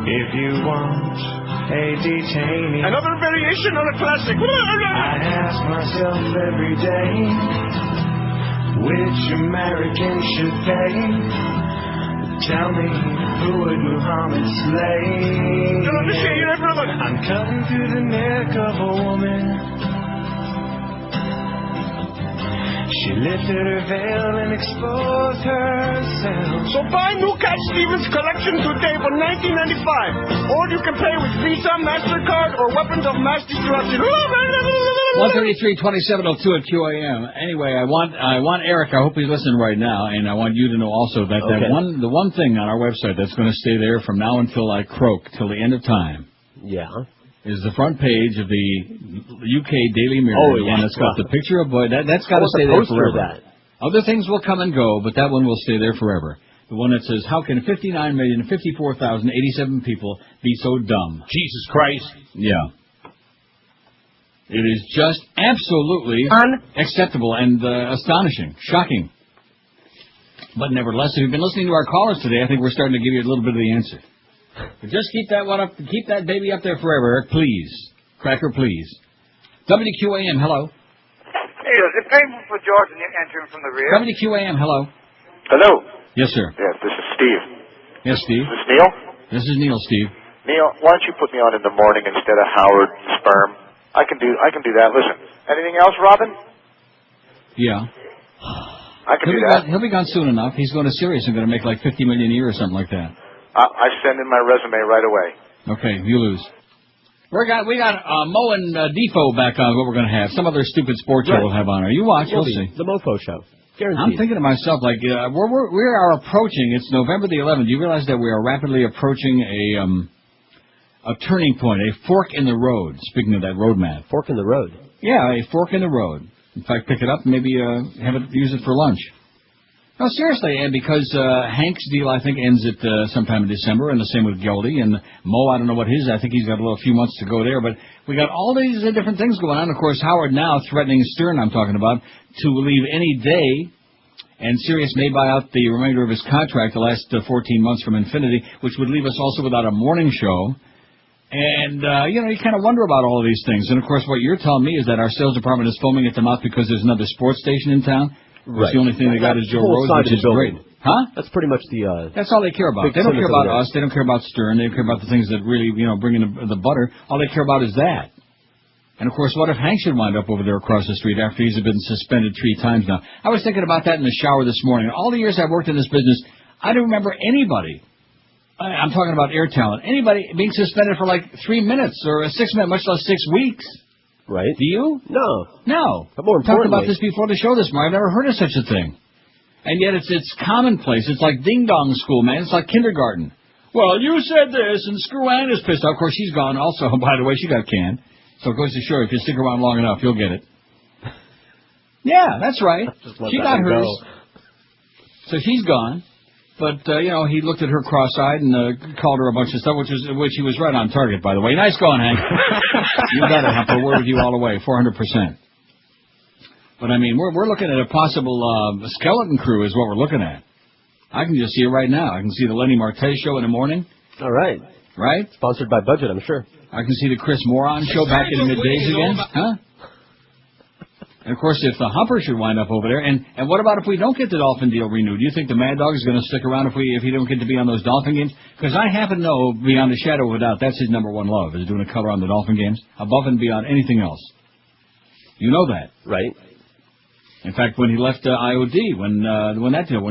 if you want a detainee. Another variation on a classic. I ask myself every day, which American should pay? Tell me, who would Muhammad slay? I'm cutting through the neck of a woman. She lifted her veil and exposed herself. So buy new Cat Stevens collection today for $19.95. Or you can pay with Visa, MasterCard, or weapons of mass destruction. 133-2702 at QAM. Anyway, I want Eric, I hope he's listening right now, and I want you to know also that the one thing on our website that's going to stay there from now until I croak, till the end of time. Yeah. Is the front page of the UK Daily Mirror. And it's got the picture of boy. That's got to stay there forever. Other things will come and go, but that one will stay there forever. The one that says, how can 59,054,087 people be so dumb? Jesus Christ. Yeah. It is just absolutely unacceptable and astonishing, shocking. But nevertheless, if you've been listening to our callers today, I think we're starting to give you a little bit of the answer. But just keep that one up, keep that baby up there forever, Eric, please. Cracker, please. WQAM, hello. Hey, is it painful for George entering from the rear? WQAM, hello. Hello. Yes, sir. Yes, this is Steve. Yes, Steve. Is this Neil? This is Neil, Steve. Neil, why don't you put me on in the morning instead of Howard Sperm? I can do that. Listen, anything else, Robin? Yeah. I can do that. He'll be gone soon enough. He's going to Sirius and going to make like $50 million a year or something like that. I send in my resume right away. Okay, you lose. We got Mo and Defo back on. What we're going to have? Some other stupid sports show we'll have on there. You watch, you'll see. The Mofo show. Guaranteed. I'm thinking to myself, like, we are approaching. It's November the 11th. Do you realize that we are rapidly approaching a turning point, a fork in the road? Speaking of that roadmap, fork in the road. Yeah, a fork in the road. In fact, pick it up, and maybe use it for lunch. No, seriously, and because Hank's deal, I think, ends at sometime in December, and the same with Geldy. And Mo, I don't know what his, I think he's got a few months to go there. But we got all these different things going on. Of course, Howard now threatening Stern, I'm talking about, to leave any day. And Sirius may buy out the remainder of his contract, the last 14 months from Infinity, which would leave us also without a morning show. And, you kind of wonder about all of these things. And, of course, what you're telling me is that our sales department is foaming at the mouth because there's another sports station in town. Right. The only thing they got is Joe Rose, which is great. Huh? That's pretty much the... That's all they care about. They don't care about us. They don't care about Stern. They don't care about the things that really, bring in the butter. All they care about is that. And, of course, what if Hank should wind up over there across the street after he's been suspended 3 times now? I was thinking about that in the shower this morning. All the years I've worked in this business, I don't remember anybody, I'm talking about air talent, anybody being suspended for like 3 minutes or 6 minutes, much less 6 weeks. Right. Do you? No. But more importantly, talked about this before the show this morning. I've never heard of such a thing. And yet it's commonplace. It's like ding-dong school, man. It's like kindergarten. Well, you said this, and Screw Ann is pissed off. Of course, she's gone also. By the way, she got canned. So it goes to show, if you stick around long enough, you'll get it. Yeah, that's right. She got hers. So she's gone. But, he looked at her cross-eyed and called her a bunch of stuff, which he was right on target, by the way. Nice going, Hank. You got it, Humper. We're with you all the way, 400%. But, I mean, we're looking at a possible skeleton crew is what we're looking at. I can just see it right now. I can see the Lenny Martez show in the morning. All right. Right? Sponsored by Budget, I'm sure. I can see the Chris Moron show back in the middays again. Huh? And, of course, if the Humper should wind up over there, and what about if we don't get the Dolphin deal renewed? Do you think the Mad Dog is going to stick around if he don't get to be on those Dolphin games? Because I happen to know, beyond a shadow of a doubt, that's his number one love, is doing a color on the Dolphin games, above and beyond anything else. You know that. Right. In fact, when he left IOD, when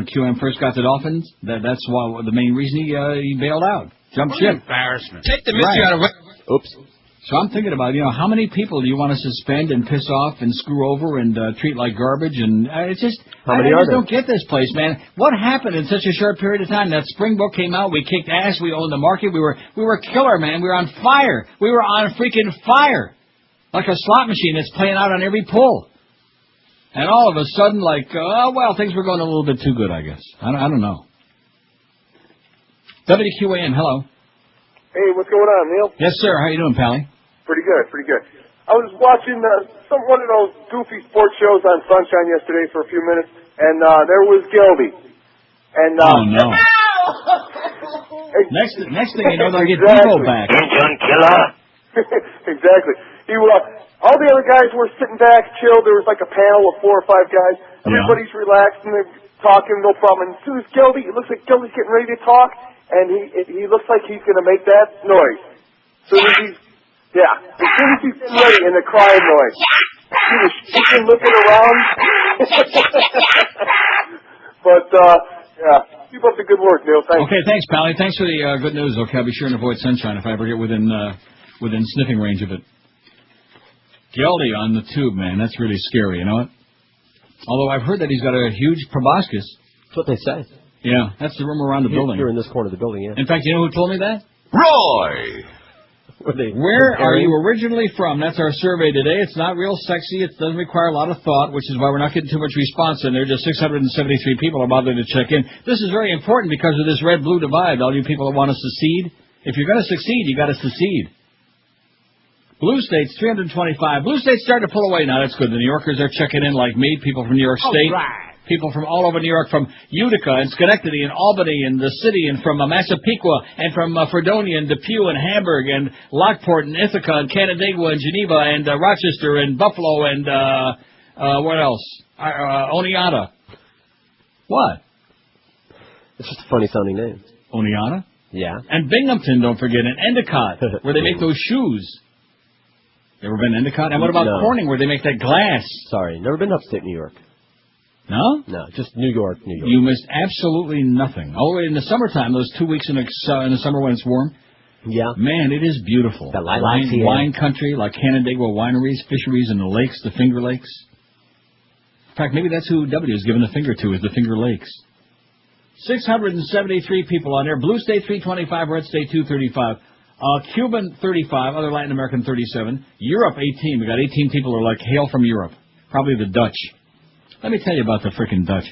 QM first got the Dolphins, that's why the main reason he bailed out. Jumped ship. Embarrassment. Take the mystery out of it. Oops. So I'm thinking about, how many people do you want to suspend and piss off and screw over and treat like garbage? And it's just, I just don't get this place, man. What happened in such a short period of time? That Springbok came out, we kicked ass, we owned the market, we were killer, man. We were on fire. We were on freaking fire. Like a slot machine that's playing out on every pull. And all of a sudden, things were going a little bit too good, I guess. I don't know. WQAM, hello. Hey, what's going on, Neil? Yes, sir. How you doing, Pally? Pretty good. I was watching one of those goofy sports shows on Sunshine yesterday for a few minutes, and there was Geldy. And oh, no. Next thing you know, they'll get Devo back. John Killer. Exactly. All the other guys were sitting back, chilled. There was like a panel of 4 or 5 guys. Everybody's relaxed and they're talking, no problem. And as soon as Gildy, it looks like Gildy's getting ready to talk, and he looks like he's going to make that noise. As soon as he's getting ready, and the crying noise. He was shaking, looking around. But, keep up the good work, Neil. Thanks. Okay, thanks, Pally. Thanks for the good news. Okay, I'll be sure and avoid sunshine if I ever get within sniffing range of it. Gildy on the tube, man. That's really scary, you know what? Although I've heard that he's got a huge proboscis. That's what they say. Yeah, that's the rumor around the building. Here in this corner of the building, yeah. In fact, you know who told me that? Roy! Where are you originally from? That's our survey today. It's not real sexy. It doesn't require a lot of thought, which is why we're not getting too much response in there. Just 673 people are bothering to check in. This is very important because of this red-blue divide, all you people that want to secede. If you're going to succeed, you got to secede. Blue States, 325. Blue States starting to pull away now. That's good. The New Yorkers are checking in like me, people from New York State. Right. People from all over New York, from Utica and Schenectady and Albany and the city, and from Massapequa and from Fredonia and Depew and Hamburg and Lockport and Ithaca and Canandaigua and Geneva and Rochester and Buffalo and what else? Oneonta. What? It's just a funny sounding name. Oneonta? Yeah. And Binghamton, don't forget, and Endicott, where they make those shoes. You ever been to Endicott? And what about Corning, where they make that glass? Sorry, never been upstate New York. No? No, just New York. You missed absolutely nothing. Oh, in the summertime, those 2 weeks in the summer when it's warm. Yeah. Man, it is beautiful. The wine country, like Canandaigua wineries, fisheries, and the lakes, the Finger Lakes. In fact, maybe that's who W is giving the finger to, is the Finger Lakes. 673 people on there. Blue State 325, Red State 235. Cuban 35, other Latin American 37. Europe 18. We got 18 people who are like hail from Europe. Probably the Dutch. Let me tell you about the frickin' Dutch.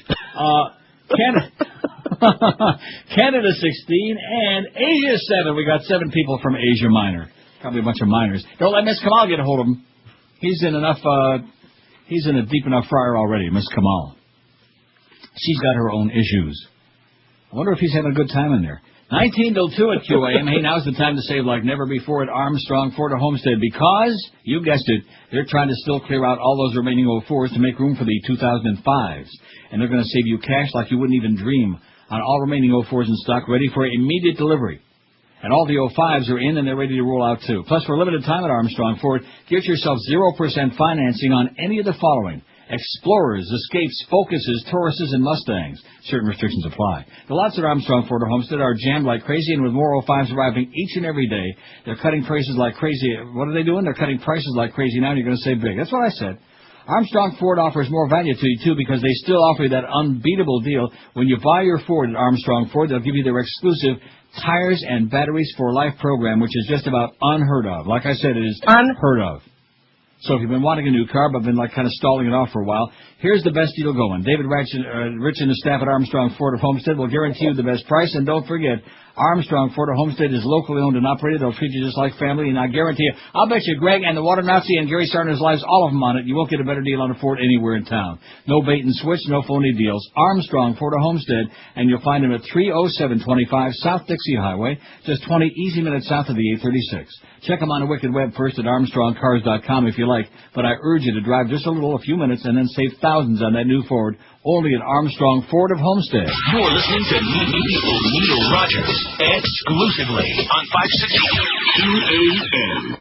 Canada 16 and Asia 7. We got 7 people from Asia Minor. Probably a bunch of minors. Don't let Miss Kamal get a hold of him. He's in a deep enough fryer already, Miss Kamal. She's got her own issues. I wonder if he's having a good time in there. 19 till 2 at QAM. Hey, now's the time to save like never before at Armstrong Ford or Homestead because, you guessed it, they're trying to still clear out all those remaining 04s to make room for the 2005s. And they're going to save you cash like you wouldn't even dream on all remaining 04s in stock ready for immediate delivery. And all the 05s are in and they're ready to roll out too. Plus, for a limited time at Armstrong Ford, get yourself 0% financing on any of the following: Explorers, Escapes, Focuses, Tauruses, and Mustangs. Certain restrictions apply. The lots at Armstrong Ford or Homestead are jammed like crazy, and with more 05s arriving each and every day, they're cutting prices like crazy. What are they doing? They're cutting prices like crazy now, and you're going to save big. That's what I said. Armstrong Ford offers more value to you, too, because they still offer you that unbeatable deal. When you buy your Ford at Armstrong Ford, they'll give you their exclusive Tires and Batteries for Life program, which is just about unheard of. Like I said, it is unheard of. So if you've been wanting a new car but been like kind of stalling it off for a while, here's the best deal going. David Rich and the staff at Armstrong Ford of Homestead will guarantee you the best price. And don't forget, Armstrong Ford of Homestead is locally owned and operated. They'll treat you just like family. And I guarantee you, I'll bet you Greg and the Water Nazi and Gary Sarner's lives, all of them on it, you won't get a better deal on a Ford anywhere in town. No bait and switch, no phony deals. Armstrong Ford of Homestead, and you'll find them at 30725 South Dixie Highway, just 20 easy minutes south of the 836. Check them on the Wicked Web first at ArmstrongCars.com if you like, but I urge you to drive just a few minutes, and then save thousands on that new Ford, only at Armstrong Ford of Homestead. You're listening to Neil Rogers exclusively on 560 QAM.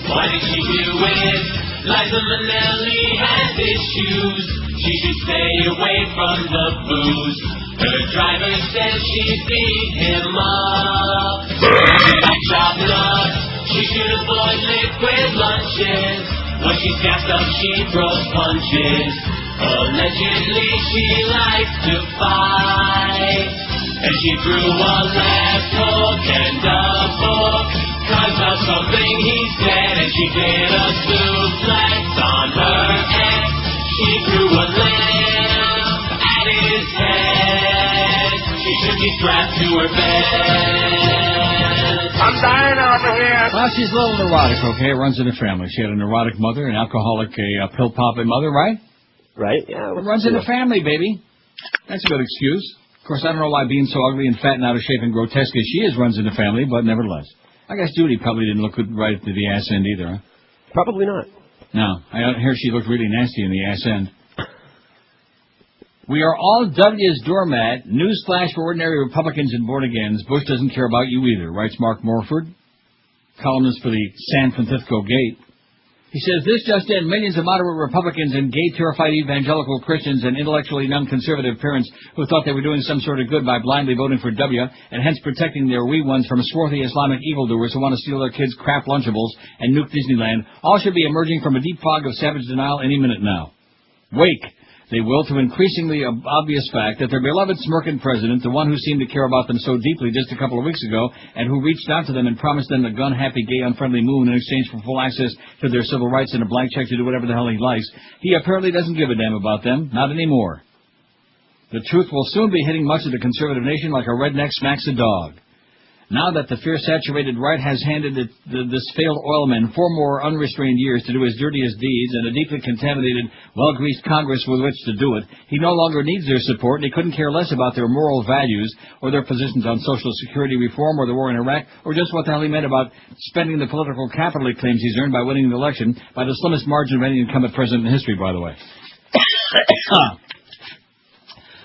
Why did she do it? Liza Minnelli has issues. She should stay away from the booze. Her driver says she beat him up. Like chopped up. She should avoid liquid lunches. When she's gassed up, she throws punches. Allegedly, she likes to fight. And she threw a left hook and a book 'cause of something he said. And she did a suplex on her ex. She threw a lamp at his head. She should be strapped to her bed. I'm dying over here. Well, she's a little neurotic, okay? Runs in the family. She had a neurotic mother, an alcoholic, a pill-popping mother, right? Right, yeah. It runs in the family, baby. That's a good excuse. Of course, I don't know why being so ugly and fat and out of shape and grotesque as she is runs in the family, but nevertheless. I guess Judy probably didn't look good right to the ass end either, huh? Probably not. No, I hear she looked really nasty in the ass end. We are all W's doormat. Newsflash for ordinary Republicans and born-agains. Bush doesn't care about you either, writes Mark Morford, columnist for the San Francisco Gate. He says, this just in, millions of moderate Republicans and gay-terrified evangelical Christians and intellectually non-conservative parents who thought they were doing some sort of good by blindly voting for W and hence protecting their wee ones from swarthy Islamic evildoers who want to steal their kids' crap Lunchables and nuke Disneyland, all should be emerging from a deep fog of savage denial any minute now. Wake. They will, to increasingly obvious fact that their beloved smirking president, the one who seemed to care about them so deeply just a couple of weeks ago, and who reached out to them and promised them a gun-happy, gay, unfriendly moon in exchange for full access to their civil rights and a blank check to do whatever the hell he likes, he apparently doesn't give a damn about them, not anymore. The truth will soon be hitting much of the conservative nation like a redneck smacks a dog. Now that the fear-saturated right has handed this failed oilman 4 more unrestrained years to do his dirtiest deeds and a deeply contaminated, well-greased Congress with which to do it, he no longer needs their support, and he couldn't care less about their moral values or their positions on Social Security reform or the war in Iraq or just what the hell he meant about spending the political capital he claims he's earned by winning the election by the slimmest margin of any incumbent president in history, by the way.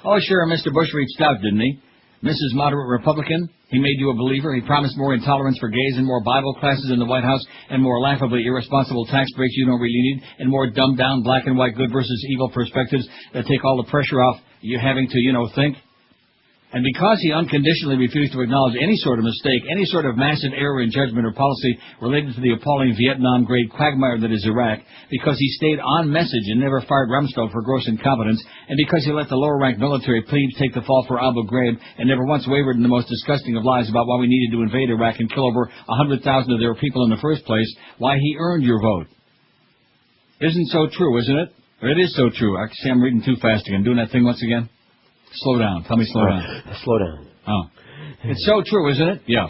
Oh, sure, Mr. Bush reached out, didn't he? Mrs. Moderate Republican, he made you a believer. He promised more intolerance for gays and more Bible classes in the White House and more laughably irresponsible tax breaks you don't really need and more dumbed-down black and white good versus evil perspectives that take all the pressure off you having to, think. And because he unconditionally refused to acknowledge any sort of mistake, any sort of massive error in judgment or policy related to the appalling Vietnam-grade quagmire that is Iraq, because he stayed on message and never fired Rumsfeld for gross incompetence, and because he let the lower-ranked military plebes take the fall for Abu Ghraib and never once wavered in the most disgusting of lies about why we needed to invade Iraq and kill over 100,000 of their people in the first place, why he earned your vote. Isn't so true, isn't it? Or it is so true. I see I'm reading too fast again. Doing that thing once again? Slow down. Tell me slow down. Slow down. Oh. It's so true, isn't it? Yeah.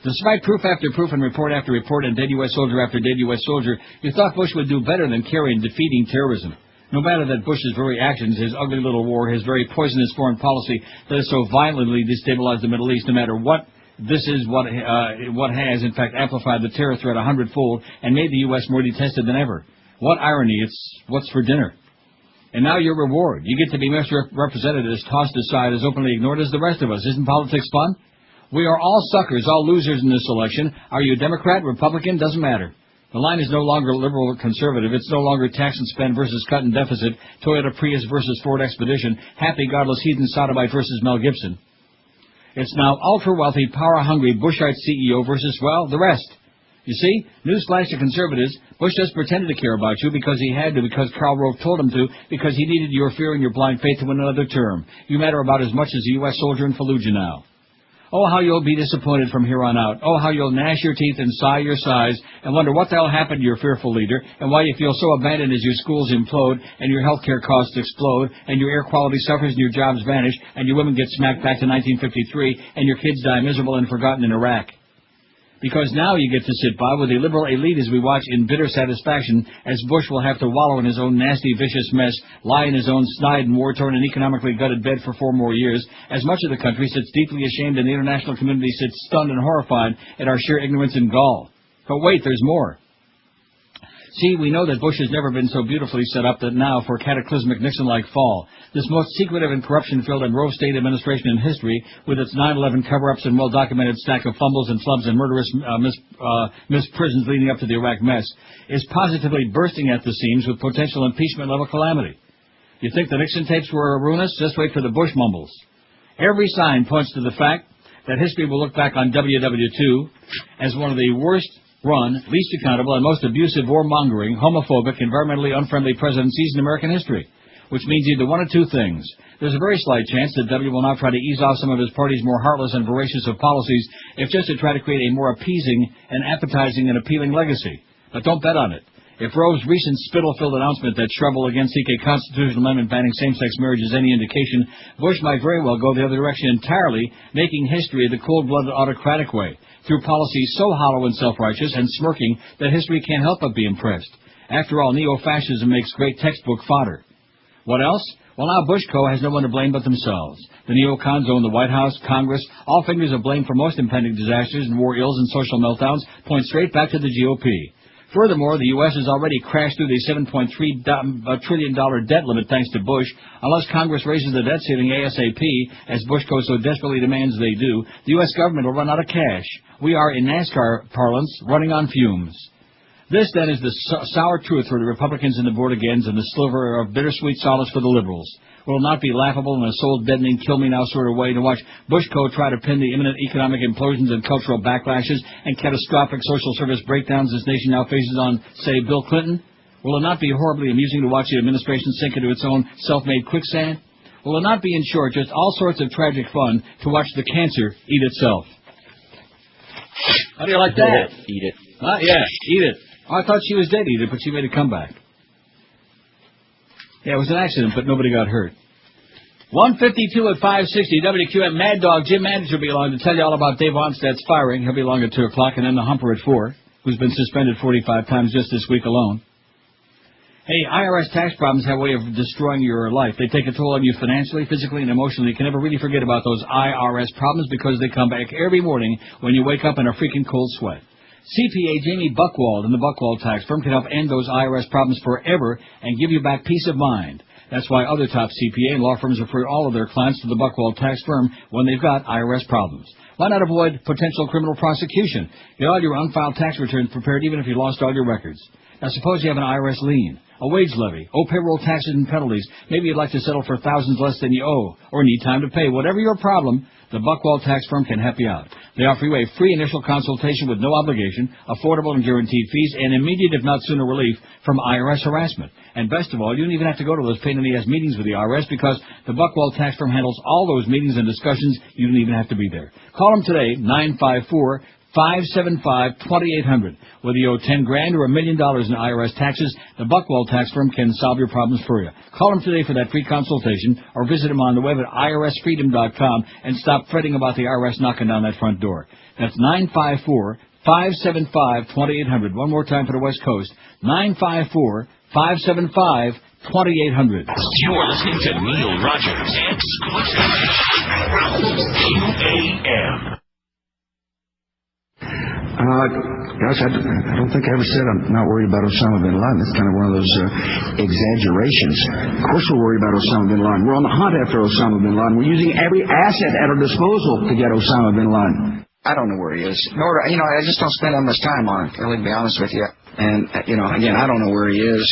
Despite proof after proof and report after report and dead U.S. soldier after dead U.S. soldier, you thought Bush would do better than Kerry in defeating terrorism. No matter that Bush's very actions, his ugly little war, his very poisonous foreign policy that has so violently destabilized the Middle East, no matter what, this is what has, in fact, amplified the terror threat 100-fold and made the U.S. more detested than ever. What irony. It's what's for dinner. And now your reward. You get to be misrepresented as tossed aside, as openly ignored as the rest of us. Isn't politics fun? We are all suckers, all losers in this election. Are you Democrat, Republican? Doesn't matter. The line is no longer liberal or conservative. It's no longer tax and spend versus cut and deficit, Toyota Prius versus Ford Expedition, happy, godless, heathen sodomite versus Mel Gibson. It's now ultra-wealthy, power-hungry Bushite CEO versus, well, the rest. You see, newsflash to conservatives, Bush just pretended to care about you because he had to, because Karl Rove told him to, because he needed your fear and your blind faith to win another term. You matter about as much as a U.S. soldier in Fallujah now. Oh, how you'll be disappointed from here on out. Oh, how you'll gnash your teeth and sigh your sighs and wonder what the hell happened to your fearful leader and why you feel so abandoned as your schools implode and your health care costs explode and your air quality suffers and your jobs vanish and your women get smacked back to 1953 and your kids die miserable and forgotten in Iraq. Because now you get to sit by with a liberal elite as we watch in bitter satisfaction as Bush will have to wallow in his own nasty, vicious mess, lie in his own snide and war-torn and economically gutted bed for 4 more years, as much of the country sits deeply ashamed and the international community sits stunned and horrified at our sheer ignorance and gall. But wait, there's more. See, we know that Bush has never been so beautifully set up that now, for a cataclysmic Nixon-like fall, this most secretive and corruption-filled and Rove State administration in history, with its 9/11 cover-ups and well-documented stack of fumbles and flubs and murderous misprisons leading up to the Iraq mess, is positively bursting at the seams with potential impeachment-level calamity. You think the Nixon tapes were ruinous? Just wait for the Bush mumbles. Every sign points to the fact that history will look back on WW2 as one of the worst run, least accountable, and most abusive, warmongering, homophobic, environmentally unfriendly presidencies in American history. Which means either one of two things. There's a very slight chance that W will now try to ease off some of his party's more heartless and voracious of policies, if just to try to create a more appeasing and appetizing and appealing legacy. But don't bet on it. If Rove's recent spittle-filled announcement that Shrub will again seek a constitutional amendment banning same-sex marriage is any indication, Bush might very well go the other direction entirely, making history the cold-blooded autocratic way. through policies so hollow and self-righteous and smirking that history can't help but be impressed. After all, neo-fascism makes great textbook fodder. What else? Well, now Bushco has no one to blame but themselves. The neocons own the White House, Congress. All fingers of blame for most impending disasters and war ills and social meltdowns point straight back to the GOP. Furthermore, the U.S. has already crashed through the $7.3 trillion debt limit thanks to Bush. Unless Congress raises the debt ceiling ASAP, as Bushco so desperately demands they do, the U.S. government will run out of cash. We are, in NASCAR parlance, running on fumes. This, then, is the sour truth for the Republicans and the Born-Agains and the sliver of bittersweet solace for the liberals. Will it not be laughable in a soul-deadening, kill-me-now sort of way to watch Bushco try to pin the imminent economic implosions and cultural backlashes and catastrophic social service breakdowns this nation now faces on, say, Bill Clinton? Will it not be horribly amusing to watch the administration sink into its own self-made quicksand? Will it not be, in short, just all sorts of tragic fun to watch the cancer eat itself? How do you like that? Eat it. Yeah, eat it. Oh, I thought she was dead, Edith, but she made a comeback. Yeah, it was an accident, but nobody got hurt. 152 at 560 WQM. Mad Dog Jim Manager will be along to tell you all about Dave Onstad's firing. He'll be along at 2 o'clock, and then the Humper at 4, who's been suspended 45 times just this week alone. Hey, IRS tax problems have a way of destroying your life. They take a toll on you financially, physically, and emotionally. You can never really forget about those IRS problems because they come back every morning when you wake up in a freaking cold sweat. CPA Jamie Buchwald and the Buchwald Tax Firm can help end those IRS problems forever and give you back peace of mind. That's why other top CPA and law firms refer all of their clients to the Buchwald Tax Firm when they've got IRS problems. Why not avoid potential criminal prosecution? Get all your unfiled tax returns prepared even if you lost all your records. Now suppose you have an IRS lien, a wage levy, owe payroll taxes and penalties. Maybe you'd like to settle for thousands less than you owe, or need time to pay. Whatever your problem, the Buchwald Tax Firm can help you out. They offer you a free initial consultation with no obligation, affordable and guaranteed fees, and immediate, if not sooner, relief from IRS harassment. And best of all, you don't even have to go to those pain-in-the-ass meetings with the IRS because the Buchwald Tax Firm handles all those meetings and discussions. You don't even have to be there. Call them today, 954-575-2800. Whether you owe $10,000 or $1 million in IRS taxes, the Buchwald Tax Firm can solve your problems for you. Call them today for that free consultation or visit them on the web at irsfreedom.com and stop fretting about the IRS knocking down that front door. That's 954-575-2800. One more time for the West Coast, 954-575-2800. You're listening to Neil Rogers and QAM. Gosh, I don't think I ever said I'm not worried about Osama bin Laden. It's kind of one of those exaggerations. Of course we're worried about Osama bin Laden. We're on the hunt after Osama bin Laden. We're using every asset at our disposal to get Osama bin Laden. I don't know where he is. Nor, I just don't spend that much time on it, really, to be honest with you. And, again, I don't know where he is.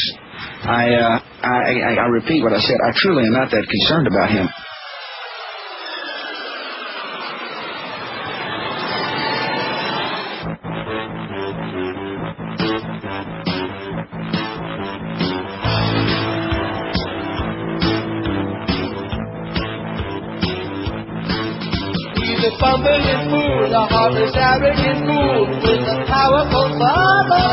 I repeat what I said. I truly am not that concerned about him. Bumbling fool, the heartless, arrogant fool, with a powerful father.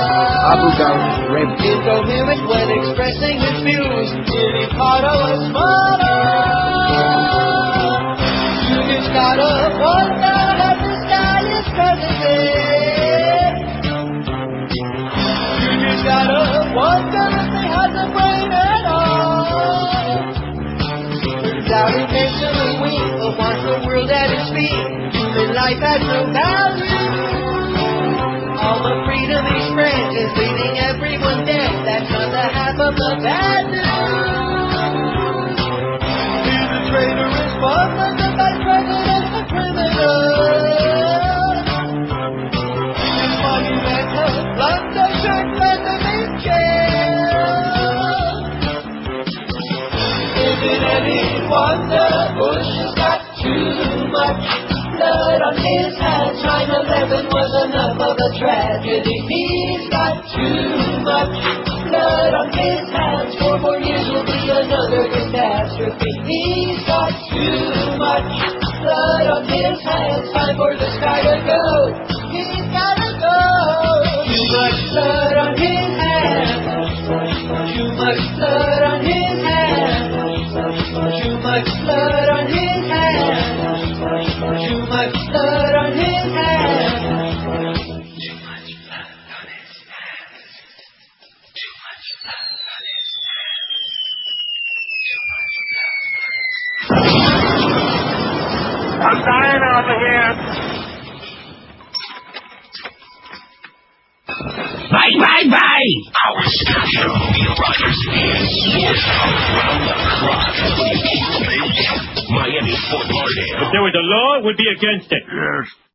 Abu Ghraib is so mimic when expressing his views. Jimmy Carter was smarter. You just gotta wonder that the sky is president. You just gotta wonder if they had the brain at all. Turns out intentionally weak, but wants the world at his feet. Life has no value. All the freedom he spreads is leaving everyone dead. That's not the half of the bad news. He's a traitorous bum, the vice president, a criminal. His monumental blunder should let them in jail. Is it any wonder Bush has got too much blood on his hands? 9/11 was enough of a tragedy. He's got too much blood on his hands. 4 more years will be another catastrophe. He's got too much blood on his hands. Time for this guy to go. He's gotta go. Too much blood on his hands. Too much blood on his hands. Too much blood on his hands. Too much blood on his hands. I'm dying over here. Bye, bye, bye! Our special media riders and sports around the clock. Miami, Fort Lauderdale. If there was a law, it would be against it. Yes.